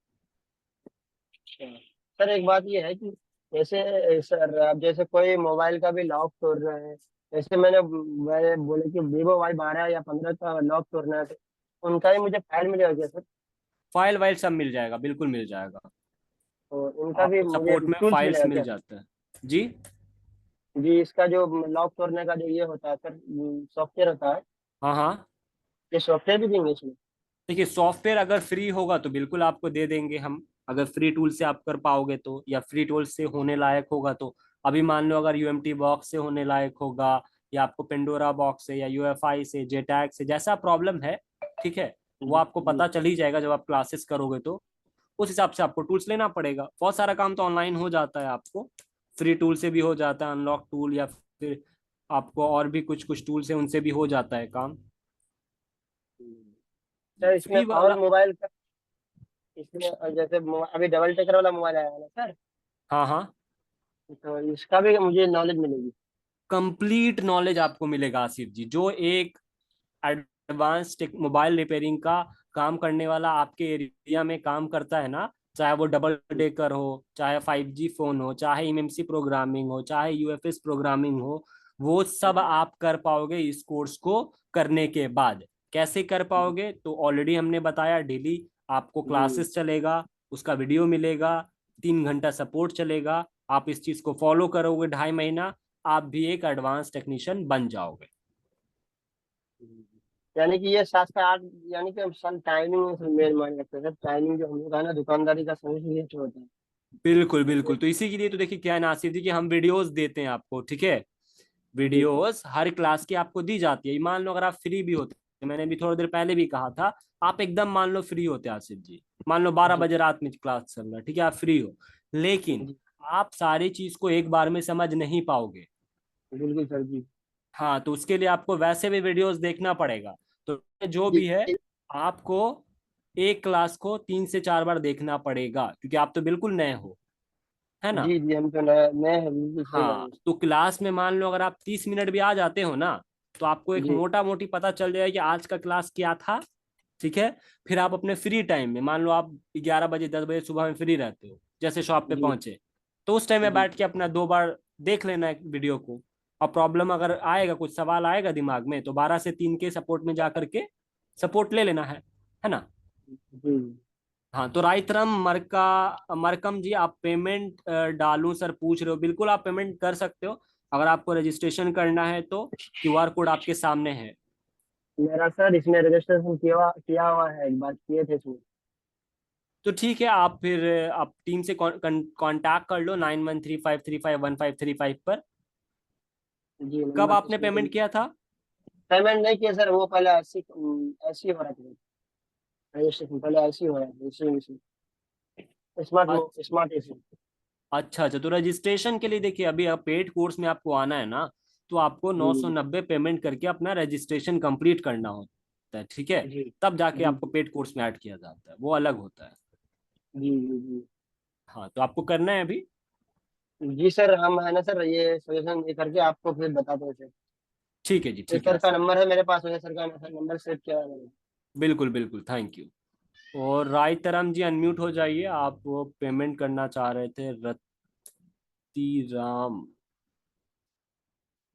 [SPEAKER 3] सर एक बात ये है कि जैसे सर अब जैसे कोई मोबाइल का भी लॉक तोड़ रहा है, जैसे मैंने बोले कि Vivo Y12 या 15 का लॉक तोड़ना है, तो उनका ही मुझे फाइल मिलेगा क्या सर?
[SPEAKER 5] फाइल वाइल सब मिल जाएगा, बिल्कुल मिल जाएगा,
[SPEAKER 3] तो उनका भी
[SPEAKER 5] आपको
[SPEAKER 3] मुझे
[SPEAKER 5] सपोर्ट में
[SPEAKER 3] टूल्स
[SPEAKER 5] फाइल्स
[SPEAKER 3] मिलेगा
[SPEAKER 5] मिल
[SPEAKER 3] क्या?
[SPEAKER 5] जाता है। जी
[SPEAKER 3] जी इसका जो लॉक तोड़ने का जो ये होता है सर, सॉफ्टवेयर होता है,
[SPEAKER 5] हाँ हाँ,
[SPEAKER 3] ये सॉफ्टवेयर भी देंगे इसमें?
[SPEAKER 5] देखिए सॉफ्टवेयर अगर फ्री होगा तो बिल्कुल आपको दे देंगे हम, अगर फ्री टूल से आप कर पाओगे तो, या फ्री टूल से होने लायक होगा तो। अभी मान लो अगर यूएमटी बॉक्स से होने लायक होगा, या आपको पेंडोरा बॉक्स से, या यूएफआई से, जेटैग से, जैसा प्रॉब्लम है, ठीक है, वो
[SPEAKER 3] जी
[SPEAKER 5] आपको
[SPEAKER 3] जी
[SPEAKER 5] पता चल ही जाएगा जब आप क्लासेस करोगे, तो उस हिसाब से आपको टूल्स लेना पड़ेगा। बहुत सारा काम तो ऑनलाइन हो जाता है, आपको फ्री टूल से भी हो जाता है, अनलॉक टूल, या फिर आपको और भी कुछ कुछ टूल्स हैं उनसे भी हो जाता है काम।
[SPEAKER 3] सर इसमें
[SPEAKER 5] फ्री
[SPEAKER 3] और
[SPEAKER 5] वाला,
[SPEAKER 3] मोबाइल का, इसमें जैसे अभी डबल टेकर वाला मोबाइल आया है ना सर,
[SPEAKER 5] हाँ हाँ,
[SPEAKER 3] तो इसका भी मुझे नॉलेज मिलेगी?
[SPEAKER 5] कंप्लीट नॉलेज आपको मिलेगा आसिफ जी। जो एक एडवांस मोबाइल रिपेयरिंग का काम करने वाला आपके एरिया में काम करता है ना, चाहे वो डबल डेकर हो, चाहे 5G फोन हो, चाहे एमएमसी प्रोग्रामिंग हो, चाहे यूएफएस प्रोग्रामिंग हो, वो सब आप कर पाओगे इस कोर्स को करने के बाद। कैसे कर पाओगे? तो ऑलरेडी हमने बताया, डेली आपको
[SPEAKER 3] जी
[SPEAKER 5] क्लासेस चलेगा, उसका वीडियो मिलेगा, 3 घंटा सपोर्ट चलेगा, आप इस चीज को फॉलो करोगे 2.5 महीना, आप भी एक एडवांस टेक्नीशियन बन जाओगे।
[SPEAKER 3] यानी कि ये 7 से 8, यानी कि सर टाइमिंग मेन मान रखते हैं सर, टाइमिंग जो हम लोग है ना दुकानदारी का समझ ये जो होता है।
[SPEAKER 5] बिल्कुल बिल्कुल, तो इसी के लिए तो देखिए क्या है नासिर जी, कि हम वीडियोस देते हैं आपको, ठीक है,
[SPEAKER 3] जी
[SPEAKER 5] वीडियोस हर क्लास की आपको दी जाती है। मान लो अगर आप फ्री भी होते, मैंने भी थोड़ी देर पहले भी कहा था, आप एकदम मान लो फ्री होते आसिफ जी, मान लो 12
[SPEAKER 3] जी
[SPEAKER 5] बजे रात में क्लास चल रहा है, ठीक है, आप फ्री हो, लेकिन
[SPEAKER 3] जी
[SPEAKER 5] आप सारी चीज को एक बार में समझ नहीं पाओगे।
[SPEAKER 3] बिल्कुल सर जी।
[SPEAKER 5] हाँ, तो उसके लिए आपको वैसे भी वीडियोस देखना पड़ेगा। तो जो भी है,
[SPEAKER 3] जी
[SPEAKER 5] आपको एक क्लास को 3 से 4 बार देखना पड़ेगा, क्योंकि आप तो बिल्कुल नए हो, है ना।
[SPEAKER 3] जी जी हम तो नए हैं, बिल्कुल सही
[SPEAKER 5] हाँ,
[SPEAKER 3] बात
[SPEAKER 5] तो क्लास में मान लो अगर आप 30 मिनट भी आ जाते हो ना, तो आपको
[SPEAKER 3] है।
[SPEAKER 5] एक
[SPEAKER 3] जी
[SPEAKER 5] मोटा मोटी पता चल जाएगा कि आज का क्लास क्या था, ठीक है। फिर आप अपने फ्री टाइम में, मान लो आप 11 बजे 10 बजे सुबह में फ्री रहते हो, जैसे शॉप पे
[SPEAKER 3] जी
[SPEAKER 5] पहुंचे, तो उस टाइम में
[SPEAKER 3] जी
[SPEAKER 5] बैठ के अपना 2 बार देख लेना है वीडियो को। और प्रॉब्लम अगर आएगा, कुछ सवाल आएगा दिमाग में, तो 12 से 3 के सपोर्ट में जा करके सपोर्ट ले लेना है ना।
[SPEAKER 3] जी
[SPEAKER 5] हाँ, तो राइतरम मरकम जी, आप पेमेंट डालूं सर पूछ रहे हो, बिल्कुल आप पेमेंट कर सकते हो। अगर आपको रजिस्ट्रेशन करना है तो क्यूआर कोड आपके सामने है।
[SPEAKER 3] मेरा सर इसमें रजिस्ट्रेशन किया हुआ है, एक बार किए थे इसमें।
[SPEAKER 5] तो ठीक है, आप फिर आप टीम से कांटेक्ट कर लो 9135351535 पर।
[SPEAKER 3] जी
[SPEAKER 5] कब
[SPEAKER 3] नंबर तो
[SPEAKER 5] आपने
[SPEAKER 3] सेव कर
[SPEAKER 5] पेमेंट किया था?
[SPEAKER 3] पेमेंट नहीं किया सर, वो पहले ऐसी हो रहा था रजिस्ट्रेशन, पहले ऐसी हो रहा था इसी स्मार्ट एसी।
[SPEAKER 5] अच्छा अच्छा, तो रजिस्ट्रेशन के लिए देखिए, अभी आप पेड कोर्स में आपको आना है ना, तो आपको
[SPEAKER 3] जी
[SPEAKER 5] 990 पेमेंट करके अपना रजिस्ट्रेशन कंप्लीट करना होता है, ठीक है।
[SPEAKER 3] जी
[SPEAKER 5] तब जाके
[SPEAKER 3] जी
[SPEAKER 5] आपको पेड कोर्स में ऐड किया जाता है, वो अलग होता है।
[SPEAKER 3] जी जी जी
[SPEAKER 5] हाँ, तो आपको करना है अभी।
[SPEAKER 3] जी सर, हम है ना सर ये सजेशन ये करके आपको फिर बताते हैं सर।
[SPEAKER 5] ठीक है जी,
[SPEAKER 3] ये
[SPEAKER 5] ठीक है
[SPEAKER 3] सर का
[SPEAKER 5] आसिफ।
[SPEAKER 3] नंबर है मेरे पास, है सर का नंबर सेव किया है मैंने।
[SPEAKER 5] बिल्कुल बिल्कुल, थैंक यू। और रायतरम जी अनम्यूट हो जाइए, आप वो पेमेंट करना चाह रहे थे। रतिराम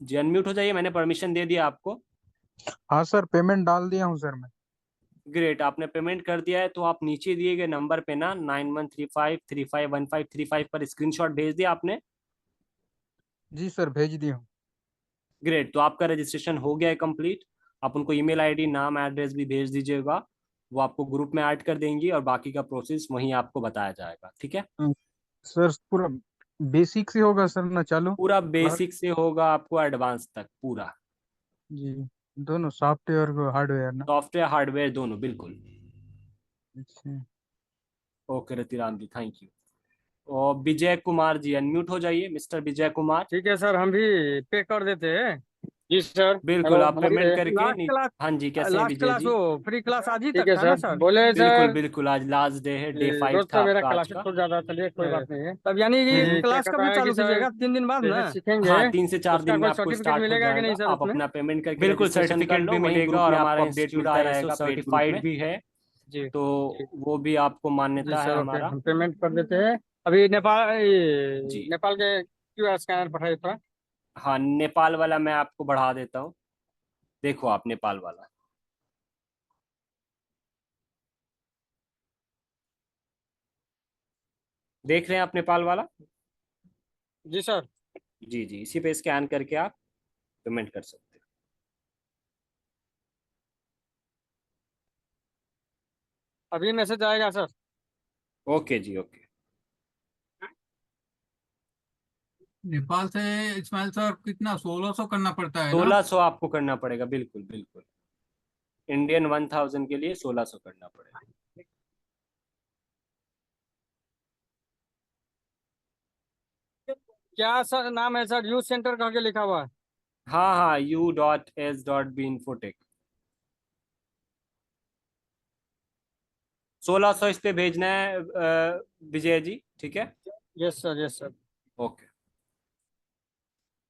[SPEAKER 5] जी अनम्यूट हो जाइए, मैंने परमिशन दे दिया आपको।
[SPEAKER 17] हाँ सर, पेमेंट डाल दिया हूँ सर मैं।
[SPEAKER 5] ग्रेट, आपने पेमेंट कर दिया है तो आप नीचे दिए गए नंबर पे ना 9135351535 पर स्क्रीनशॉट भेज दिया आपने।
[SPEAKER 17] जी सर, भेज दिया हूँ।
[SPEAKER 5] ग्रेट, तो आपका रजिस्ट्रेशन हो गया है कंप्लीट। आप उनको ईमेल आईडी नाम एड्रेस भी भेज दीजिएगा, वो आपको ग्रुप में ऐड कर देंगी और बाकी का प्रोसेस वहीं आपको बताया जाएगा। ठीक है,
[SPEAKER 17] सर पूरा बेसिक से होगा सर ना चालू?
[SPEAKER 5] पूरा
[SPEAKER 17] क्लास?
[SPEAKER 5] बेसिक से होगा आपको एडवांस तक पूरा,
[SPEAKER 17] जी, दोनों सॉफ्टवेयर को हार्डवेयर ना?
[SPEAKER 5] सॉफ्टवेयर हार्डवेयर दोनों, बिल्कुल।
[SPEAKER 17] अच्छा।
[SPEAKER 5] Okay Ratiram ji, thank you. और विजय कुमार जी अनम्यूट हो जाइए, मिस्टर विजय कुमार।
[SPEAKER 1] ठीक है सर, हम भी पे कर देते हैं।
[SPEAKER 11] जी सर।
[SPEAKER 5] बिल्कुल,
[SPEAKER 11] हेलो,
[SPEAKER 5] आप पेमेंट
[SPEAKER 11] नमस्ते।
[SPEAKER 5] करके
[SPEAKER 1] लास्ट क्लास,
[SPEAKER 5] हाँ जी, कैसे हैं
[SPEAKER 1] लास्ट
[SPEAKER 5] विजय
[SPEAKER 1] क्लास
[SPEAKER 5] जी?
[SPEAKER 1] वो फ्री क्लास आज ही
[SPEAKER 11] ठीक
[SPEAKER 1] तक
[SPEAKER 11] है
[SPEAKER 1] था ना
[SPEAKER 11] सर,
[SPEAKER 1] सर?
[SPEAKER 11] बोले
[SPEAKER 5] बिल्कुल
[SPEAKER 11] सर।
[SPEAKER 5] बिल्कुल, आज लास्ट डे है, डे 5
[SPEAKER 1] रोज
[SPEAKER 5] था
[SPEAKER 1] तो मेरा
[SPEAKER 5] आपका आज
[SPEAKER 1] क्लासेस
[SPEAKER 5] का।
[SPEAKER 1] छूट जाता है, चलिए कोई बात नहीं है। तब यानी कि
[SPEAKER 11] क्या
[SPEAKER 1] क्लास कब
[SPEAKER 11] कहता
[SPEAKER 1] से
[SPEAKER 11] है कि
[SPEAKER 1] चालू
[SPEAKER 11] सर
[SPEAKER 1] कीजिएगा? 3 दिन बाद ना?
[SPEAKER 11] जैसे सीखेंगे
[SPEAKER 5] हाँ, 3 से 4
[SPEAKER 1] उसका
[SPEAKER 5] दिन में
[SPEAKER 1] कोई
[SPEAKER 5] आपको
[SPEAKER 1] सर्टिफिकेट
[SPEAKER 5] स्टार्ट हो
[SPEAKER 1] मिलेगा कि नहीं
[SPEAKER 5] जाएगा।
[SPEAKER 1] सर
[SPEAKER 5] आप
[SPEAKER 1] उसमें?
[SPEAKER 5] अपना पेमेंट करके बिल्कुल, रजिस्ट्रेशन कर सर्टिफिकेट लो, भी वहीं मिलेगा ग्रुप और में हमारा आपको अपडेट इंस्टीट्यूट मिलता ISO रहेगा, पेड ग्रुप सर्टिफाइड में। भी है,
[SPEAKER 1] जी
[SPEAKER 5] तो
[SPEAKER 1] जी
[SPEAKER 5] वो भी आपको
[SPEAKER 1] जी
[SPEAKER 5] मान्यता है
[SPEAKER 1] सर, ओके,
[SPEAKER 5] हमारा।
[SPEAKER 1] हम पेमेंट कर देते हैं। अभी
[SPEAKER 5] जी
[SPEAKER 1] नेपाल के क्यूआर स्कैनर पठाइए थोड़ा।
[SPEAKER 5] हाँ, नेपाल वाला मैं आपको बढ़ा देता हूँ, देखो आप नेपाल वाला देख रहे हैं आप, नेपाल वाला?
[SPEAKER 1] जी सर,
[SPEAKER 5] जी जी, इसी पे स्कैन करके आप पेमेंट कर सकते
[SPEAKER 1] अभी मैसेज आएगा सर।
[SPEAKER 5] हो। ओके जी, ओके।
[SPEAKER 15] नेपाल से इस्माइल सर कितना 1600 करना पड़ता है ना?
[SPEAKER 5] 1600 आपको करना पड़ेगा, बिल्कुल बिल्कुल। इंडियन 1000 के लिए 1600 करना पड़ेगा।
[SPEAKER 1] क्या सर नाम है सर? यूथ सेंटर करके लिखा हुआ है।
[SPEAKER 5] हाँ हाँ, u.s.b इंफोटेक। 1600 इस पे भेजना है विजय जी, ठीक है?
[SPEAKER 1] Yes sir, yes sir.
[SPEAKER 5] Okay,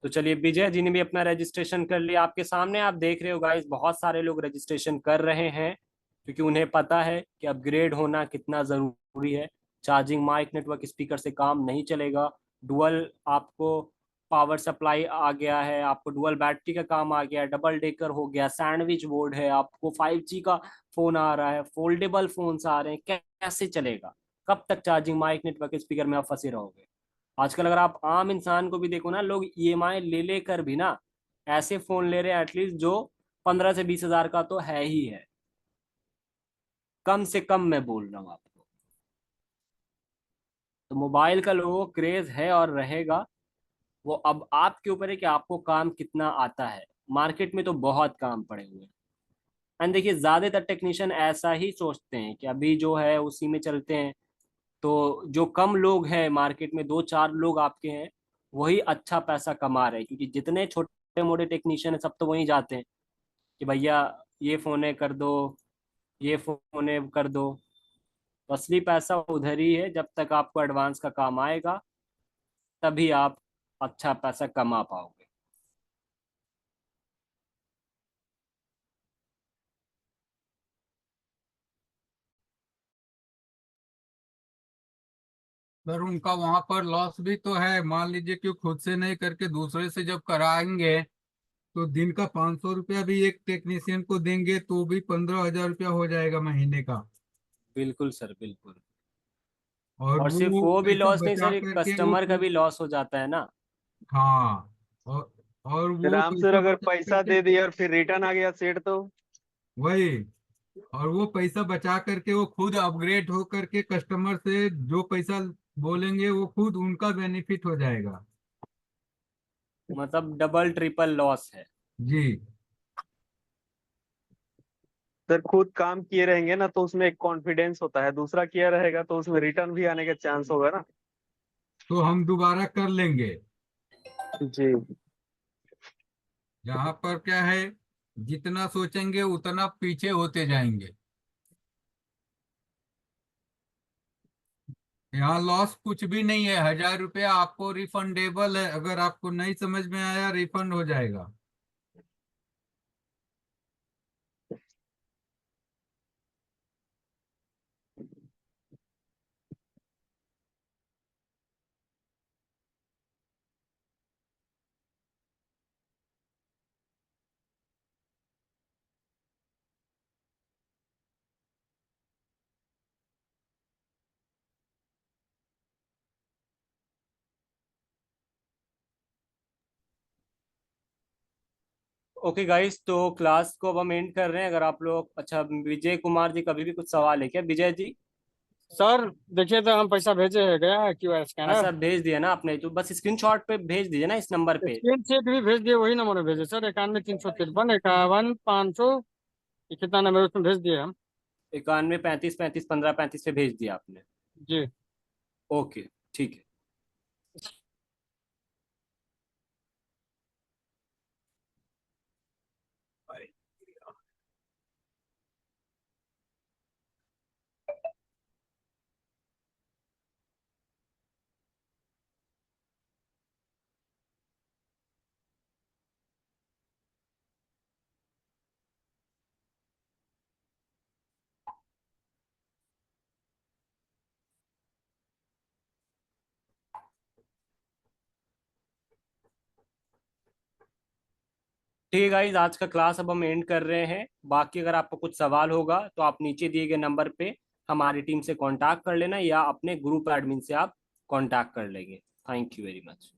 [SPEAKER 5] तो चलिए, विजय जी ने भी अपना रजिस्ट्रेशन कर लिया। आपके सामने आप देख रहे हो गाइस, बहुत सारे लोग रजिस्ट्रेशन कर रहे हैं क्योंकि उन्हें पता है कि अपग्रेड होना कितना जरूरी है। चार्जिंग माइक नेटवर्क स्पीकर से काम नहीं चलेगा। डुअल आपको पावर सप्लाई आ गया है, आपको डुअल बैटरी का काम आ गया है, डबल डेकर हो गया, सैंडविच बोर्ड है, आपको 5G का फोन आ रहा है, फोल्डेबल फोन्स आ रहे हैं। कैसे चलेगा? कब तक चार्जिंग माइक नेटवर्क स्पीकर में आप फंसे रहोगे? आजकल अगर आप आम इंसान को भी देखो ना, लोग EMI ले लेकर भी ना ऐसे फोन ले रहे हैं एटलीस्ट जो 15 से 20 हजार का तो है ही है, कम से कम मैं बोल रहा हूँ आपको। तो मोबाइल का लोगों को क्रेज है और रहेगा। वो अब आपके ऊपर है कि आपको काम कितना आता है। मार्केट में तो बहुत काम पड़े हुए हैं। एंड देखिए, ज्यादातर टेक्नीशियन ऐसा ही सोचते हैं कि अभी जो है उसी में चलते हैं। तो जो कम लोग हैं मार्केट में, 2-4 लोग आपके हैं, वही अच्छा पैसा कमा रहे हैं, क्योंकि जितने छोटे मोटे टेक्नीशियन हैं सब तो वहीं जाते हैं कि भैया ये फोन है कर दो, ये फोन है कर दो। तो असली पैसा उधर ही है, जब तक आपको एडवांस का काम आएगा तभी आप अच्छा पैसा कमा पाओगे।
[SPEAKER 15] सर उनका वहां पर लॉस भी तो है। मान लीजिए कि वो खुद से नहीं करके दूसरे से जब कराएंगे तो दिन का 500 रुपया भी एक टेक्नीशियन को देंगे तो भी 15,000 रुपया हो जाएगा महीने का।
[SPEAKER 5] बिल्कुल सर, बिल्कुल।
[SPEAKER 15] और
[SPEAKER 5] और सिर्फ
[SPEAKER 15] वो
[SPEAKER 5] वो भी
[SPEAKER 15] पैसा
[SPEAKER 5] लॉस नहीं
[SPEAKER 15] बचा
[SPEAKER 5] सर,
[SPEAKER 15] करके वो
[SPEAKER 5] कस्टमर का भी लॉस हो जाता है ना।
[SPEAKER 15] हाँ। और वो
[SPEAKER 11] राम सर
[SPEAKER 15] पैसा
[SPEAKER 11] अगर
[SPEAKER 15] बचा
[SPEAKER 11] पैसा
[SPEAKER 15] करके
[SPEAKER 11] दे दिया और फिर रिटर्न आ गया सेट तो?
[SPEAKER 15] वही। और वो पैसा बचा करके वो खुद अपग्रेड हो करके कस्टमर से जो पैसा बोलेंगे वो खुद उनका बेनिफिट हो जाएगा।
[SPEAKER 5] मतलब डबल ट्रिपल लॉस है।
[SPEAKER 15] जी।
[SPEAKER 11] सर खुद काम किए रहेंगे ना तो उसमें एक कॉन्फिडेंस होता है, दूसरा किया रहेगा तो उसमें रिटर्न भी आने का चांस होगा ना।
[SPEAKER 15] तो हम दोबारा कर लेंगे।
[SPEAKER 11] जी।
[SPEAKER 15] यहाँ पर क्या है, जितना सोचेंगे उतना पीछे होते जाएंगे। यहाँ लॉस कुछ भी नहीं है। 1,000 रुपया आपको रिफंडेबल है। अगर आपको नहीं समझ में आया रिफंड हो जाएगा।
[SPEAKER 5] ओके गाइस, तो क्लास को अब हम एंड कर रहे हैं। अगर आप लोग, अच्छा विजय कुमार जी, कभी भी कुछ सवाल है क्या विजय जी?
[SPEAKER 1] सर देखिए तो हम पैसा भेजे है गया है क्यूआर
[SPEAKER 5] हाँ
[SPEAKER 1] स्कैनर।
[SPEAKER 5] सर, भेज दिया ना आपने, तो बस स्क्रीनशॉट पे भेज दीजिए ना इस नंबर पे।
[SPEAKER 1] स्क्रीन शेट भी भेज दिए, वही नंबर में भेजे सर, 91 353 51 500, कितना नंबर उसमें भेज दिए हम।
[SPEAKER 5] 91 35 35 15 35 पे भेज दिया आपने।
[SPEAKER 1] जी।
[SPEAKER 5] ओके, ठीक है। ठीक है गाइज, आज का क्लास अब हम एंड कर रहे हैं। बाकी अगर आपको कुछ सवाल होगा तो आप नीचे दिए गए नंबर पे हमारी टीम से कांटेक्ट कर लेना, या अपने ग्रुप एडमिन से आप कांटेक्ट कर लेंगे। Thank you very much.